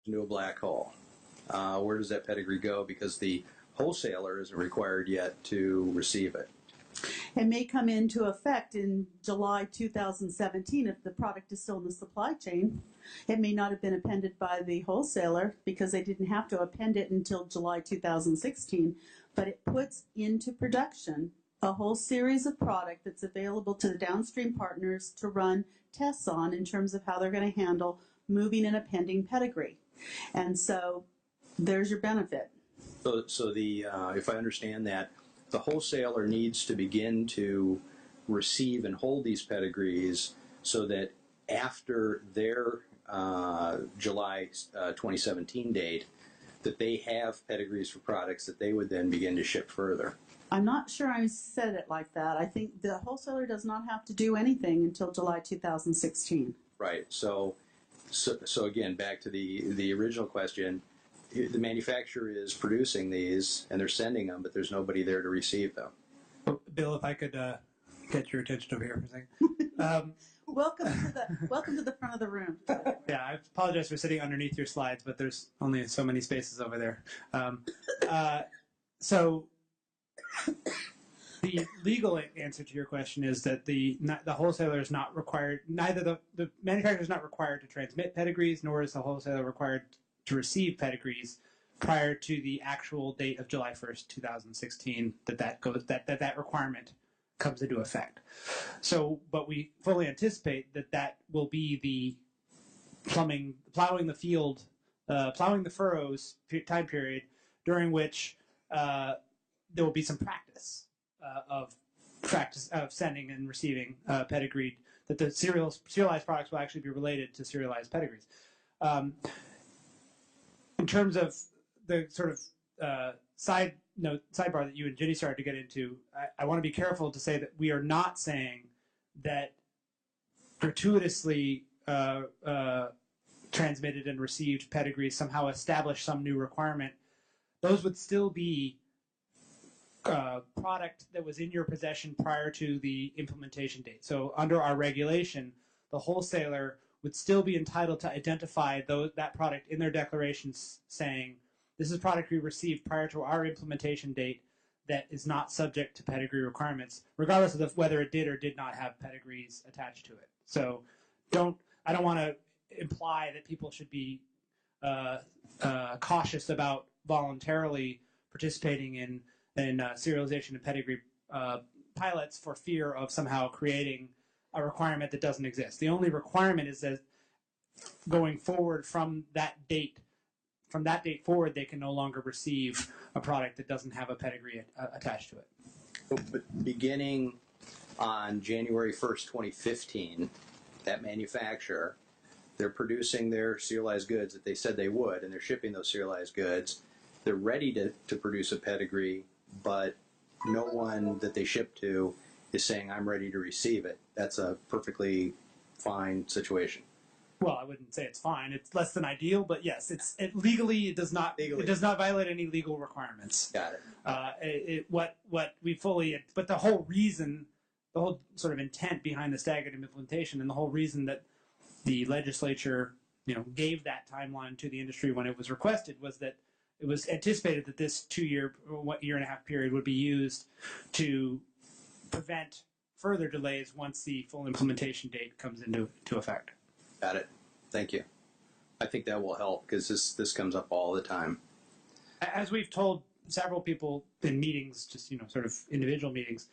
into a black hole. Where does that pedigree go? Because the wholesaler isn't required yet to receive it. It may come into effect in July 2017 if the product is still in the supply chain. It may not have been appended by the wholesaler because they didn't have to append it until July 2016, but it puts into production a whole series of product that's available to the downstream partners to run tests on in terms of how they're going to handle moving and appending pedigree. And so there's your benefit. So if I understand that, the wholesaler needs to begin to receive and hold these pedigrees so that after their July 2017 date, that they have pedigrees for products that they would then begin to ship further. I'm not sure I said it like that. I think the wholesaler does not have to do anything until July 2016. Right. So again, back to the original question, the manufacturer is producing these and they're sending them, but there's nobody there to receive them. Bill, if I could get your attention over here for a second. Welcome to the front of the room. Yeah, I apologize for sitting underneath your slides, but there's only so many spaces over there. So the legal answer to your question is that the wholesaler is not required, neither the manufacturer is not required to transmit pedigrees, nor is the wholesaler required to receive pedigrees prior to the actual date of July 1st, 2016, that requirement comes into effect. So, but we fully anticipate that will be the plowing the field, plowing the furrows time period during which there will be some practice of sending and receiving pedigreed, that the serialized products will actually be related to serialized pedigrees. In terms of the sort of sidebar that you and Ginny started to get into, I want to be careful to say that we are not saying that gratuitously transmitted and received pedigrees somehow establish some new requirement. Those would still be product that was in your possession prior to the implementation date. So under our regulation, the wholesaler would still be entitled to identify that product in their declarations saying, this is product we received prior to our implementation date that is not subject to pedigree requirements, regardless of whether it did or did not have pedigrees attached to it. So I don't want to imply that people should be cautious about voluntarily participating in serialization and pedigree pilots for fear of somehow creating a requirement that doesn't exist. The only requirement is that going forward from that date from that date forward, they can no longer receive a product that doesn't have a pedigree attached to it. But beginning on January 1st, 2015, that manufacturer, they're producing their serialized goods that they said they would, and they're shipping those serialized goods. They're ready to produce a pedigree, but no one that they ship to is saying, I'm ready to receive it. That's a perfectly fine situation. Well, I wouldn't say it's fine. It's less than ideal, but yes, legally it does not violate any legal requirements. Got it. But the whole reason, the whole sort of intent behind the staggered implementation, and the whole reason that the legislature, gave that timeline to the industry when it was requested, was that it was anticipated that this 2-year, year and a half period would be used to prevent further delays once the full implementation date comes into effect. Got it. Thank you. I think that will help because this comes up all the time. As we've told several people in meetings, just sort of individual meetings,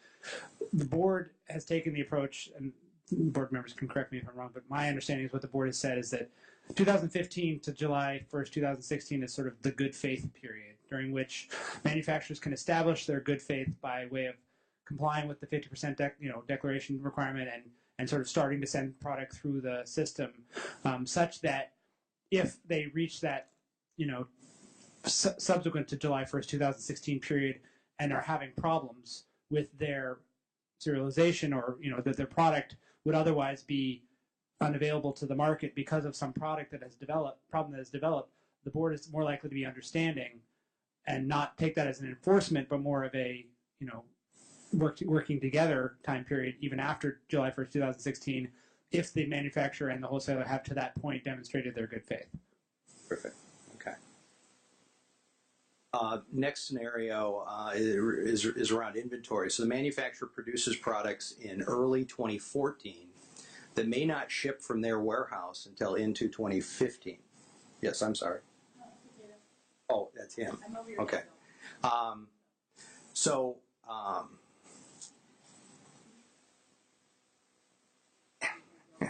the board has taken the approach, and board members can correct me if I'm wrong, but my understanding is what the board has said is that 2015 to July 1st, 2016 is sort of the good faith period during which manufacturers can establish their good faith by way of complying with the 50% declaration requirement and sort of starting to send product through the system, such that if they reach that, subsequent to July 1st, 2016 period and are having problems with their serialization, or that their product would otherwise be unavailable to the market because of some problem that has developed, the board is more likely to be understanding and not take that as an enforcement, but more of a working together time period even after July 1st, 2016, if the manufacturer and the wholesaler have to that point demonstrated their good faith. Perfect. Okay. Next scenario is around inventory. So the manufacturer produces products in early 2014 that may not ship from their warehouse until into 2015. Yes, I'm sorry. Oh, that's him. Okay.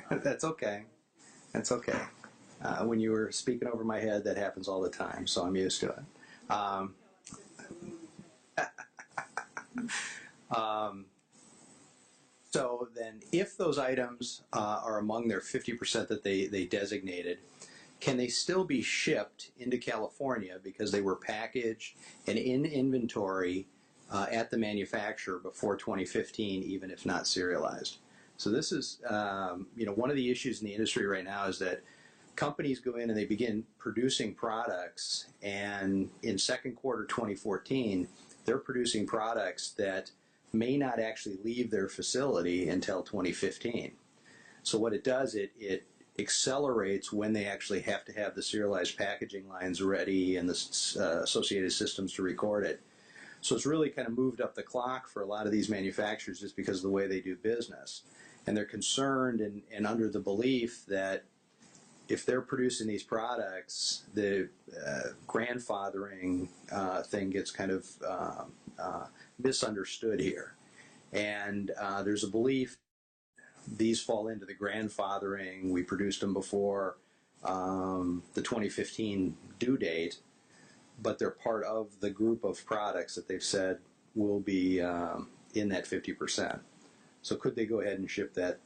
That's okay. That's okay. When you were speaking over my head, that happens all the time, so I'm used to it. So then, if those items are among their 50% that they designated, can they still be shipped into California because they were packaged and in inventory at the manufacturer before 2015, even if not serialized? So this is, one of the issues in the industry right now is that companies go in and they begin producing products, and in second quarter 2014, they're producing products that may not actually leave their facility until 2015. So what it does, it accelerates when they actually have to have the serialized packaging lines ready and the associated systems to record it. So it's really kind of moved up the clock for a lot of these manufacturers just because of the way they do business. And they're concerned and under the belief that if they're producing these products, the grandfathering thing gets kind of misunderstood here. And there's a belief these fall into the grandfathering. We produced them before the 2015 due date, but they're part of the group of products that they've said will be in that 50%. So could they go ahead and ship that?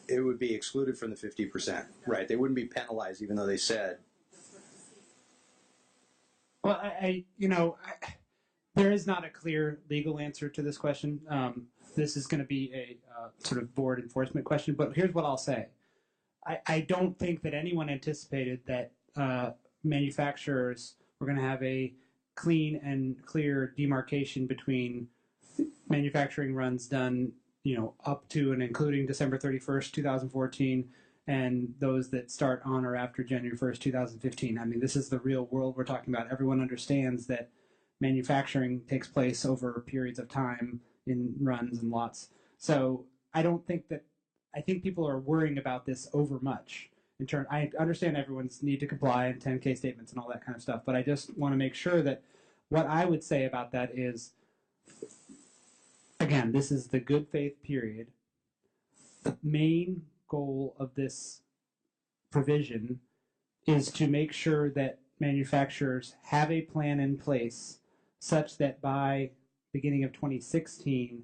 It would be excluded from the 50%, right? They wouldn't be penalized even though they said. Well, there is not a clear legal answer to this question. This is going to be a sort of board enforcement question, but here's what I'll say. I don't think that anyone anticipated that manufacturers were going to have a clean and clear demarcation between manufacturing runs done, up to and including December 31st, 2014, and those that start on or after January 1st, 2015. I mean, this is the real world we're talking about. Everyone understands that manufacturing takes place over periods of time in runs and lots. So I think people are worrying about this over much. I understand everyone's need to comply and 10K statements and all that kind of stuff, but I just want to make sure that what I would say about that is, again, this is the good faith period. The main goal of this provision is to make sure that manufacturers have a plan in place such that by beginning of 2016,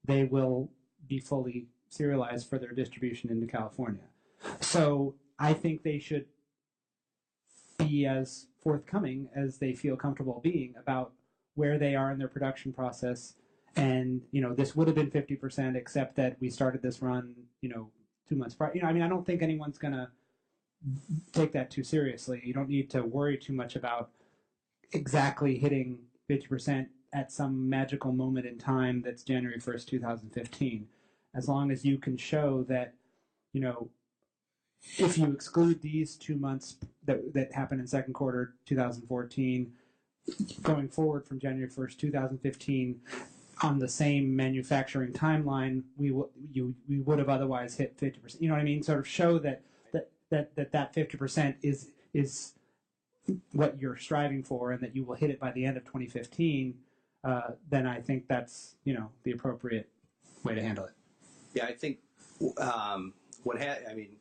they will be fully serialized for their distribution into California. So I think they should be as forthcoming as they feel comfortable being about where they are in their production process. And, you know, this would have been 50%, except that we started this run, you know, 2 months prior. You know, I mean, I don't think anyone's going to take that too seriously. You don't need to worry too much about exactly hitting 50% at some magical moment in time that's January 1st, 2015. As long as you can show that, you know, if you exclude these 2 months that happened in second quarter 2014, going forward from January 1st, 2015, on the same manufacturing timeline, we would have otherwise hit 50%. You know what I mean? Sort of show that 50% is what you're striving for, and that you will hit it by the end of 2015. Then I think that's, you know, the appropriate way to handle it. Yeah, I think I mean,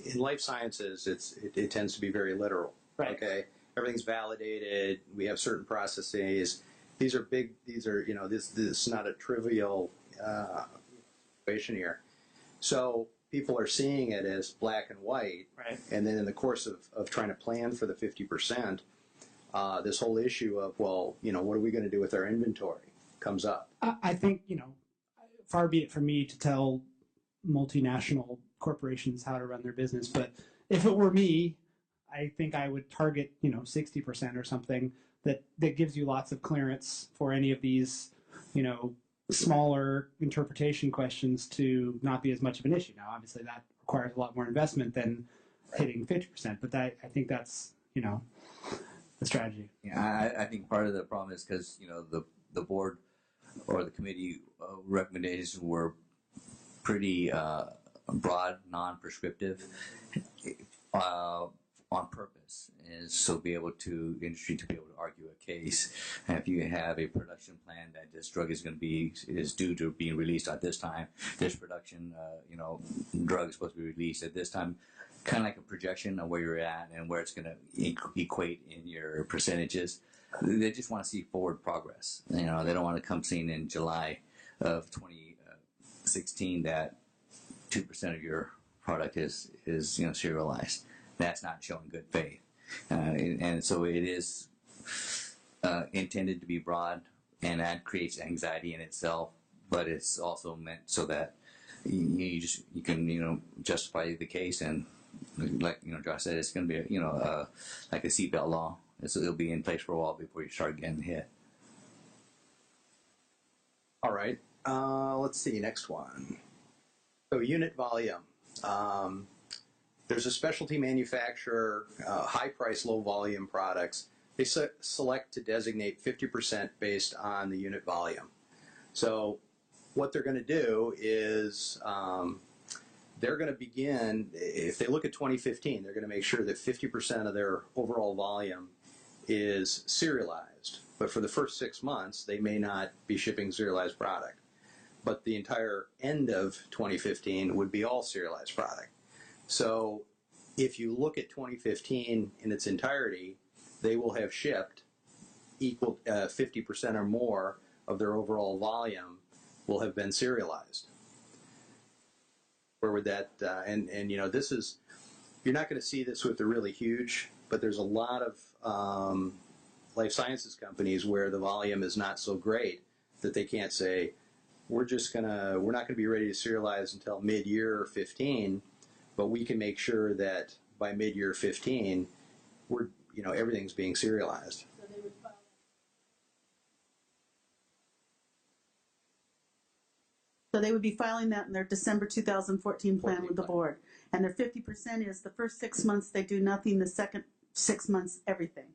in life sciences, it tends to be very literal. Right. Okay, everything's validated. We have certain processes. These are big. These are, you know, this is not a trivial situation here. So people are seeing it as black and white. Right. And then in the course of trying to plan for the 50%, this whole issue of, well, you know, what are we going to do with our inventory comes up. I think, you know, far be it from me to tell multinational corporations how to run their business, but if it were me, I think I would target, you know, 60% or something that gives you lots of clearance for any of these, you know, smaller interpretation questions to not be as much of an issue. Now, obviously, that requires a lot more investment than hitting 50%, but I think that's, you know, the strategy. Yeah, I think part of the problem is because, you know, the board or the committee recommendations were pretty broad, non-prescriptive on purpose, and so industry to be able to argue a case. And if you have a production plan that this drug is due to being released at this time, this production, you know, drug is supposed to be released at this time, kind of like a projection of where you're at and where it's going to equate in your percentages. They just want to see forward progress. You know, they don't want to come seeing in July of 2016 that 2% of your product is you know, serialized. That's not showing good faith, and so it is intended to be broad, and that creates anxiety in itself. But it's also meant so that you can, you know, justify the case, and like, you know, Josh said, it's going to be, you know, like a seatbelt law. It'll be in place for a while before you start getting hit. All right. Let's see. Next one. So unit volume. There's a specialty manufacturer, high price, low volume products. They select to designate 50% based on the unit volume. So what they're going to do is they're going to begin, if they look at 2015, they're going to make sure that 50% of their overall volume is serialized. But for the first 6 months, they may not be shipping serialized product. But the entire end of 2015 would be all serialized product. So if you look at 2015 in its entirety, they will have shipped equal 50% or more of their overall volume will have been serialized. Where would that, and you know, this is, you're not going to see this with the really huge, but there's a lot of life sciences companies where the volume is not so great that they can't say, we're not going to be ready to serialize until mid-year 15, but we can make sure that by mid-year 15, you know, everything's being serialized. So they would be filing that in their December 2014 plan with the board. And their 50% is the first 6 months they do nothing, the second 6 months everything.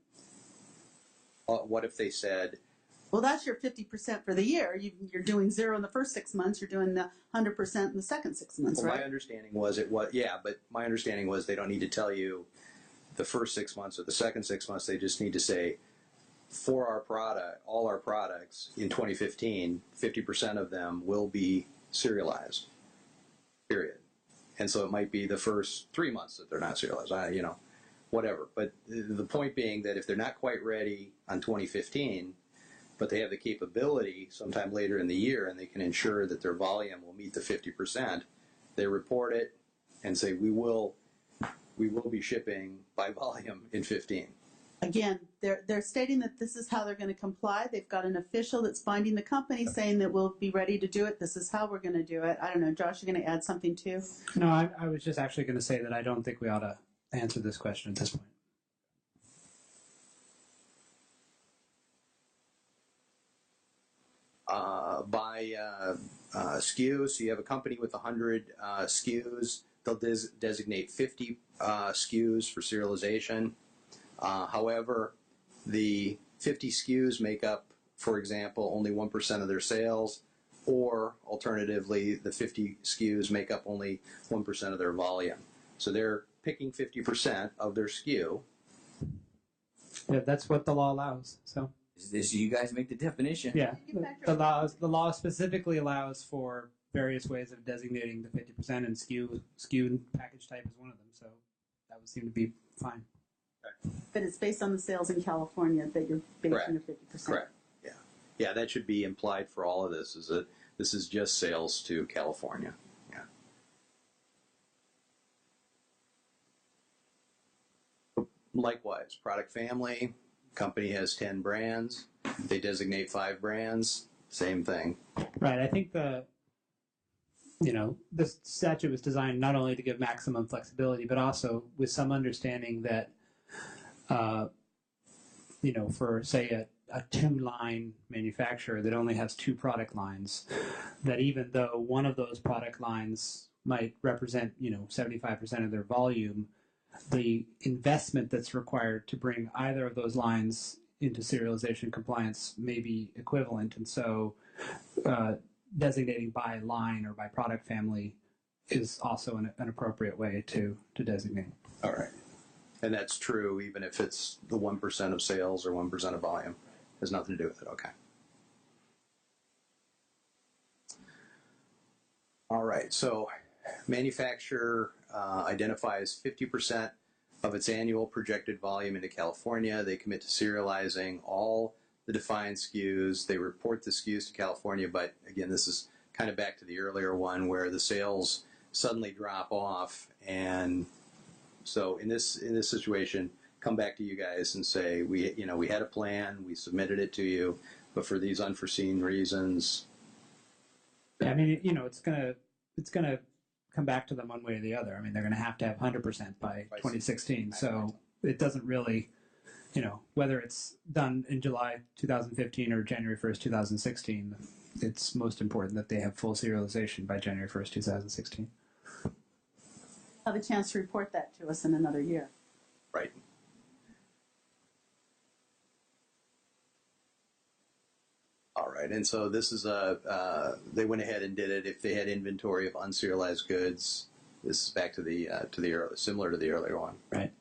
What if they said, well, that's your 50% for the year. You're doing 0 in the first 6 months. You're doing the 100% in the second 6 months, well, right? my understanding was but my understanding was they don't need to tell you the first 6 months or the second 6 months. They just need to say, for our product, all our products in 2015, 50% of them will be serialized, period. And so it might be the first 3 months that they're not serialized, whatever. But the point being that if they're not quite ready on 2015, but they have the capability sometime later in the year and they can ensure that their volume will meet the 50%, they report it and say, we will be shipping by volume in 15. Again, they're stating that this is how they're going to comply. They've got an official that's binding the company saying that we'll be ready to do it. This is how we're going to do it. I don't know, Josh, you're going to add something too? No, I was just actually going to say that I don't think we ought to answer this question at this point. By SKU, so you have a company with 100 SKUs, they'll designate 50 SKUs for serialization. However, the 50 SKUs make up, for example, only 1% of their sales, or alternatively, the 50 SKUs make up only 1% of their volume. So they're picking 50% of their SKU. Yeah, that's what the law allows. So You guys make the definition. yeah, the law specifically allows for various ways of designating the 50%, and SKU package type is one of them. So that would seem to be fine. But it's based on the sales in California that you're basing the 50%. Correct. Yeah. Yeah, that should be implied for all of this, is that this is just sales to California. Yeah. Likewise, product family, company has 10 brands. They designate 5 brands, same thing. Right. I think the statute was designed not only to give maximum flexibility, but also with some understanding that for, say, a 2-line manufacturer that only has 2 product lines, that even though one of those product lines might represent, 75% of their volume, the investment that's required to bring either of those lines into serialization compliance may be equivalent. And so designating by line or by product family is also an appropriate way to designate. All right. And that's true even if it's the 1% of sales or 1% of volume. Has nothing to do with it. Okay. All right. So manufacturer identifies 50% of its annual projected volume into California. They commit to serializing all the defined SKUs. They report the SKUs to California, but again, this is kind of back to the earlier one where the sales suddenly drop off. And so in this situation, come back to you guys and say, we had a plan, we submitted it to you, but for these unforeseen reasons. Yeah, I mean, it's gonna come back to them one way or the other. I mean, they're going to have 100% by 2016. So it doesn't really, whether it's done in July 2015 or January 1st, 2016, it's most important that they have full serialization by January 1st, 2016. Have a chance to report that to us in another year. Right. All right, and so this is they went ahead and did it. If they had inventory of unserialized goods, this is back to the similar to the earlier one. Right.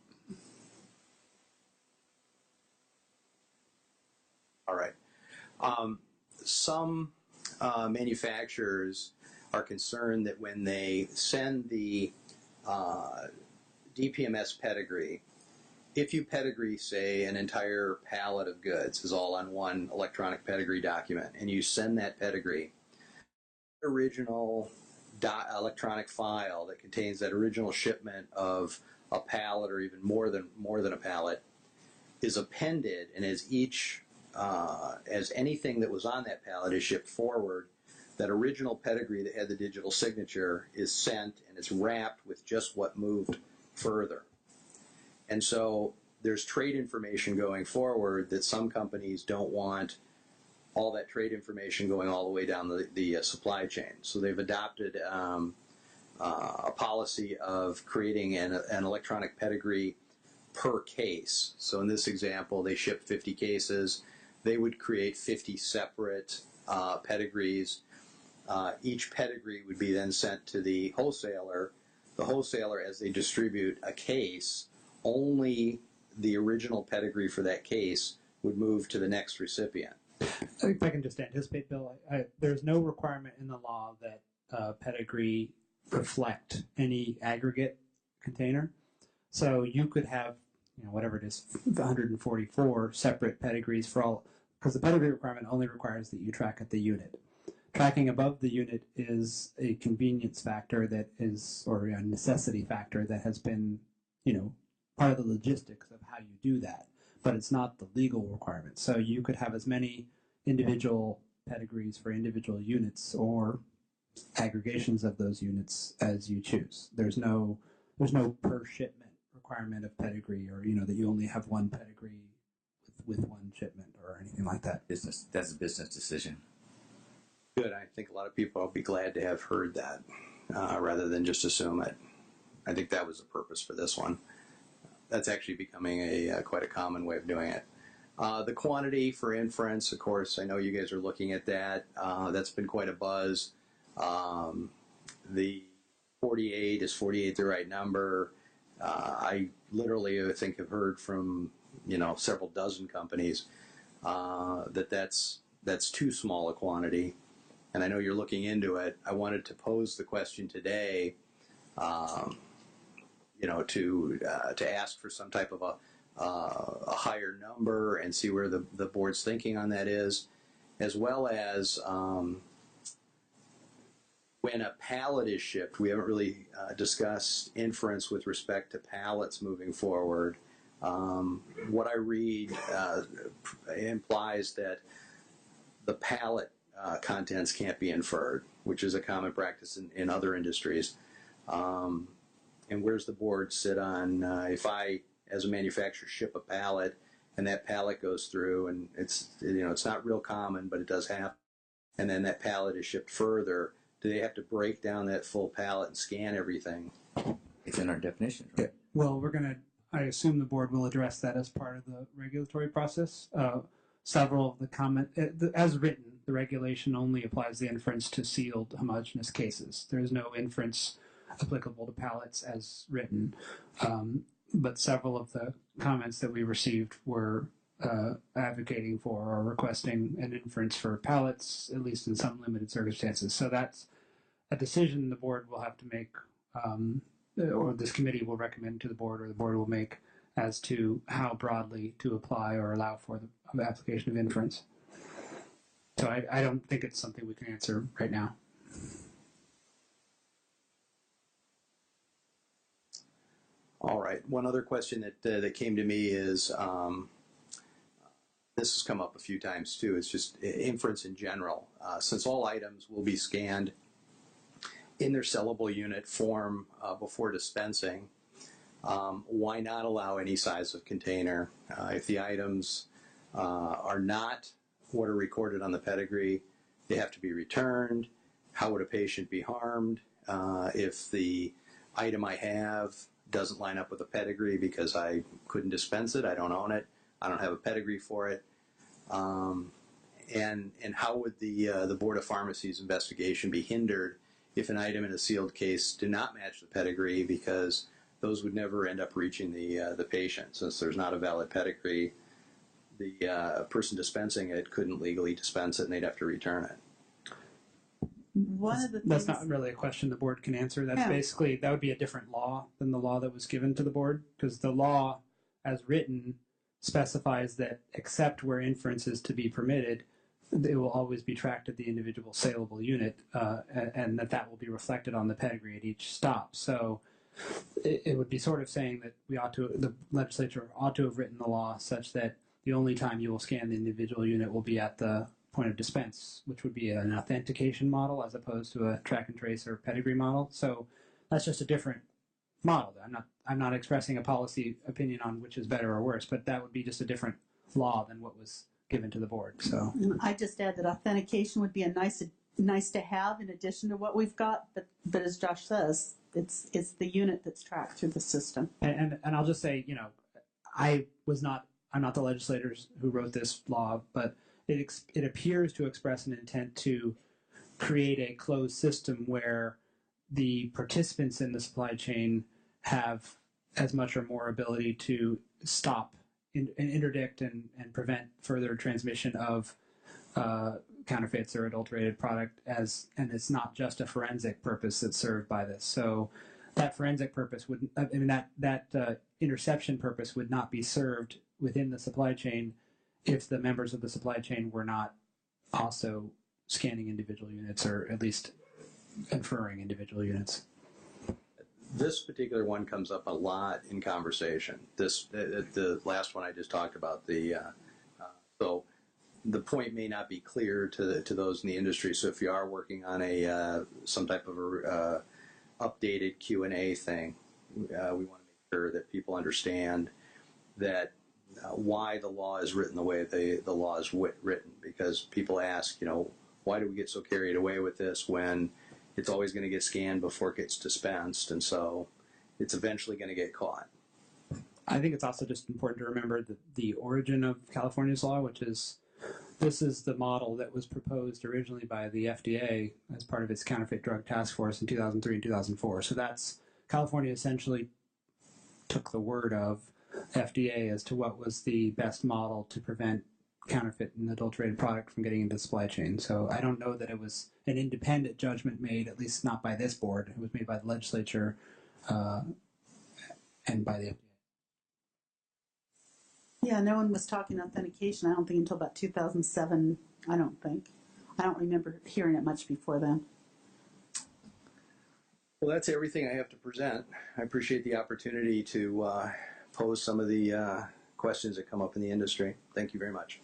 All right. Some manufacturers are concerned that when they send the DPMS pedigree, if you pedigree, say, an entire pallet of goods is all on one electronic pedigree document, and you send that pedigree, the original electronic file that contains that original shipment of a pallet or even more than a pallet is appended, and as anything that was on that pallet is shipped forward, that original pedigree that had the digital signature is sent, and it's wrapped with just what moved further. And so there's trade information going forward that some companies don't want all that trade information going all the way down the supply chain. So they've adopted a policy of creating an electronic pedigree per case. So in this example, they ship 50 cases. They would create 50 separate pedigrees. Each pedigree would be then sent to the wholesaler. The wholesaler, as they distribute a case, only the original pedigree for that case would move to the next recipient. If I can just anticipate, Bill, there's no requirement in the law that pedigree reflect any aggregate container. So you could have, whatever it is, 144 separate pedigrees for all, because the pedigree requirement only requires that you track at the unit. Tracking above the unit is a convenience factor that is, or a necessity factor that has been, part of the logistics of how you do that, but it's not the legal requirement. So you could have as many individual pedigrees for individual units or aggregations of those units as you choose. There's no per shipment requirement of pedigree, or that you only have one pedigree with one shipment or anything like that. That's a business decision. Good. I think a lot of people will be glad to have heard that rather than just assume it. I think that was the purpose for this one. That's actually becoming quite a common way of doing it. The quantity for inference, of course, I know you guys are looking at that. That's been quite a buzz. The 48, is 48 the right number? I literally, I think, have heard from several dozen companies that's too small a quantity. And I know you're looking into it. I wanted to pose the question today, to ask for some type of a higher number and see where the board's thinking on that is, as well as when a pallet is shipped. We haven't really discussed inference with respect to pallets moving forward. What I read implies that the pallet contents can't be inferred, which is a common practice in other industries. And where's the board sit on if I, as a manufacturer, ship a pallet and that pallet goes through, and it's not real common, but it does happen, and then that pallet is shipped further, do they have to break down that full pallet and scan everything? It's in our definition, right? Well, I assume the board will address that as part of the regulatory process. Several of the as written, the regulation only applies the inference to sealed homogeneous cases. There is no inference applicable to pallets as written. But several of the comments that we received were advocating for or requesting an inference for pallets, at least in some limited circumstances. So that's a decision the board will have to make, or this committee will recommend to the board, or the board will make, as to how broadly to apply or allow for the application of inference. So I don't think it's something we can answer right now. All right. One other question that came to me is, this has come up a few times too, it's just inference in general. Since all items will be scanned in their sellable unit form before dispensing, why not allow any size of container? If the items are not what are recorded on the pedigree, they have to be returned. How would a patient be harmed if the item I have doesn't line up with a pedigree because I couldn't dispense it, I don't own it, I don't have a pedigree for it? And how would the Board of Pharmacy's investigation be hindered if an item in a sealed case did not match the pedigree, because those would never end up reaching the patient? Since there's not a valid pedigree, the person dispensing it couldn't legally dispense it and they'd have to return it. One of the That's things, not really a question the board can answer. That's Yeah. basically, that would be a different law than the law that was given to the board, because the law as written specifies that except where inference is to be permitted, it will always be tracked at the individual saleable unit, and that will be reflected on the pedigree at each stop. So it would be sort of saying that the legislature ought to have written the law such that the only time you will scan the individual unit will be at the point of dispense, which would be an authentication model as opposed to a track and trace or pedigree model. So that's just a different model. I'm not expressing a policy opinion on which is better or worse, but that would be just a different law than what was given to the board. So I just add that authentication would be a nice to have in addition to what we've got, but as Josh says, it's the unit that's tracked through the system. and I'll just say, I'm not the legislators who wrote this law, but it appears to express an intent to create a closed system where the participants in the supply chain have as much or more ability to stop and interdict and prevent further transmission of counterfeits or adulterated product and it's not just a forensic purpose that's served by this. So that forensic purpose would, I mean, that interception purpose would not be served within the supply chain if the members of the supply chain were not also scanning individual units or at least inferring individual units. This particular one comes up a lot in conversation. The last one I just talked about. So the point may not be clear to those in the industry. So if you are working on some type of updated Q&A thing, we want to make sure that people understand that why the law is written the way the law is written. Because people ask, why do we get so carried away with this when it's always going to get scanned before it gets dispensed, and so it's eventually going to get caught. I think it's also just important to remember the origin of California's law, which is this is the model that was proposed originally by the FDA as part of its counterfeit drug task force in 2003 and 2004. So California essentially took the word of FDA as to what was the best model to prevent counterfeit and adulterated product from getting into the supply chain. So I don't know that it was an independent judgment made, at least not by this board. It was made by the legislature and by the FDA. Yeah, no one was talking authentication, I don't think, until about 2007, I don't think. I don't remember hearing it much before then. Well, that's everything I have to present. I appreciate the opportunity to pose some of the questions that come up in the industry. Thank you very much.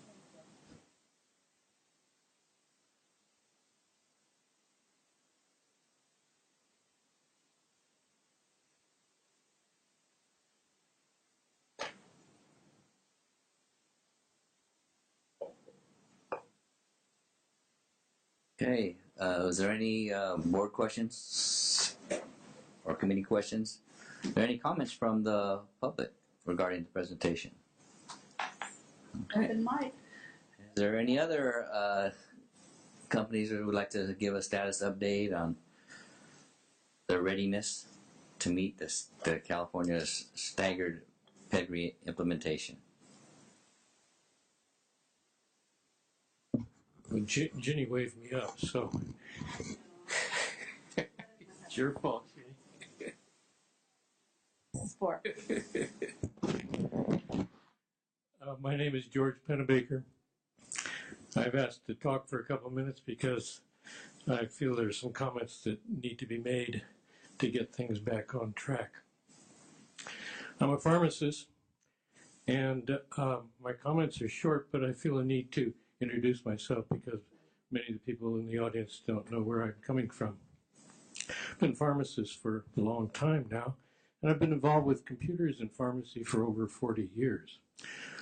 Okay, is there any board questions or committee questions? Are there any comments from the public regarding the presentation? Okay. Open mic. Is there any other companies that would like to give a status update on their readiness to meet the California's staggered pedigree implementation? Well, Ginny waved me up, so it's your fault, Ginny. Sport. My name is George Pennebaker. I've asked to talk for a couple minutes because I feel there's some comments that need to be made to get things back on track. I'm a pharmacist, and my comments are short, but I feel a need to introduce myself because many of the people in the audience don't know where I'm coming from. I've been a pharmacist for a long time now, and I've been involved with computers in pharmacy for over 40 years.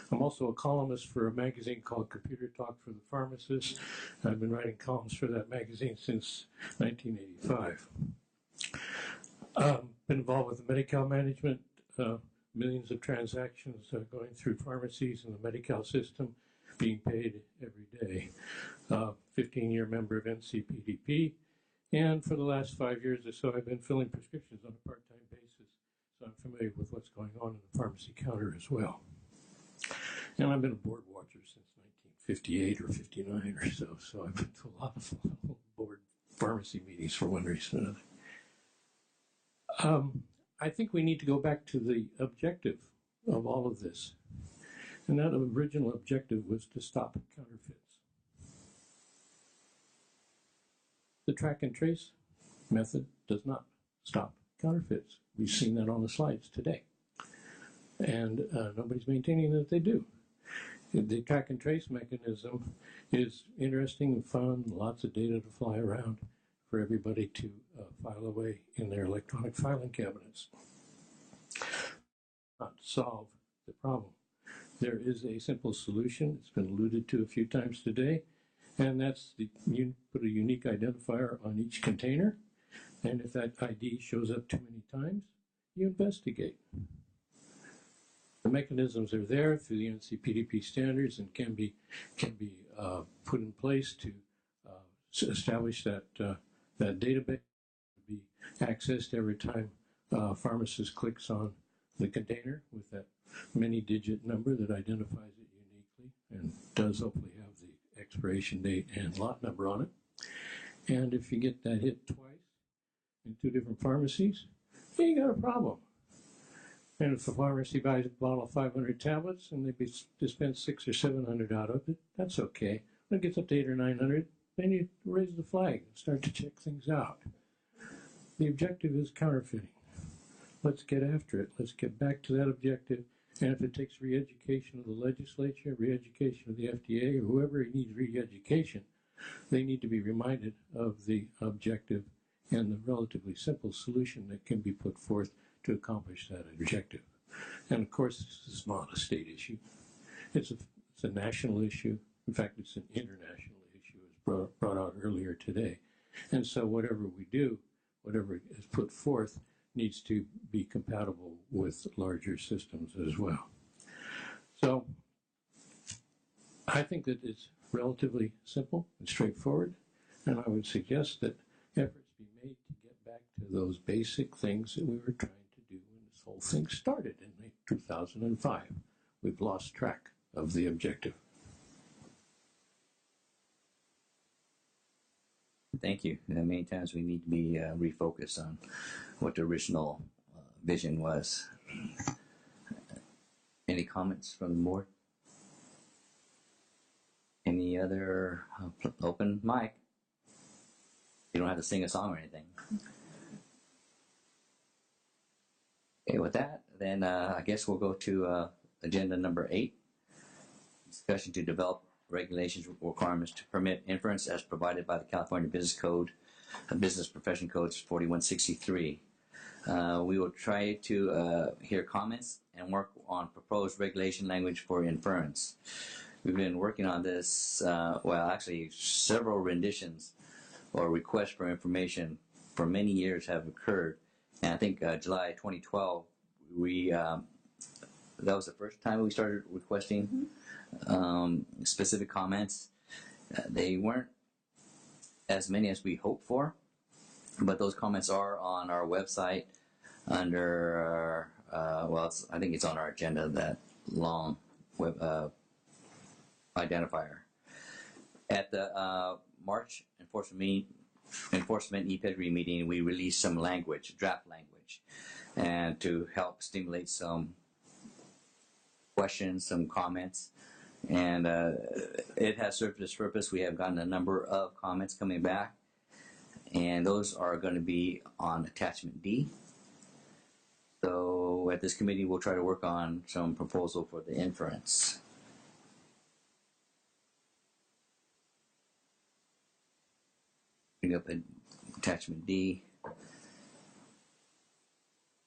I'm also a columnist for a magazine called Computer Talk for the Pharmacist. I've been writing columns for that magazine since 1985. Been involved with the Medi-Cal management, millions of transactions going through pharmacies in the Medi-Cal system, being paid every day. 15-year member of NCPDP, and for the last 5 years or so, I've been filling prescriptions on a part-time basis, so I'm familiar with what's going on in the pharmacy counter as well. And I've been a board watcher since 1958 or 59 or so I've been to a lot of board pharmacy meetings for one reason or another. I think we need to go back to the objective of all of this. And that original objective was to stop counterfeits. The track and trace method does not stop counterfeits. We've seen that on the slides today. And nobody's maintaining that they do. The track and trace mechanism is interesting and fun, lots of data to fly around for everybody to file away in their electronic filing cabinets. Not to solve the problem. There is a simple solution. It's been alluded to a few times today, and that's you put a unique identifier on each container, and if that ID shows up too many times, you investigate. The mechanisms are there through the NCPDP standards and can be put in place to establish that that database to be accessed every time a pharmacist clicks on the container with that many-digit number that identifies it uniquely and does hopefully have the expiration date and lot number on it. And if you get that hit twice in 2 different pharmacies, you got a problem. And if the pharmacy buys a bottle of 500 tablets and they dispense 600 or 700 out of it, that's okay. When it gets up to 800 or 900, then you raise the flag and start to check things out. The objective is counterfeiting. Let's get after it. Let's get back to that objective. And if it takes re-education of the legislature, re-education of the FDA, or whoever needs re-education, they need to be reminded of the objective and the relatively simple solution that can be put forth to accomplish that objective. And of course, this is not a state issue. It's a national issue. In fact, it's an international issue, as brought out earlier today. And so whatever we do, whatever is put forth, needs to be compatible with larger systems as well. So I think that it's relatively simple and straightforward, and I would suggest that efforts be made to get back to those basic things that we were trying to do when this whole thing started in 2005. We've lost track of the objective. Thank you. Many times we need to be refocused on what the original vision was. Any comments from the board? Any other open mic? You don't have to sing a song or anything. Okay, with that, then I guess we'll go to agenda number 8. Discussion to develop regulations requirements to permit inference as provided by the California Business Code, Business Profession Codes 4163. We will try to hear comments and work on proposed regulation language for inference. We've been working on this, well, actually several renditions or requests for information for many years have occurred. And I think July 2012, that was the first time we started requesting specific comments. They weren't as many as we hoped for, but those comments are on our website under, well, I think it's on our agenda, that long web identifier. At the March enforcement e-Pedigree meeting, we released some language, draft language, and to help stimulate some questions, some comments, and it has served its purpose. We have gotten a number of comments coming back, and those are going to be on attachment D. So at this committee, we'll try to work on some proposal for the inference. Bring up attachment D.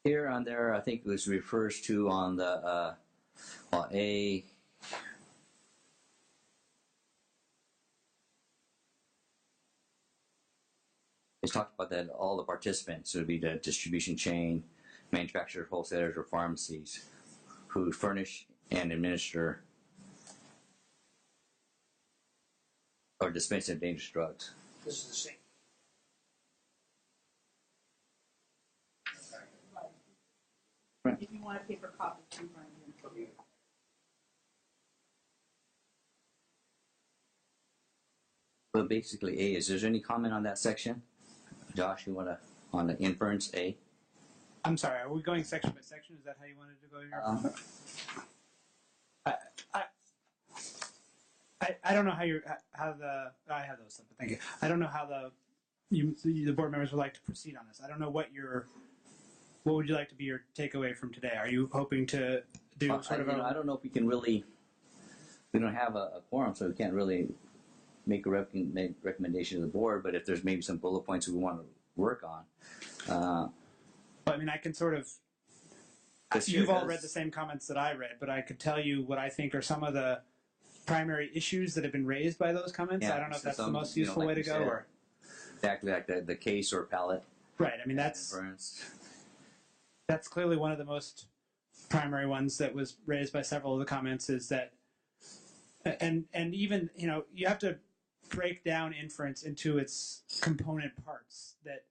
Here on there, I think it was refers to on the well, A. It's talked about that all the participants, so it would be the distribution chain, manufacturers, wholesalers, or pharmacies who furnish and administer or dispense of dangerous drugs. This is the same. If you want a paper copy, you can find it. But basically, A, is there any comment on that section? Josh, you want to, on the inference, A? I'm sorry, are we going section by section? Is that how you wanted to go here? I don't know how I have those, but thank you. I don't know how the board members would like to proceed on this. I don't know what would you like to be your takeaway from today? Are you hoping to do sort of I don't know if we can really, we don't have a quorum, so we can't really make a recommendation to the board, but if there's maybe some bullet points we want to work on. But I mean, I can sort of, you've all read the same comments that I read, but I could tell you what I think are some of the primary issues that have been raised by those comments. Yeah, I don't know if that's the some, most useful like way to go. Said, or exactly like the case or pallet. Right, I mean, that's clearly one of the most primary ones that was raised by several of the comments is that, and even, you have to break down inference into its component parts, that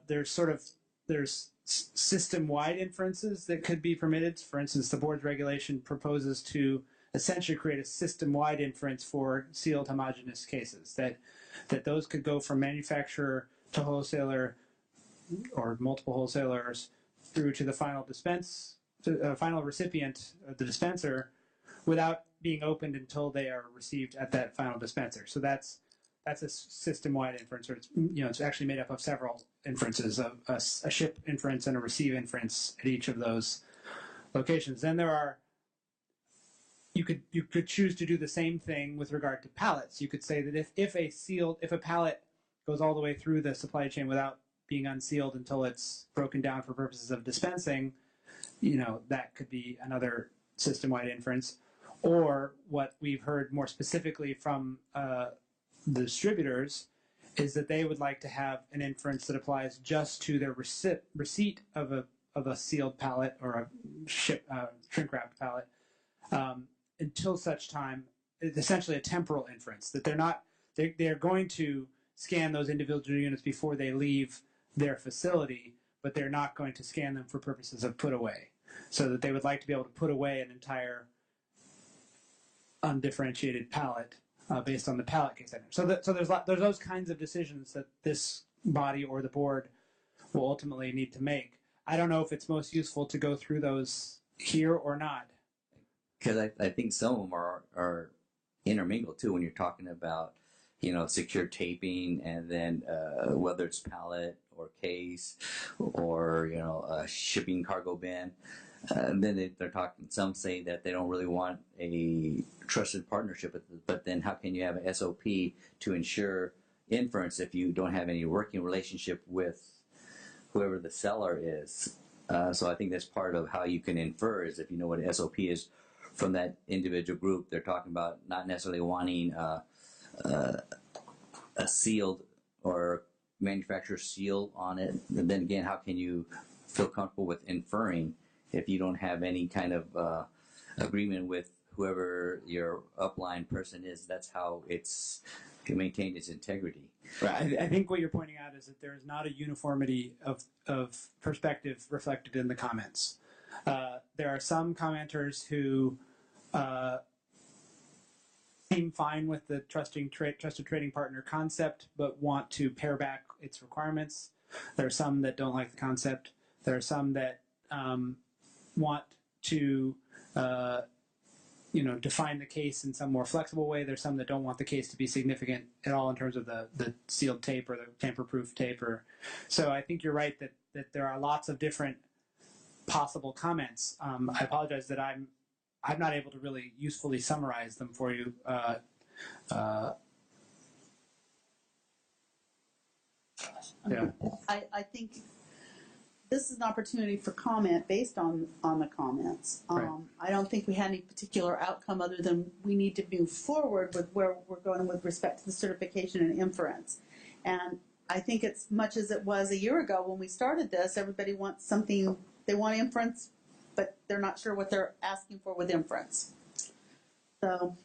there's system-wide inferences that could be permitted. For instance, the board's regulation proposes to essentially create a system-wide inference for sealed homogeneous cases, that those could go from manufacturer to wholesaler or multiple wholesalers through to the final final recipient, the dispenser, without being opened until they are received at that final dispenser. So that's a system-wide inference, or it's actually made up of several inferences, of a ship inference and a receive inference at each of those locations. Then you could choose to do the same thing with regard to pallets. You could say that if a pallet goes all the way through the supply chain without being unsealed until it's broken down for purposes of dispensing, that could be another system-wide inference. Or what we've heard more specifically from the distributors is that they would like to have an inference that applies just to their receipt of a sealed pallet or a shrink-wrapped pallet until such time. It's essentially a temporal inference, that they're going to scan those individual units before they leave their facility, but they're not going to scan them for purposes of put away. So that they would like to be able to put away an entire undifferentiated pallet based on the pallet case item. So there's those kinds of decisions that this body or the board will ultimately need to make. I don't know if it's most useful to go through those here or not. Because I think some of them are intermingled too when you're talking about, secure taping, and then whether it's pallet or case or, a shipping cargo bin. And then they're talking, some say that they don't really want a trusted partnership, but then how can you have an SOP to ensure inference if you don't have any working relationship with whoever the seller is? So I think that's part of how you can infer, is if you know what an SOP is from that individual group. They're talking about not necessarily wanting a sealed or manufacturer seal on it. And then again, how can you feel comfortable with inferring if you don't have any kind of agreement with whoever your upline person is? That's how it's maintained its integrity. Right. I think what you're pointing out is that there is not a uniformity of perspective reflected in the comments. There are some commenters who seem fine with the trusted trading partner concept, but want to pare back its requirements. There are some that don't like the concept. There are some that want to define the case in some more flexible way. There's some that don't want the case to be significant at all in terms of the sealed tape or the tamper-proof tape. So I think you're right that there are lots of different possible comments. I apologize that I'm not able to really usefully summarize them for you. Yeah. I think this is an opportunity for comment based on the comments. Right. I don't think we had any particular outcome other than we need to move forward with where we're going with respect to the certification and inference. And I think it's much as it was a year ago when we started this, everybody wants something, they want inference, but they're not sure what they're asking for with inference. So,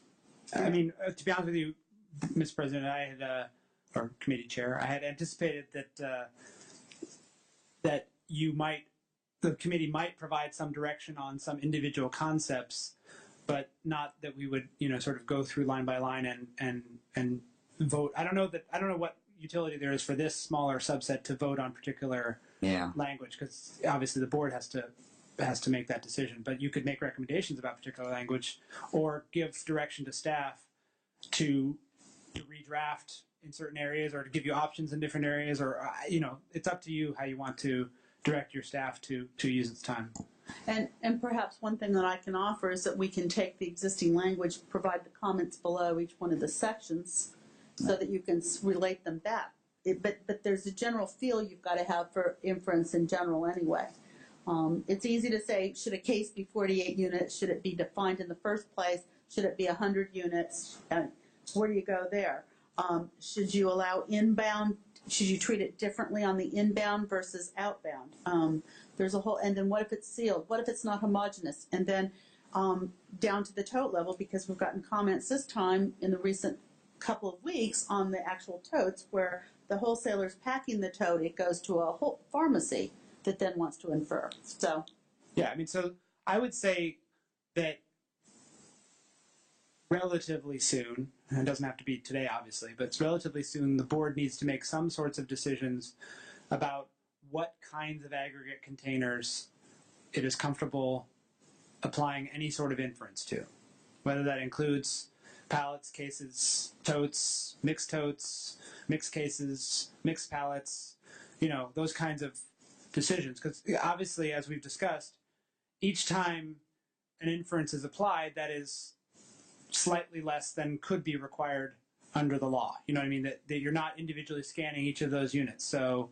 I mean, to be honest with you, Mr. President, I had, or committee chair, I had anticipated that that the committee might provide some direction on some individual concepts, but not that we would, sort of go through line by line and vote. I don't know what utility there is for this smaller subset to vote on particular language, because obviously the board has to make that decision. But you could make recommendations about particular language, or give direction to staff to redraft in certain areas, or to give you options in different areas, or it's up to you how you want to direct your staff to use its time. and perhaps one thing that I can offer is that we can take the existing language, provide the comments below each one of the sections, so that you can relate them back. But there's a general feel you've got to have for inference in general anyway. It's easy to say, should a case be 48 units? Should it be defined in the first place? Should it be 100 units? Where do you go there? Should you allow inbound? Should you treat it differently on the inbound versus outbound? There's a whole, and then what if it's sealed? What if it's not homogeneous? And then down to the tote level, because we've gotten comments this time in the recent couple of weeks on the actual totes where the wholesaler's packing the tote, it goes to a whole pharmacy that then wants to infer. So yeah, I mean, so I would say that relatively soon, and it doesn't have to be today, obviously, but it's relatively soon, the board needs to make some sorts of decisions about what kinds of aggregate containers it is comfortable applying any sort of inference to, whether that includes pallets, cases, totes, mixed cases, mixed pallets, those kinds of decisions. Because obviously, as we've discussed, each time an inference is applied, that is slightly less than could be required under the law. You know what I mean? That you're not individually scanning each of those units. So,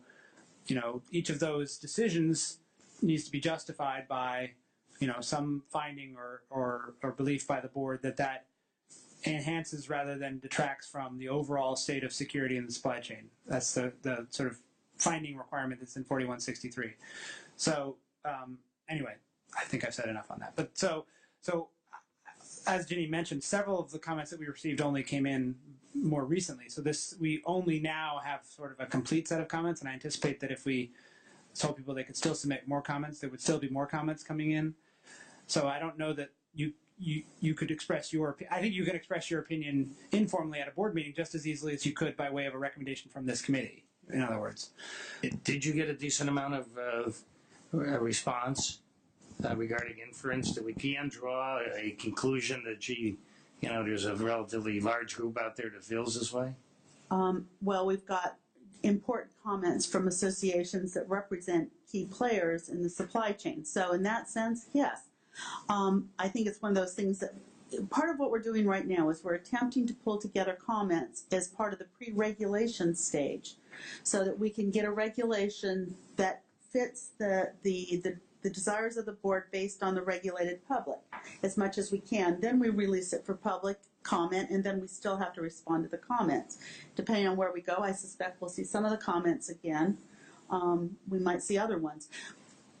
each of those decisions needs to be justified by, some finding or belief by the board that enhances rather than detracts from the overall state of security in the supply chain. That's the sort of finding requirement that's in 4163. So anyway, I think I've said enough on that. But so as Ginny mentioned, several of the comments that we received only came in more recently. So we only now have sort of a complete set of comments, and I anticipate that if we told people they could still submit more comments, there would still be more comments coming in. So I don't know that you could express I think you can express your opinion informally at a board meeting just as easily as you could by way of a recommendation from this committee, in other words. Did you get a decent amount of response regarding inference? That we can draw a conclusion that, there's a relatively large group out there that feels this way? Well, we've got important comments from associations that represent key players in the supply chain. So in that sense, yes. I think it's one of those things that part of what we're doing right now is we're attempting to pull together comments as part of the pre-regulation stage so that we can get a regulation that fits the desires of the board based on the regulated public as much as we can. Then we release it for public comment, and then we still have to respond to the comments. Depending on where we go, I suspect we'll see some of the comments again. We might see other ones.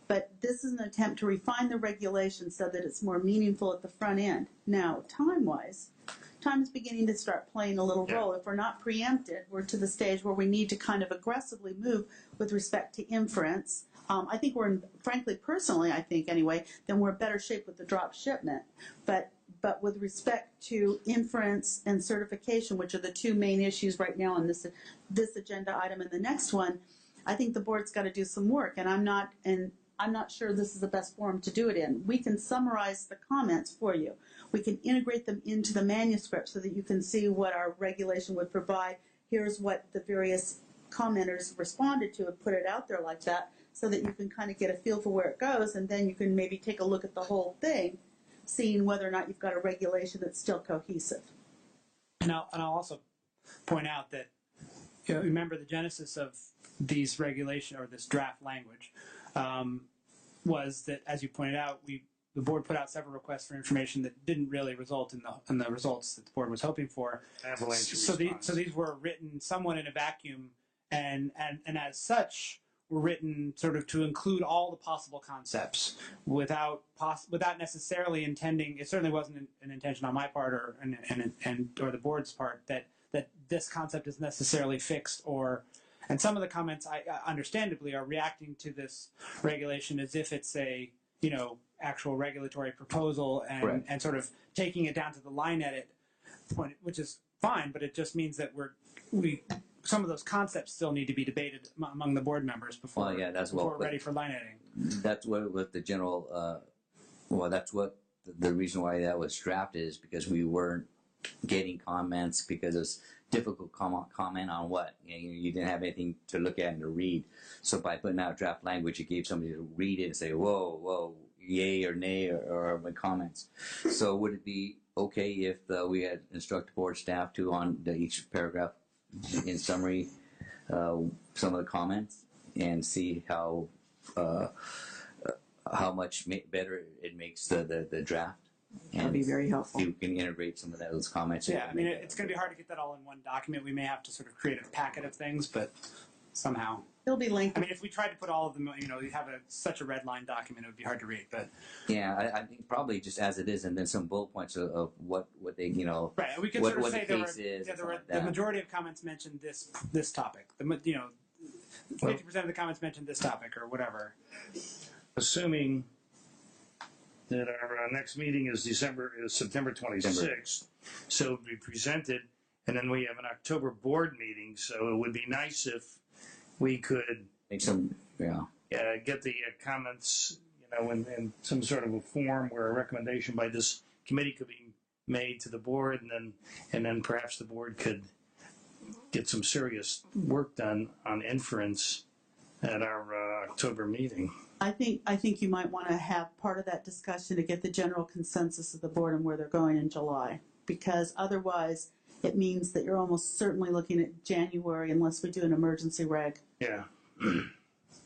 But this is an attempt to refine the regulation so that it's more meaningful at the front end. Now, time-wise, time is beginning to start playing a little role. If we're not preempted, we're to the stage where we need to kind of aggressively move with respect to inference. I think frankly, personally, I think anyway, then we're in better shape with the drop shipment. But with respect to inference and certification, which are the two main issues right now on this agenda item and the next one, I think the board's got to do some work, and I'm not sure this is the best forum to do it in. We can summarize the comments for you. We can integrate them into the manuscript so that you can see what our regulation would provide. Here's what the various commenters responded to, and put it out there like that so that you can kind of get a feel for where it goes, and then you can maybe take a look at the whole thing, seeing whether or not you've got a regulation that's still cohesive. And I'll also point out that, remember the genesis of these regulation or this draft language was that, as you pointed out, the board put out several requests for information that didn't really result in the results that the board was hoping for. So these were written somewhat in a vacuum, and as such were written sort of to include all the possible concepts without necessarily intending. It certainly wasn't an intention on my part or the board's part that this concept is necessarily fixed or. And some of the comments, understandably, are reacting to this regulation as if it's a, actual regulatory proposal and sort of taking it down to the line edit point, which is fine, but it just means that some of those concepts still need to be debated among the board members before we're ready for line editing. That's what with the general, that's what the reason why that was drafted is because we weren't getting comments because it's difficult comment on what you didn't have anything to look at and to read. So by putting out draft language, it gave somebody to read it and say, whoa, yay or nay or my comments. So would it be okay if we had instructed board staff to on each paragraph in summary some of the comments and see how much better it makes the draft? That would be very helpful. You can integrate some of those comments. Yeah, I mean, it's going to be hard to get that all in one document. We may have to sort of create a packet of things, but somehow. It'll be linked. I mean, if we tried to put all of them, you have such a red line document, it would be hard to read. But yeah, I think probably just as it is, and then some bullet points of what they, right. We could what, sort of what say the case is. The majority of comments mentioned this topic. 50% of the comments mentioned this topic or whatever. Assuming that our next meeting is September 26th, so it would be presented, and then we have an October board meeting, so it would be nice if we could Make some, get the comments, in some sort of a form where a recommendation by this committee could be made to the board, and then perhaps the board could get some serious work done on inference at our October meeting. I think you might want to have part of that discussion to get the general consensus of the board and where they're going in July, because otherwise it means that you're almost certainly looking at January unless we do an emergency reg. Yeah.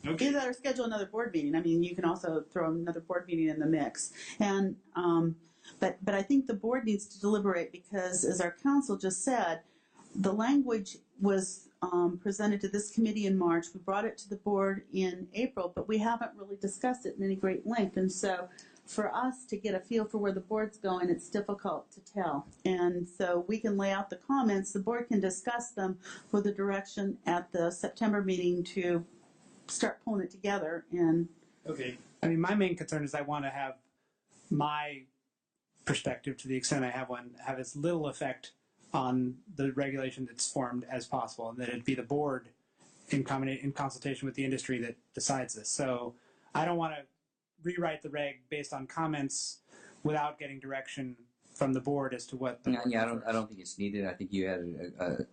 Okay. Either that or schedule another board meeting. I mean, you can also throw another board meeting in the mix. And but I think the board needs to deliberate because, as our council just said, the language was presented to this committee in March. We brought it to the board in April, but we haven't really discussed it in any great length. And so for us to get a feel for where the board's going, it's difficult to tell. And so we can lay out the comments. The board can discuss them with a direction at the September meeting to start pulling it together. And Okay. I mean, my main concern is I want to have my perspective, to the extent I have one, have as little effect on the regulation that's formed as possible, and that it'd be the board in consultation with the industry that decides this. So I don't want to rewrite the reg based on comments without getting direction from the board as to what. I don't think it's needed. I think you had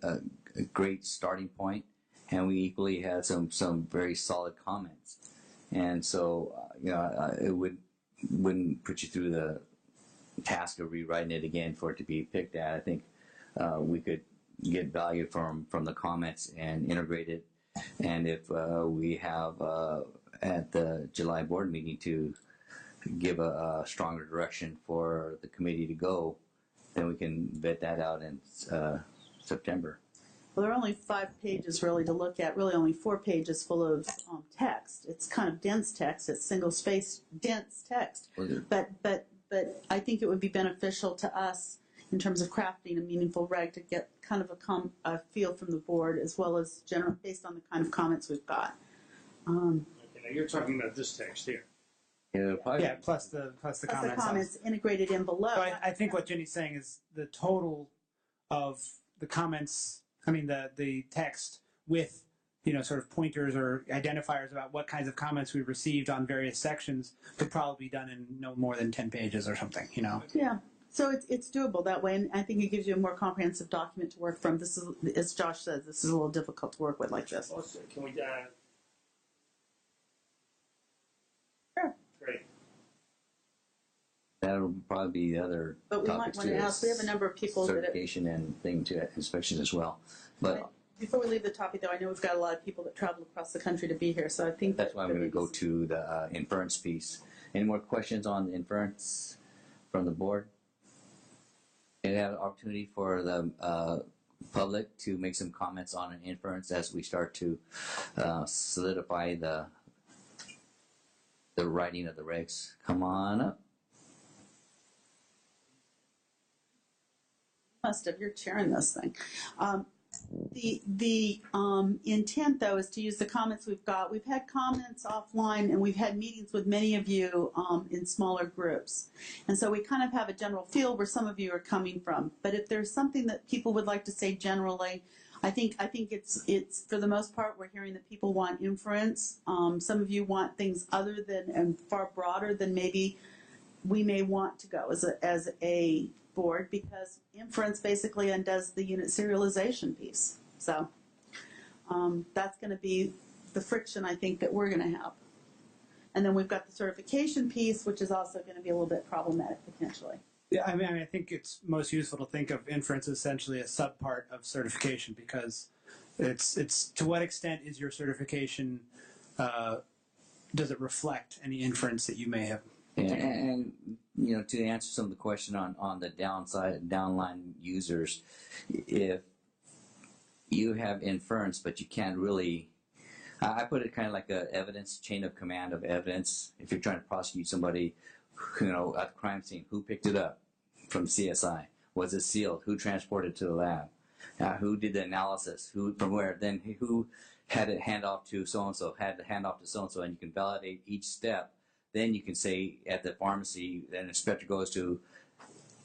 a great starting point, and we equally had some very solid comments, and so it wouldn't put you through the task of rewriting it again for it to be picked at. I think we could get value from the comments and integrate it, and if we have at the July board meeting to give a stronger direction for the committee to go, then we can vet that out in September. well, there are only 5 pages really to look at, really only 4 pages full of text. It's kind of dense text. It's single-spaced dense text. But I think it would be beneficial to us in terms of crafting a meaningful reg to get kind of a feel from the board as well as general based on the kind of comments we've got. Okay, now you're talking about this text here. Yeah, plus the comments. Integrated in below. So I think what Jenny's saying is the total of the comments, I mean the text with sort of pointers or identifiers about what kinds of comments we received on various sections could probably be done in no more than 10 pages or something, Yeah. So it's doable that way, and I think it gives you a more comprehensive document to work from. This is, as Josh says, this is a little difficult to work with like this. Can we? Sure. Great. That'll probably be the other But we might topics want too. to ask. We have a number of people certification and thing to inspection as well. But before we leave the topic, though, I know we've got a lot of people that travel across the country to be here, so I think that's why I'm going to go to the inference piece. Any more questions on the inference from the board? And have an opportunity for the public to make some comments on an inference as we start to solidify the writing of the regs. Come on up. You're chairing this thing. The intent, though, is to use the comments we've got. We've had comments offline, and we've had meetings with many of you in smaller groups. And so we kind of have a general feel where some of you are coming from. But if there's something that people would like to say generally, I think it's for the most part, we're hearing that people want inference. Some of you want things other than and far broader than maybe we may want to go as a board, because inference basically undoes the unit serialization piece. So that's going to be the friction I think that we're going to have. And then we've got the certification piece, which is also going to be a little bit problematic potentially. Yeah, I mean, I think it's most useful to think of inference essentially a subpart of certification, because it's to what extent is your certification, does it reflect any inference that you may have? And to answer some of the question on the downline users, if you have inference but you can't really, I put it kind of like a evidence chain of command of evidence. If you're trying to prosecute somebody, at the crime scene, who picked it up from CSI? Was it sealed? Who transported it to the lab? Who did the analysis? Who from where? Then who had it hand off to so and so? Had to hand off to so and so, and you can validate each step then you can say at the pharmacy, then the inspector goes to,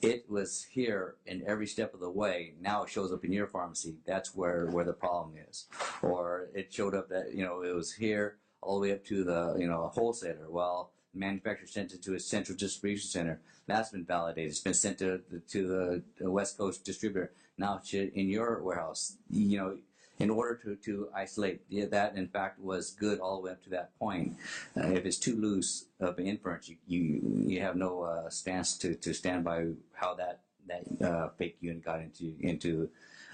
it was here in every step of the way. Now it shows up in your pharmacy. That's where the problem is. Or it showed up that, it was here all the way up to the, wholesaler. Well, the manufacturer sent it to a central distribution center. That's been validated. It's been sent to the West Coast distributor. Now it's in your warehouse. In order to isolate, that in fact was good all the way up to that point. If it's too loose of an inference, you have no stance to stand by how that fake unit got into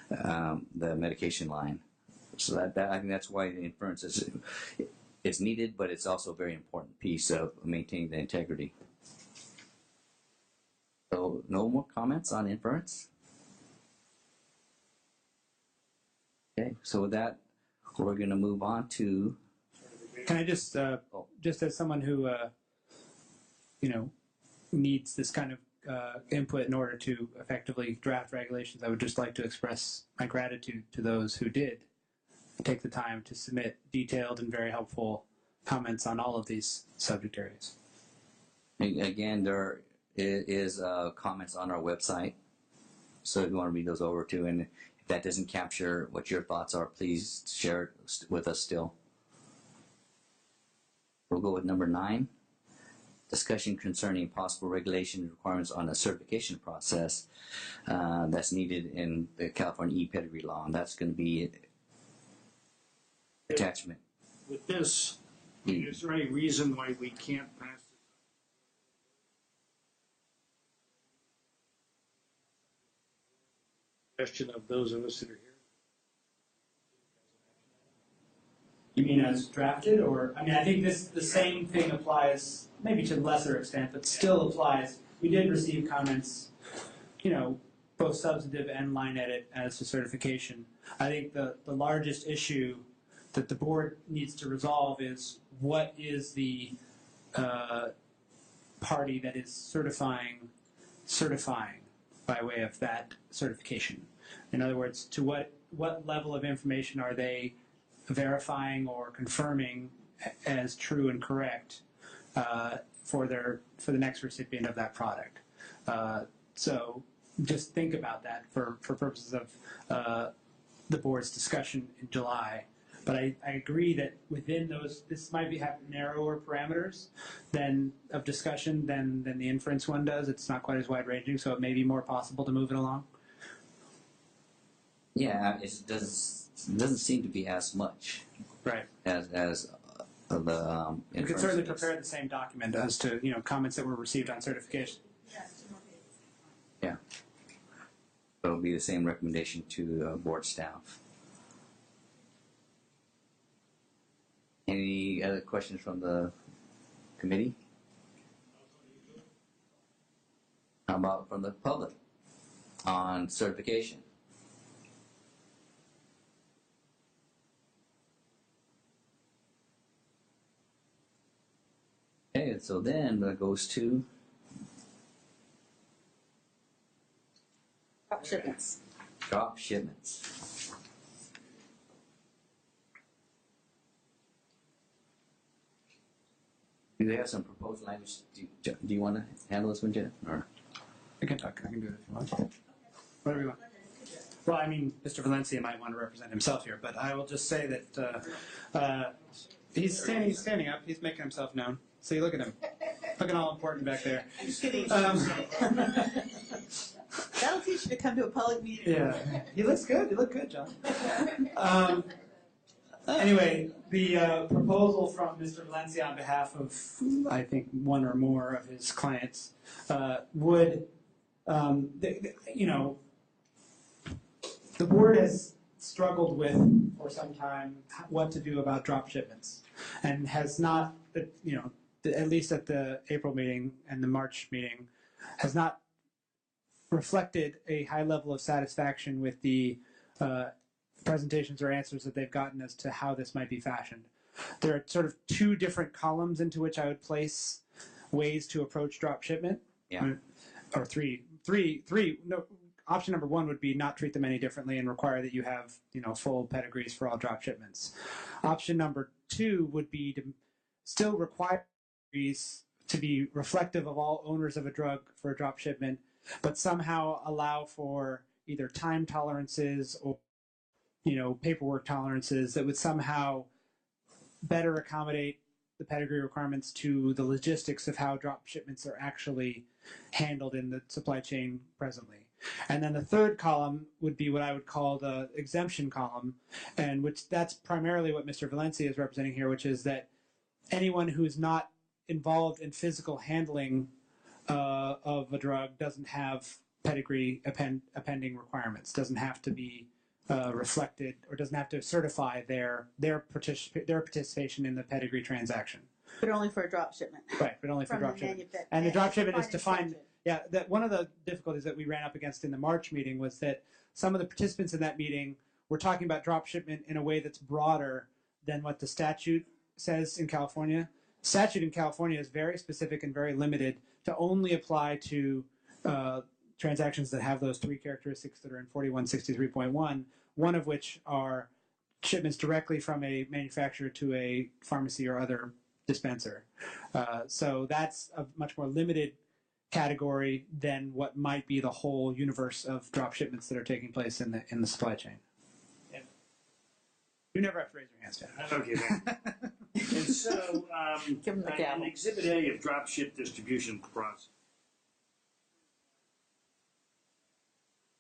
the medication line. So that I think that's why the inference is needed, but it's also a very important piece of maintaining the integrity. So no more comments on inference? Okay, so with that, we're going to move on to. Can I just as someone who, needs this kind of input in order to effectively draft regulations, I would just like to express my gratitude to those who did take the time to submit detailed and very helpful comments on all of these subject areas. Again, there is comments on our website, so if you want to read those over too, and if that doesn't capture what your thoughts are, please share it with us still. We'll go with number 9, discussion concerning possible regulation requirements on the certification process that's needed in the California e-Pedigree law, and that's going to be attachment. With this, is there any reason why we can't pass this? Question of those of us that are here. You mean as drafted, or I think the same thing applies, maybe to a lesser extent, but still applies. We did receive comments, both substantive and line edit as to certification. I think the largest issue that the board needs to resolve is what is the party that is certifying by way of that certification. In other words, to what level of information are they verifying or confirming as true and correct for the next recipient of that product. So just think about that for purposes of the board's discussion in July. But I agree that within those, this might have narrower parameters of discussion than the inference one does. It's not quite as wide-ranging, so it may be more possible to move it along. Yeah, it doesn't seem to be as much, right, as the we could certainly prepare the same document as to comments that were received on certification. Yeah, so it'll be the same recommendation to board staff. Any other questions from the committee? How about from the public on certification? Okay, so then that goes to Drop shipments. drop shipments. Do they have some proposed language? Do you want to handle this one, Jen? Or? I can do it if you want. Whatever you want. Well, Mr. Valencia might want to represent himself here, but I will just say that he's standing up. He's making himself known. See, look at him. Looking all important back there. I'm just kidding. That'll teach you to come to a public meeting. Yeah. He looks good. You look good, John. Anyway, the proposal from Mr. Valencia on behalf of, I think, one or more of his clients would, the board has struggled with for some time what to do about drop shipments, and has not, at least at the April meeting and the March meeting, has not reflected a high level of satisfaction with the presentations or answers that they've gotten as to how this might be fashioned. There are sort of 2 different columns into which I would place ways to approach drop shipment. Yeah. Or three. No, option number 1 would be not treat them any differently and require that you have, full pedigrees for all drop shipments. Option number 2 would be to still require pedigrees to be reflective of all owners of a drug for a drop shipment, but somehow allow for either time tolerances or paperwork tolerances that would somehow better accommodate the pedigree requirements to the logistics of how drop shipments are actually handled in the supply chain presently. And then the third column would be what I would call the exemption column, and which that's primarily what Mr. Valencia is representing here, which is that anyone who's not involved in physical handling of a drug doesn't have pedigree appending requirements, doesn't have to be reflected, or doesn't have to certify their participation in the pedigree transaction. But only for a drop shipment. Right, but only for drop shipment. And the drop shipment is defined. Yeah, that one of the difficulties that we ran up against in the March meeting was that some of the participants in that meeting were talking about drop shipment in a way that's broader than what the statute says in California. Statute in California is very specific and very limited to only apply to transactions that have those three characteristics that are in 4163.1, one of which are shipments directly from a manufacturer to a pharmacy or other dispenser. So that's a much more limited category than what might be the whole universe of drop shipments that are taking place in the supply chain. Yeah. You never have to raise your hands, Jen. Okay, man. And so, Give 'em the gavel. in Exhibit A of drop ship distribution process,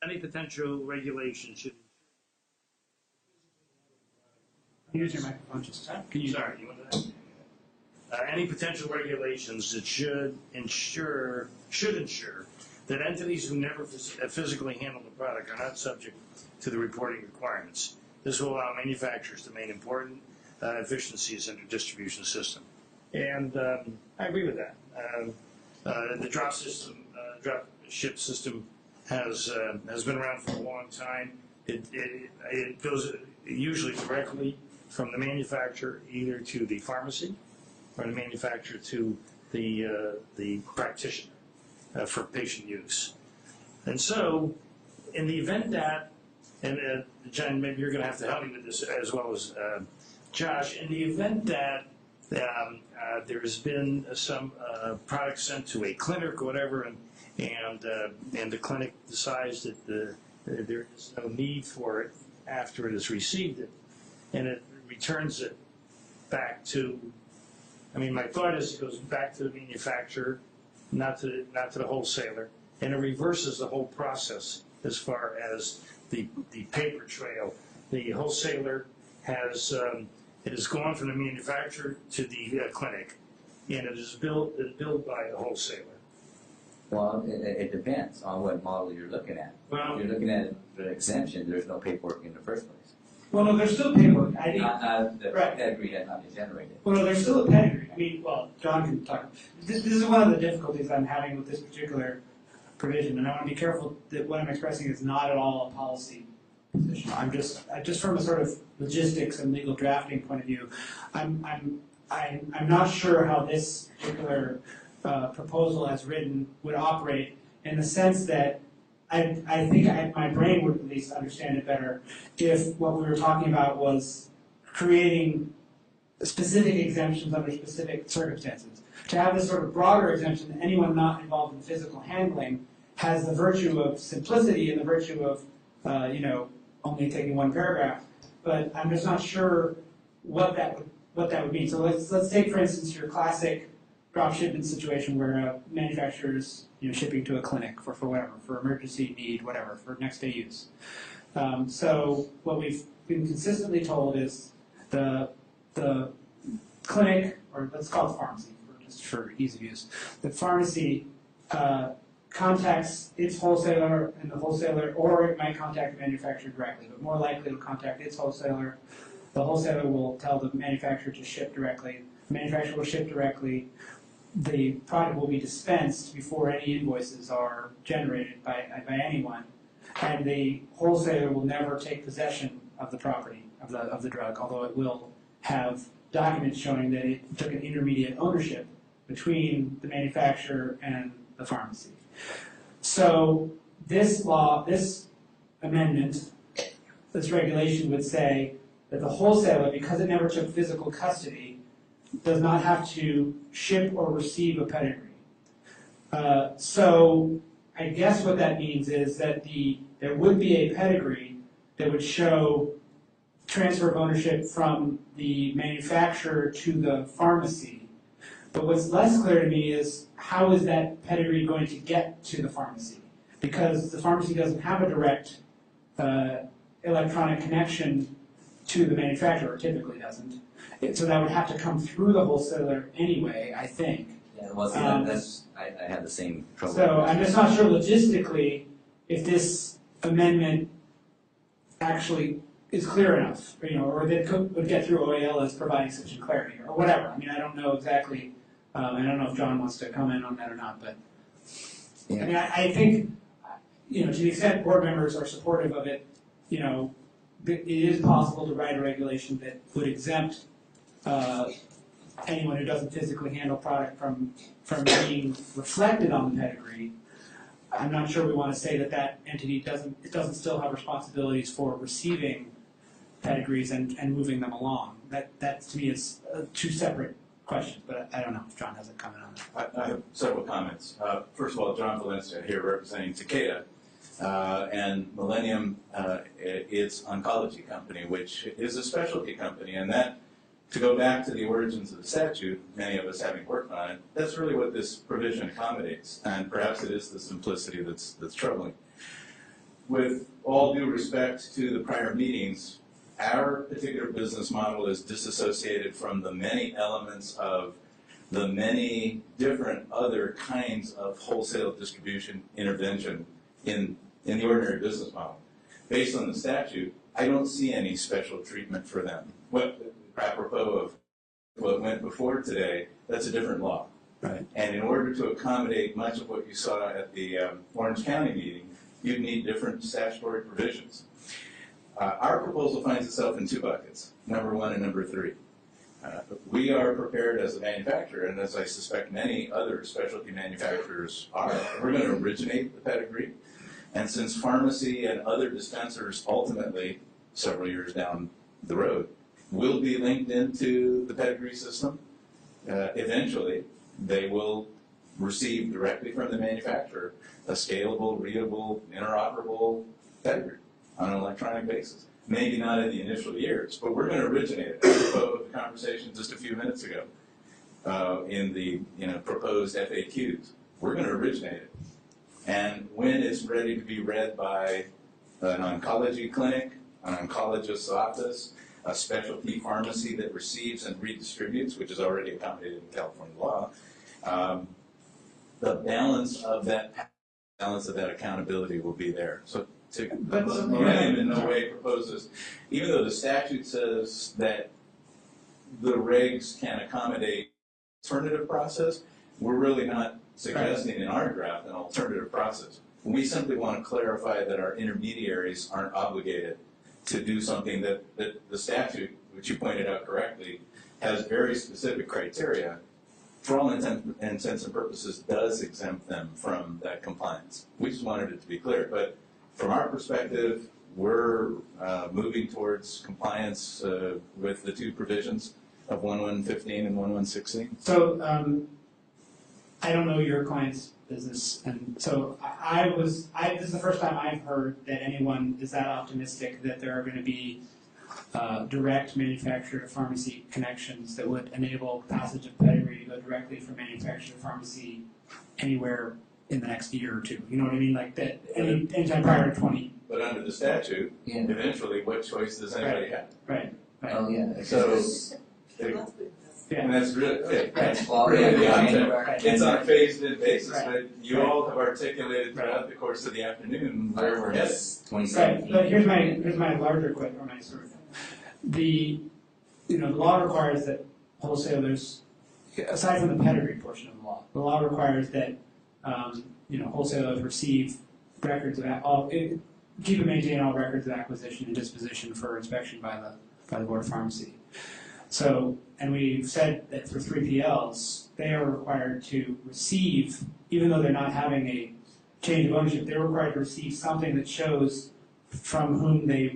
any potential regulation should. Use your microphone. Just can you? Sorry, you want that? Any potential regulations that should ensure that entities who never physically handle the product are not subject to the reporting requirements. This will allow manufacturers to maintain important efficiencies in their distribution system. And I agree with that. The drop ship system has been around for a long time. It goes usually directly from the manufacturer either to the pharmacy or the manufacturer to the practitioner for patient use. And so, in the event that, and Jen, maybe you're going to have to help me with this as well as Josh, in the event that there has been some product sent to a clinic or whatever, and the clinic decides that there is no need for it after it has received it, and it returns it back to, I mean, my thought is it goes back to the manufacturer, not to the wholesaler, and it reverses the whole process as far as the paper trail. The wholesaler has it has gone from the manufacturer to the clinic, and it is billed by the wholesaler. Well, it depends on what model you're looking at. Well, if you're looking at an exemption, there's no paperwork in the first place. Well, no, there's still paperwork. The Right. pedigree has not been generated. Well, no, there's still a pedigree. I mean, well, John can talk. This is one of the difficulties I'm having with this particular provision, and I want to be careful that what I'm expressing is not at all a policy position. I'm just from a sort of logistics and legal drafting point of view, I'm not sure how this particular proposal as written would operate, in the sense that I think my brain would at least understand it better if what we were talking about was creating specific exemptions under specific circumstances. To have this sort of broader exemption that anyone not involved in physical handling has the virtue of simplicity and the virtue of, only taking one paragraph. But I'm just not sure what that would mean. So let's take, for instance, your classic drop shipment situation where a manufacturer is shipping to a clinic for whatever, for emergency need, whatever, for next day use. So what we've been consistently told is the clinic, or let's call it pharmacy, just for ease of use, the pharmacy contacts its wholesaler, and the wholesaler, or it might contact the manufacturer directly, but more likely it'll contact its wholesaler. The wholesaler will tell the manufacturer to ship directly. The manufacturer will ship directly. The product will be dispensed before any invoices are generated by anyone, and the wholesaler will never take possession of the property, of the drug, although it will have documents showing that it took an intermediate ownership between the manufacturer and the pharmacy. So this amendment, this regulation would say that the wholesaler, because it never took physical custody, does not have to ship or receive a pedigree. So I guess what that means is that there would be a pedigree that would show transfer of ownership from the manufacturer to the pharmacy. But what's less clear to me is how is that pedigree going to get to the pharmacy? Because the pharmacy doesn't have a direct electronic connection to the manufacturer, typically doesn't. So that would have to come through the wholesaler anyway, I think. Yeah, well, see, I had the same trouble. So I'm just not sure logistically if this amendment actually is clear enough, or that would get through OAL as providing such clarity, or whatever. I mean, I don't know exactly. I don't know if John wants to comment on that or not, but yeah. I mean, I think, to the extent board members are supportive of it, it is possible to write a regulation that would exempt anyone who doesn't physically handle product from being reflected on the pedigree. I'm not sure we want to say that entity doesn't still have responsibilities for receiving pedigrees and moving them along. That to me is two separate questions, but I don't know if John has a comment on that. I have several comments. First of all, John Valencia here representing Takeda, and Millennium, its oncology company, which is a specialty company, and that, to go back to the origins of the statute, many of us having worked on it, that's really what this provision accommodates, and perhaps it is the simplicity that's troubling. With all due respect to the prior meetings, our particular business model is disassociated from the many elements of the many different other kinds of wholesale distribution intervention in the ordinary business model. Based on the statute, I don't see any special treatment for them. Apropos of what went before today, that's a different law. Right. And in order to accommodate much of what you saw at the Orange County meeting, you'd need different statutory provisions. Our proposal finds itself in two buckets, number 1 and number 3. We are prepared as a manufacturer, and as I suspect many other specialty manufacturers are, we're going to originate the pedigree. And since pharmacy and other dispensers ultimately, several years down the road, will be linked into the pedigree system, eventually they will receive directly from the manufacturer a scalable, readable, interoperable pedigree on an electronic basis. Maybe not in the initial years, but we're going to originate it. Apropos of the conversation just a few minutes ago in the proposed FAQs. We're going to originate it. And when it's ready to be read by an oncology clinic, an oncologist's office, a specialty pharmacy that receives and redistributes, which is already accommodated in California law, the balance of that accountability will be there. So Millennium in no way proposes, even though the statute says that the regs can accommodate alternative process, we're really not suggesting in our draft an alternative process. We simply want to clarify that our intermediaries aren't obligated to do something that the statute, which you pointed out correctly, has very specific criteria, for all intents and purposes, does exempt them from that compliance. We just wanted it to be clear. But from our perspective, we're moving towards compliance with the two provisions of 1115 and 1116. So I don't know your client's business, and so this is the first time I've heard that anyone is that optimistic that there are going to be direct manufacturer to pharmacy connections that would enable passage of pedigree to go directly from manufacturer to pharmacy anywhere in the next year or two. You know what I mean? Like that anytime prior to 20. But under the statute, eventually, what choice does anybody have? Right. Oh, yeah. So, and that's really, That's really the object. Right. It's on a phased-in basis, Right. but you all have articulated throughout the course of the afternoon where we're headed. 2017. Right. But here's my larger question, or my sort of the law requires that wholesalers, aside from the pedigree portion of the law requires that wholesalers receive records of keep and maintain all records of acquisition and disposition for inspection by the Board of Pharmacy. So, and we've said that for 3PLs, they are required to receive, even though they're not having a change of ownership, they're required to receive something that shows from whom they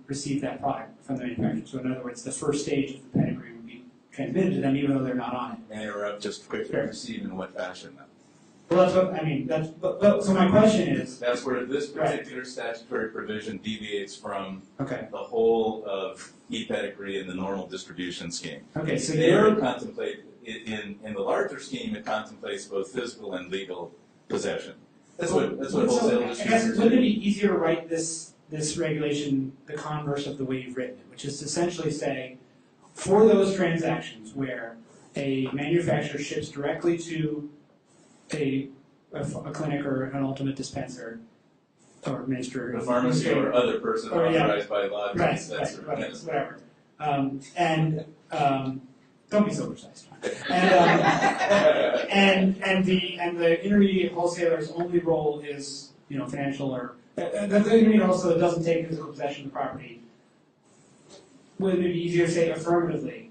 received that product from the manufacturer. So in other words, the first stage of the pedigree would be transmitted to them even though they're not on it. May I interrupt just quickly? Sure. Receive in what fashion, then? Well, that's what, I mean, so my question is. That's where this particular statutory provision deviates from Okay. the whole of e-Pedigree and the normal distribution scheme. Okay, so They contemplate, in the larger scheme, it contemplates both physical and legal possession. That's what wholesale I guess, distributors wouldn't it do. be easier to write this regulation the converse of the way you've written it, which is to essentially say, for those transactions where a manufacturer ships directly to a clinic or an ultimate dispenser or administrator, The pharmacy or other person authorized by law to right, dispense or whatever. Don't be so precise. And the intermediate wholesaler's only role is, financial or the intermediate wholesaler doesn't take physical possession of the property. Would it be easier to say affirmatively,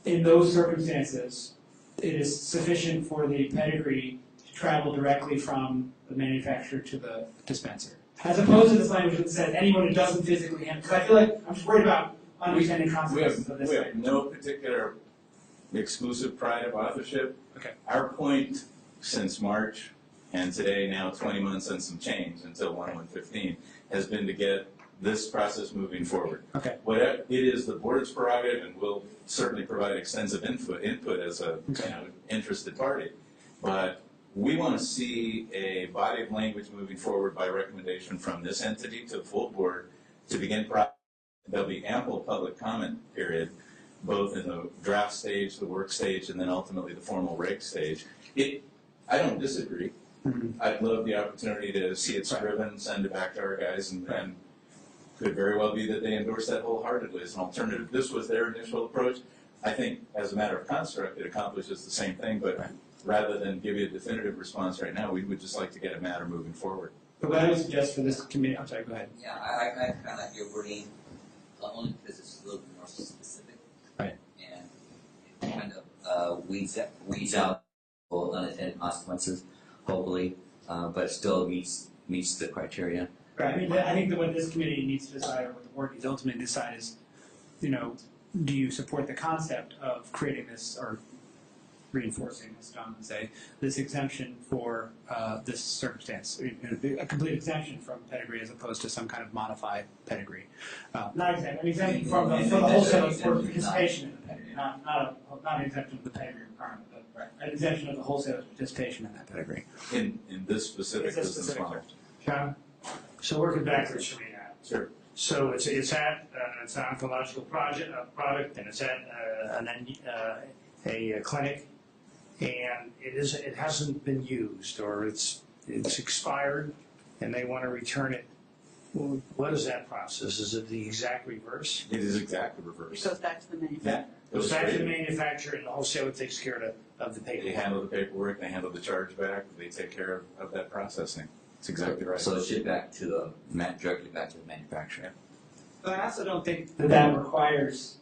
in those circumstances, it is sufficient for the pedigree to travel directly from the manufacturer to the dispenser, as opposed to this language that says anyone who doesn't physically handle? Because I feel like I'm just worried about understanding consequences of this. We have no particular exclusive pride of authorship. Okay. Our point since March and today, now 20 months and some change until 1/1/15, has been to get this process moving forward. Okay. It is the board's prerogative, and we'll certainly provide extensive input as a interested party. But we want to see a body of language moving forward by recommendation from this entity to the full board to begin. There'll be ample public comment period, both in the draft stage, the work stage, and then ultimately the formal reg stage. I don't disagree. I'd love the opportunity to see it scriven, send it back to our guys, and could very well be that they endorse that wholeheartedly as an alternative. This was their initial approach. I think, as a matter of construct, it accomplishes the same thing, but rather than give you a definitive response right now, we would just like to get a matter moving forward. But what I would suggest for this committee, I'm sorry, go ahead. Yeah, I kind of like your wording, only because it's a little bit more specific. Right. And it kind of weeds out unintended consequences, hopefully, but still meets the criteria. Right. I mean, I think that what this committee needs to decide, or what the board needs to ultimately decide is, do you support the concept of creating this, or reinforcing, as John would say, this exemption for this circumstance, a complete exemption from pedigree as opposed to some kind of modified pedigree. Not exemption, an exemption from the wholesaler for participation in the pedigree, not an exemption of the pedigree requirement, but an exemption of the wholesaler's participation in that pedigree. In this specific business model. John? So working backwards for me now. Sure. So it's an oncological product, and it's at a clinic, and it hasn't been used, or it's expired, and they want to return it. Well, what is that process? Is it the exact reverse? It is exactly reverse. It goes back to the manufacturer. Yeah. It goes back to the manufacturer, and the wholesaler takes care of the They paperwork. handle the paperwork, they handle the chargeback, they take care of that processing. That's exactly right. So it should directly back to the manufacturer. But I also don't think that requires,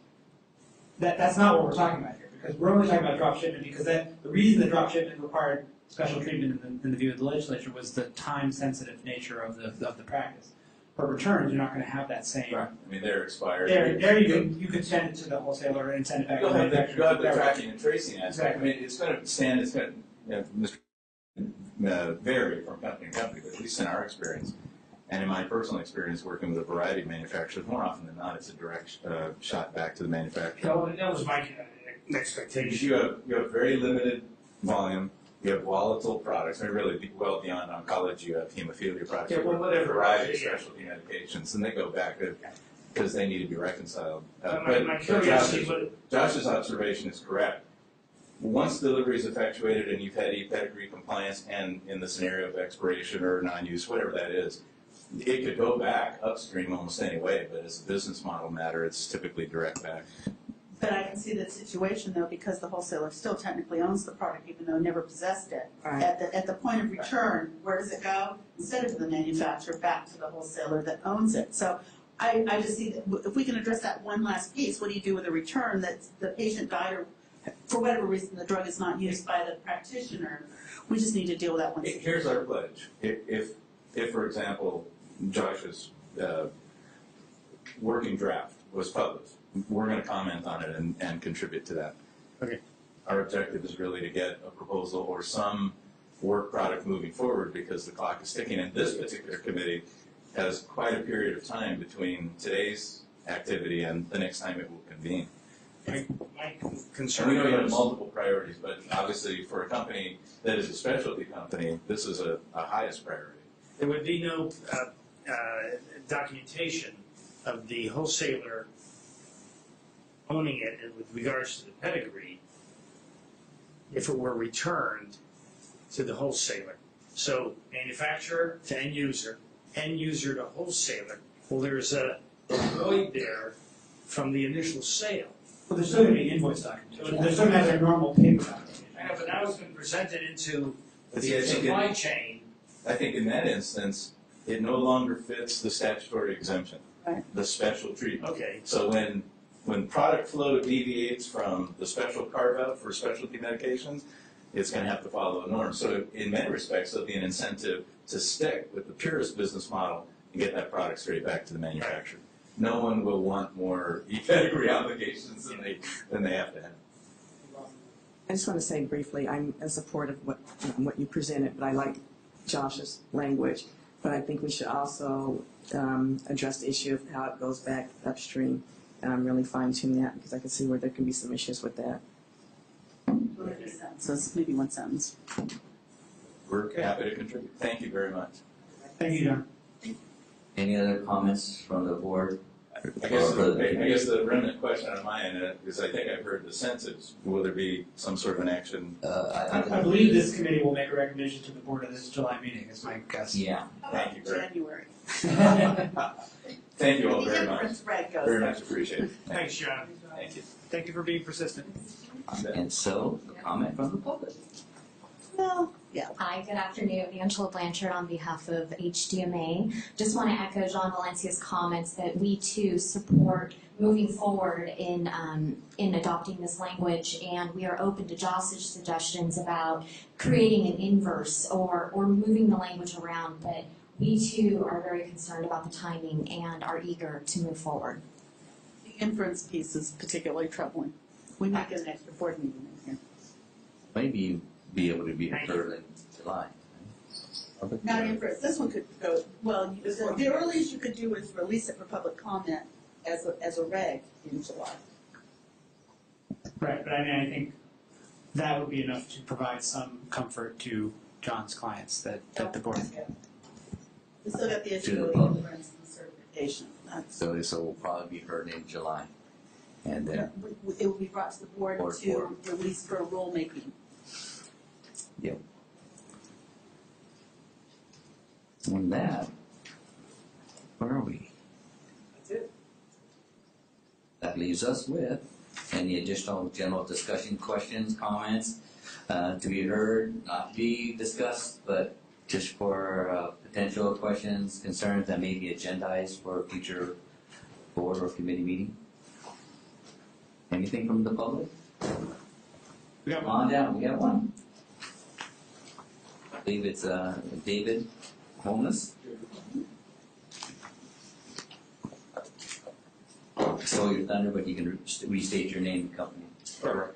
that's not what we're talking about here, because we're only talking about drop shipment, because the reason the drop shipment required special treatment in the view of the legislature was the time-sensitive nature of the practice. For returns, you're not going to have that same. Right. I mean, they're expired. There you could send it to the wholesaler and send it back to the manufacturer. You'll have the tracking and tracing aspect. Exactly. I mean, it's going to vary from company to company, but at least in our experience, and in my personal experience working with a variety of manufacturers, more often than not, it's a direct shot back to the manufacturer. That was my expectation. You have very limited volume. You have volatile products. I mean, really, well beyond oncology, you have hemophilia products. Yeah, well, whatever. A variety of specialty medications, and they go back because they need to be reconciled. My curiosity Josh's observation is correct. Once delivery is effectuated and you've had e-Pedigree compliance, and in the scenario of expiration or non-use, whatever that is, it could go back upstream almost any way, but as a business model matter, it's typically direct back. But I can see that situation, though, because the wholesaler still technically owns the product, even though never possessed it. Right. At the point of return, where does it go? Instead of to the manufacturer, back to the wholesaler that owns it. So I just see that if we can address that one last piece, what do you do with a return that the patient died, or for whatever reason the drug is not used by the practitioner? We just need to deal with that one. Here's our pledge. If for example, Josh's working draft was published, we're going to comment on it and contribute to that. Okay. Our objective is really to get a proposal or some work product moving forward because the clock is ticking. And this particular committee has quite a period of time between today's activity and the next time it will convene. My And concern we know you have is, multiple priorities, but obviously for a company that is a specialty company, this is a highest priority. there would be no documentation of the wholesaler owning it and with regards to the pedigree if it were returned to the wholesaler. So manufacturer to end user to wholesaler. Well, there's a void there from the initial sale. Well, there's still going to be invoice documentation. There's still going to be normal paper documentation. I know, but now it's been presented into But the see, I think supply chain. I think in that instance, it no longer fits the statutory exemption, the special treatment. Okay. So when product flow deviates from the special carve-out for specialty medications, it's going to have to follow a norm. So in many respects, there'll be an incentive to stick with the purest business model and get that product straight back to the manufacturer. No one will want more e-Pedigree obligations than they have to have. I just want to say briefly, I'm in support of what you presented, but I like Josh's language. But I think we should also address the issue of how it goes back upstream. And I'm really fine-tuning that because I can see where there can be some issues with that. Maybe one sentence. We're happy to contribute. Thank you very much. Thank you, John. Any other comments from the board? I guess the remnant question on my end is I think I've heard the sense is, will there be some sort of an action? I believe this committee will make a recommendation to the board at this July meeting, is my guess. Yeah. Thank you very January. Thank you all very much. Red goes Very there. much appreciated. Thanks, John. Thank you. Thank you for being persistent. And so, a comment from the public. Well, yeah. Hi, good afternoon. Angela Blanchard on behalf of HDMA. Just want to echo John Valencia's comments that we too support moving forward in adopting this language, and we are open to Josh's suggestions about creating an inverse or moving the language around, but we too are very concerned about the timing and are eager to move forward. The inference piece is particularly troubling. We might get an extra board meeting in here. Maybe be able to be heard in July. Not inference. This one could go, well, the earliest you could do is release it for public comment as a reg in July. Right, but I mean, I think that would be enough to provide some comfort to John's clients that the board. We still got the issue To of the public. inference and certification. So this will probably be heard in July. And then, It will be brought to the board Board to for- release for rulemaking. yep. On that, where are we? That's it. That leaves us with any additional general discussion, questions, comments, to be heard, not to be discussed, but just for potential questions, concerns that may be agendized for a future board or committee meeting. Anything from the public? We got Come on down, we got one. I believe it's David Holness. Stole your thunder, but you can restate your name and company. Sure.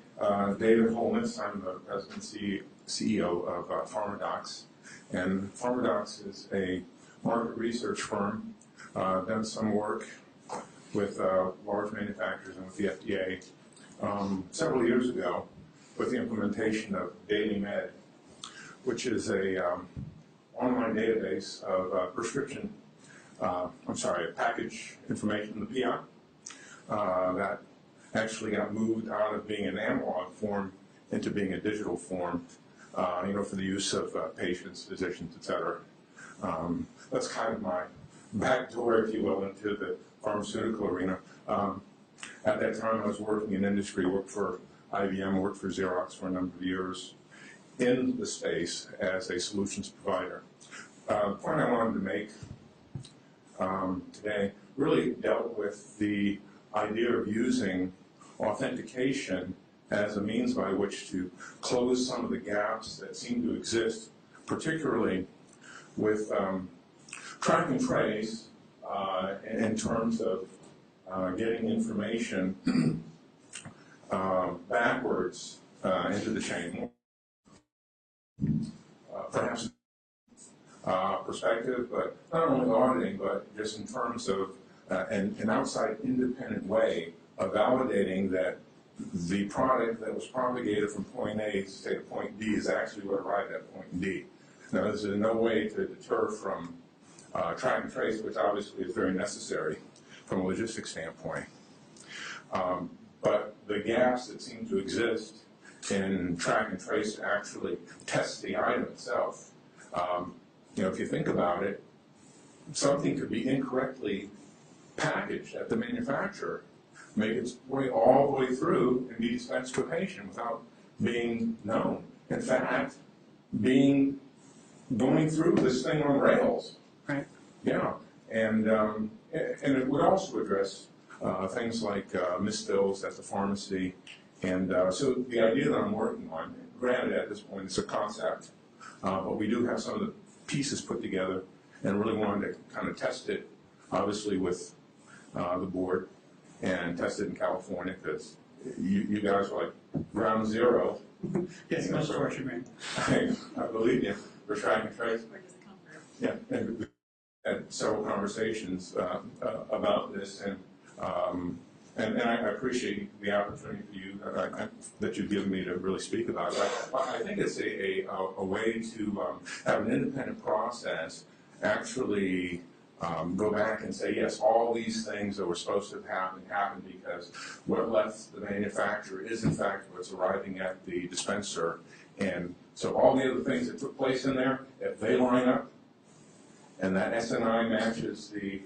David Holness. I'm the president and CEO of PharmaDocs. And PharmaDocs is a market research firm, done some work with large manufacturers and with the FDA several years ago with the implementation of DailyMed, which is a online database of package information, the PI, that actually got moved out of being an analog form into being a digital form, for the use of patients, physicians, et cetera. That's kind of my back door, if you will, into the pharmaceutical arena. At that time, I was working in industry, worked for IBM, worked for Xerox for a number of years in the space as a solutions provider. The point I wanted to make today really dealt with the idea of using authentication as a means by which to close some of the gaps that seem to exist, particularly with track and trace in terms of getting information backwards into the chain. Perhaps perspective, but not only auditing, but just in terms of an outside independent way of validating that the product that was propagated from point A to say to point D is actually what arrived at point D. Now, this is no way to deter from track and trace, which obviously is very necessary from a logistics standpoint. But the gaps that seem to exist in track and trace to actually test the item itself, if you think about it, something could be incorrectly packaged at the manufacturer, make its way all the way through and be dispensed to a patient without being known. In fact, going through this thing on rails. Right. Yeah, and it would also address things like misfills at the pharmacy. And so the idea that I'm working on, granted at this point it's a concept, but we do have some of the pieces put together and really wanted to kind of test it, obviously with the board, and test it in California because you guys are like ground zero. Yes, that's what you mean. I believe you. We're trying to trace. Yeah, and had several conversations about this, and I appreciate the opportunity for you that you've given me to really speak about it. I think it's a way to have an independent process, actually go back and say, yes, all these things that were supposed to have happened because what left the manufacturer is in fact what's arriving at the dispenser. And so all the other things that took place in there, if they line up and that SNI matches the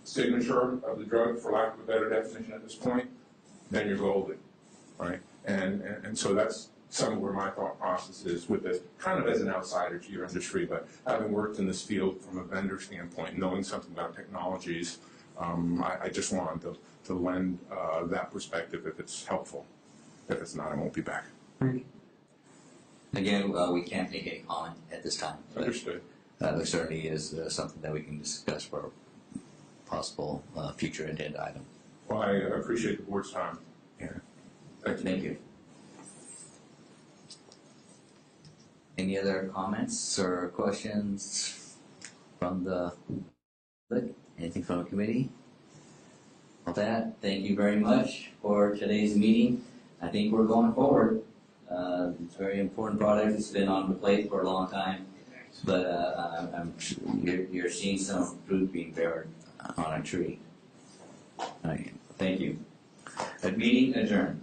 signature of the drug, for lack of a better definition at this point, then you're golden, right? And so that's some of where my thought process is with this, kind of as an outsider to your industry, but having worked in this field from a vendor standpoint, knowing something about technologies, I just wanted to lend that perspective if it's helpful. If it's not, I won't be back. Again, we can't make any comment at this time. Understood. There certainly is something that we can discuss for a possible future agenda item. Well, I appreciate the board's time. Yeah. Thank you. Any other comments or questions from the public? Anything from the committee? With that, thank you very much for today's meeting. I think we're going forward. It's a very important product. It's been on the plate for a long time, but you're seeing some fruit being bared on a tree. Thank you. Meeting adjourned.